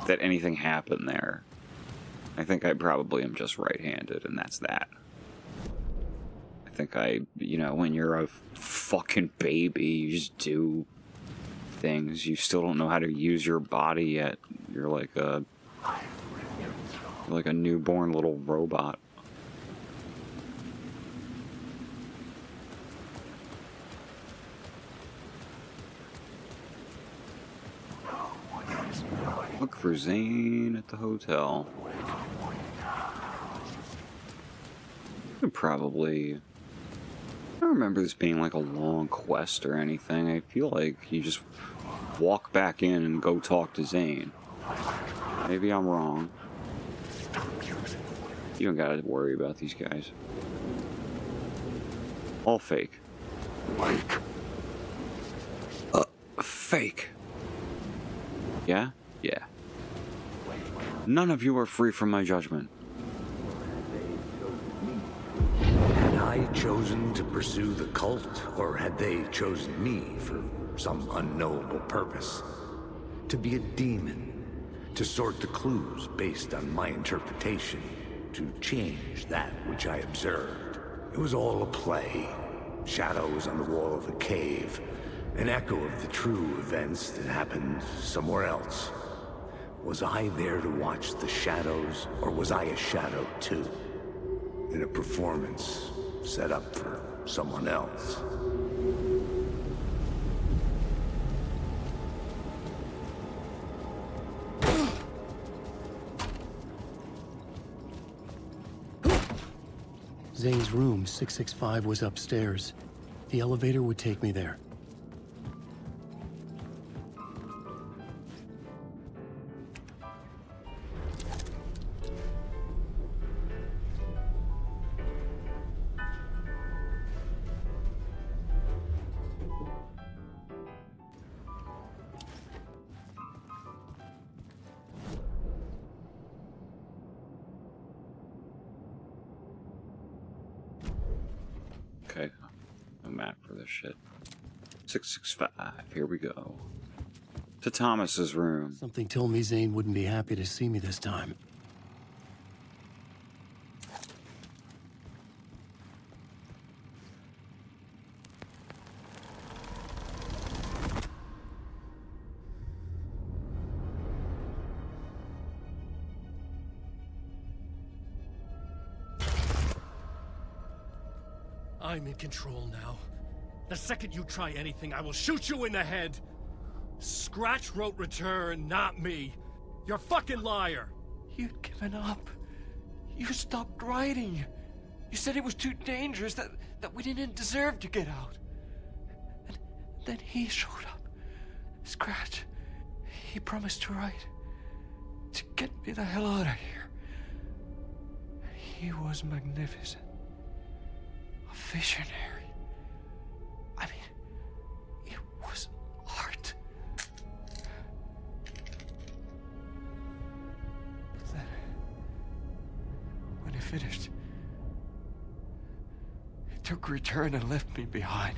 anything happened there. I think I probably am just right-handed, and that's that. I think when you're a fucking baby, you just do things. You still don't know how to use your body yet. You're like a newborn little robot. Look for Zane at the hotel. Probably. I don't remember this being like a long quest or anything. I feel like you just walk back in and go talk to Zane. Maybe I'm wrong. You don't gotta worry about these guys. All fake. Fake. Yeah? Yeah. None of you are free from my judgment. Had I chosen to pursue the cult, or had they chosen me for some unknowable purpose? To be a demon, to sort the clues based on my interpretation, to change that which I observed. It was all a play. Shadows on the wall of a cave, an echo of the true events that happened somewhere else. Was I there to watch the shadows, or was I a shadow too? In a performance set up for someone else. Zane's room, 665, was upstairs. The elevator would take me there. Okay, no map for this shit. 665, here we go. To Thomas's room. Something told me Zane wouldn't be happy to see me this time. I'm in control now. The second you try anything, I will shoot you in the head. Scratch wrote Return, not me. You're a fucking liar. You'd given up. You stopped writing. You said it was too dangerous, that we didn't deserve to get out. And then he showed up. Scratch. He promised to write. To get me the hell out of here. He was magnificent. A visionary. I mean, it was art. But then, when it finished, it took Return and left me behind.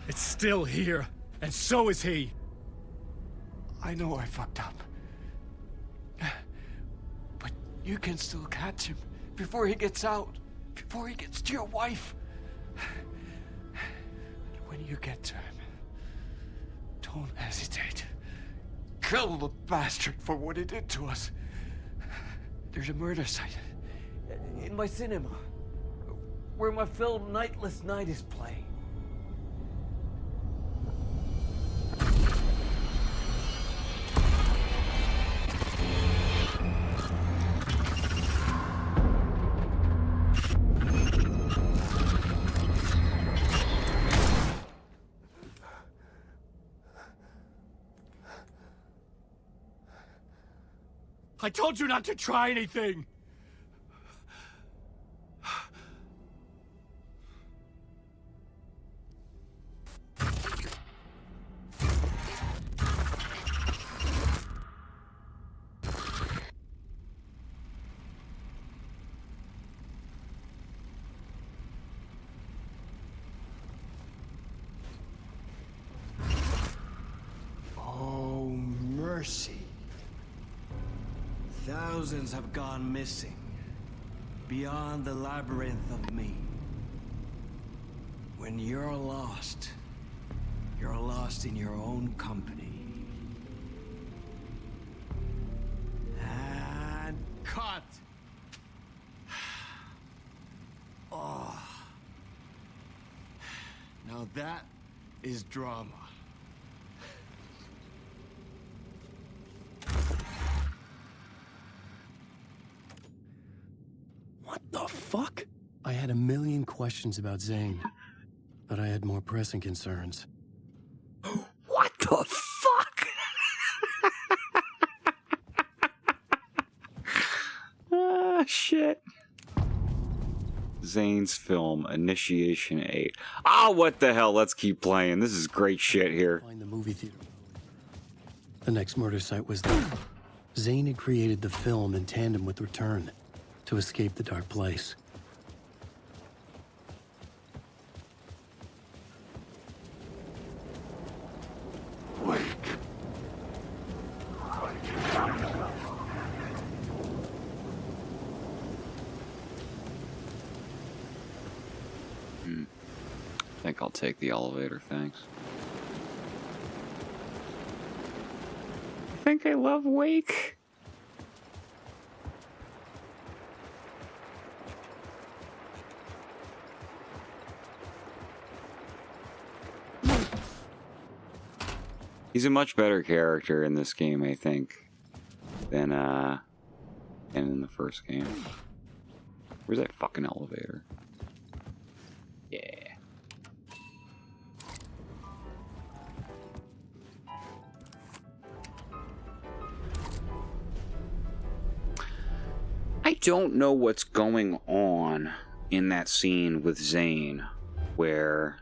It's still here, and so is he. I know I fucked up. But you can still catch him before he gets out. Before he gets to your wife. When you get to him, don't hesitate. Kill the bastard for what he did to us. There's a murder site in my cinema where my film Nightless Night is playing. I told you not to try anything! Oh, mercy. Thousands have gone missing, beyond the labyrinth of me. When you're lost in your own company. And cut! Oh. Now that is drama. What the fuck? I had a million questions about Zane, but I had more pressing concerns. What the fuck? Ah, shit. Zane's film, Initiation 8. Ah, what the hell? Let's keep playing. This is great shit here. Find the movie theater. The next murder site was there. Zane had created the film in tandem with Return to escape the dark place. I think I'll take the elevator, thanks. I think I love Wake. He's a much better character in this game, I think, than in the first game. Where's that fucking elevator? Yeah. I don't know what's going on in that scene with Zane, where...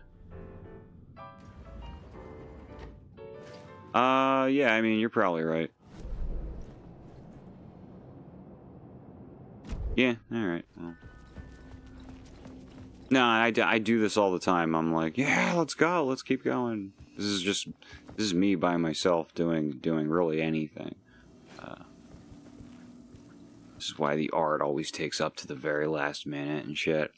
yeah, I mean, you're probably right. Yeah, alright, well. No, I do this all the time. I'm like, yeah, let's go, let's keep going. This is me by myself doing really anything. This is why the art always takes up to the very last minute and shit.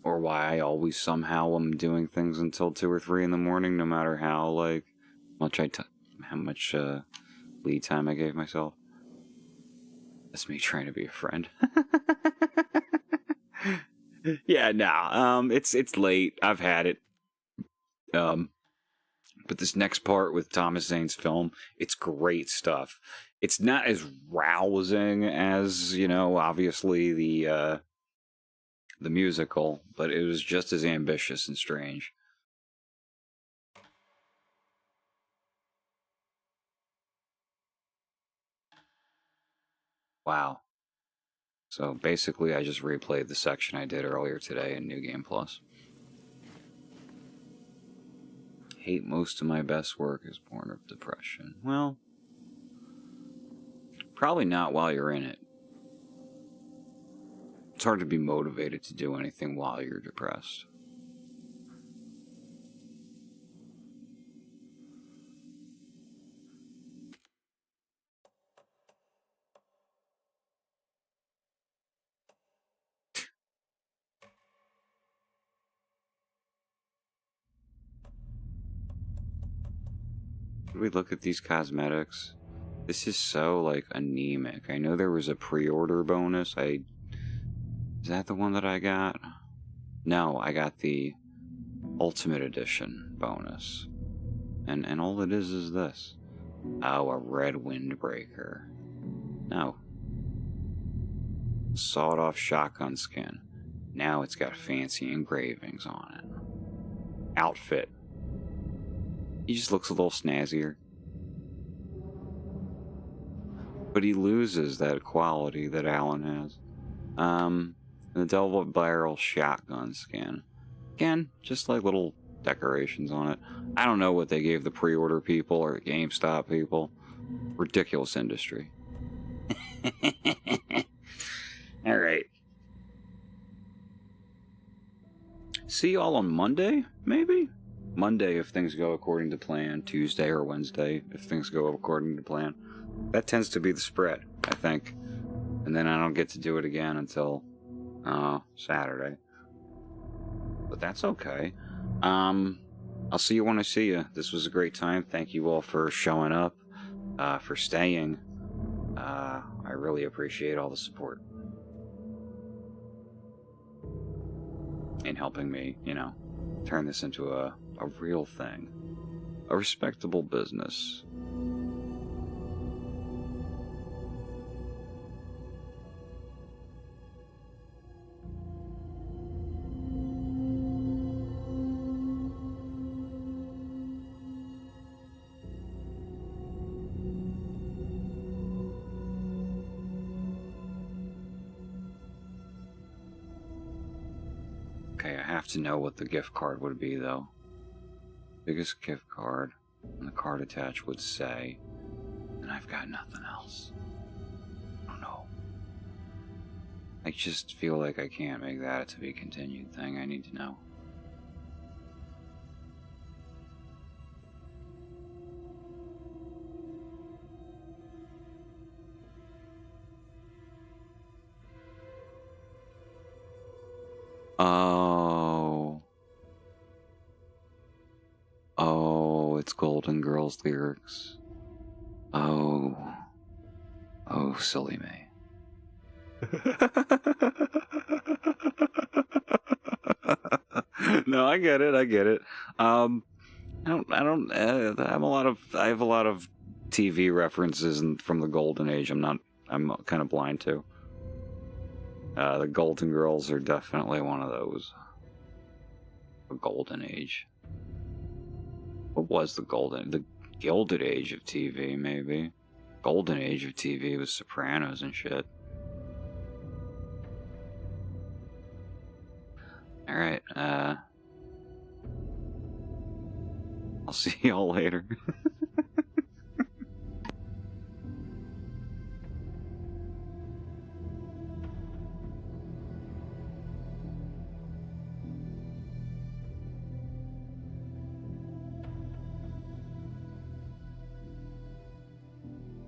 Or why I always somehow am doing things until 2 or 3 in the morning, no matter how, like, how much lead time I gave myself. That's me trying to be a friend. Yeah, no, it's late. I've had it. But this next part with Thomas Zane's film, it's great stuff. It's not as rousing as, you know, obviously the musical, but it was just as ambitious and strange. Wow. So basically I just replayed the section I did earlier today in New Game Plus. Hate most of my best work is born of depression. Well, probably not while you're in it. It's hard to be motivated to do anything while you're depressed. Should we look at these cosmetics? This is so, like, anemic. I know there was a pre-order bonus. Is that the one that I got? No, I got the Ultimate Edition bonus. And all it is this. Oh, a red windbreaker. No. Sawed-off shotgun skin. Now it's got fancy engravings on it. Outfit. He just looks a little snazzier. But he loses that quality that Alan has. The double barrel shotgun skin. Again, just like little decorations on it. I don't know what they gave the pre-order people or the GameStop people. Ridiculous industry. Alright. See y'all on Monday, maybe? Monday if things go according to plan. Tuesday or Wednesday if things go according to plan. That tends to be the spread, I think. And then I don't get to do it again until Saturday. But that's okay. I'll see you when I see you. This was a great time. Thank you all for showing up, for staying. I really appreciate all the support. And helping me, you know, turn this into a real thing. A respectable business. Okay, I have to know what the gift card would be, though. Biggest gift card, and the card attached would say, and I've got nothing else. I don't know. I just feel like I can't make that a to be continued thing. I need to know. Oh, it's Golden Girls lyrics. Oh, silly me. No, I get it. I have a lot of TV references from the Golden Age. I'm kind of blind to. The Golden Girls are definitely one of those. The Golden Age. What was the Gilded Age of TV, maybe? Golden Age of TV was Sopranos and shit. Alright, I'll see y'all later.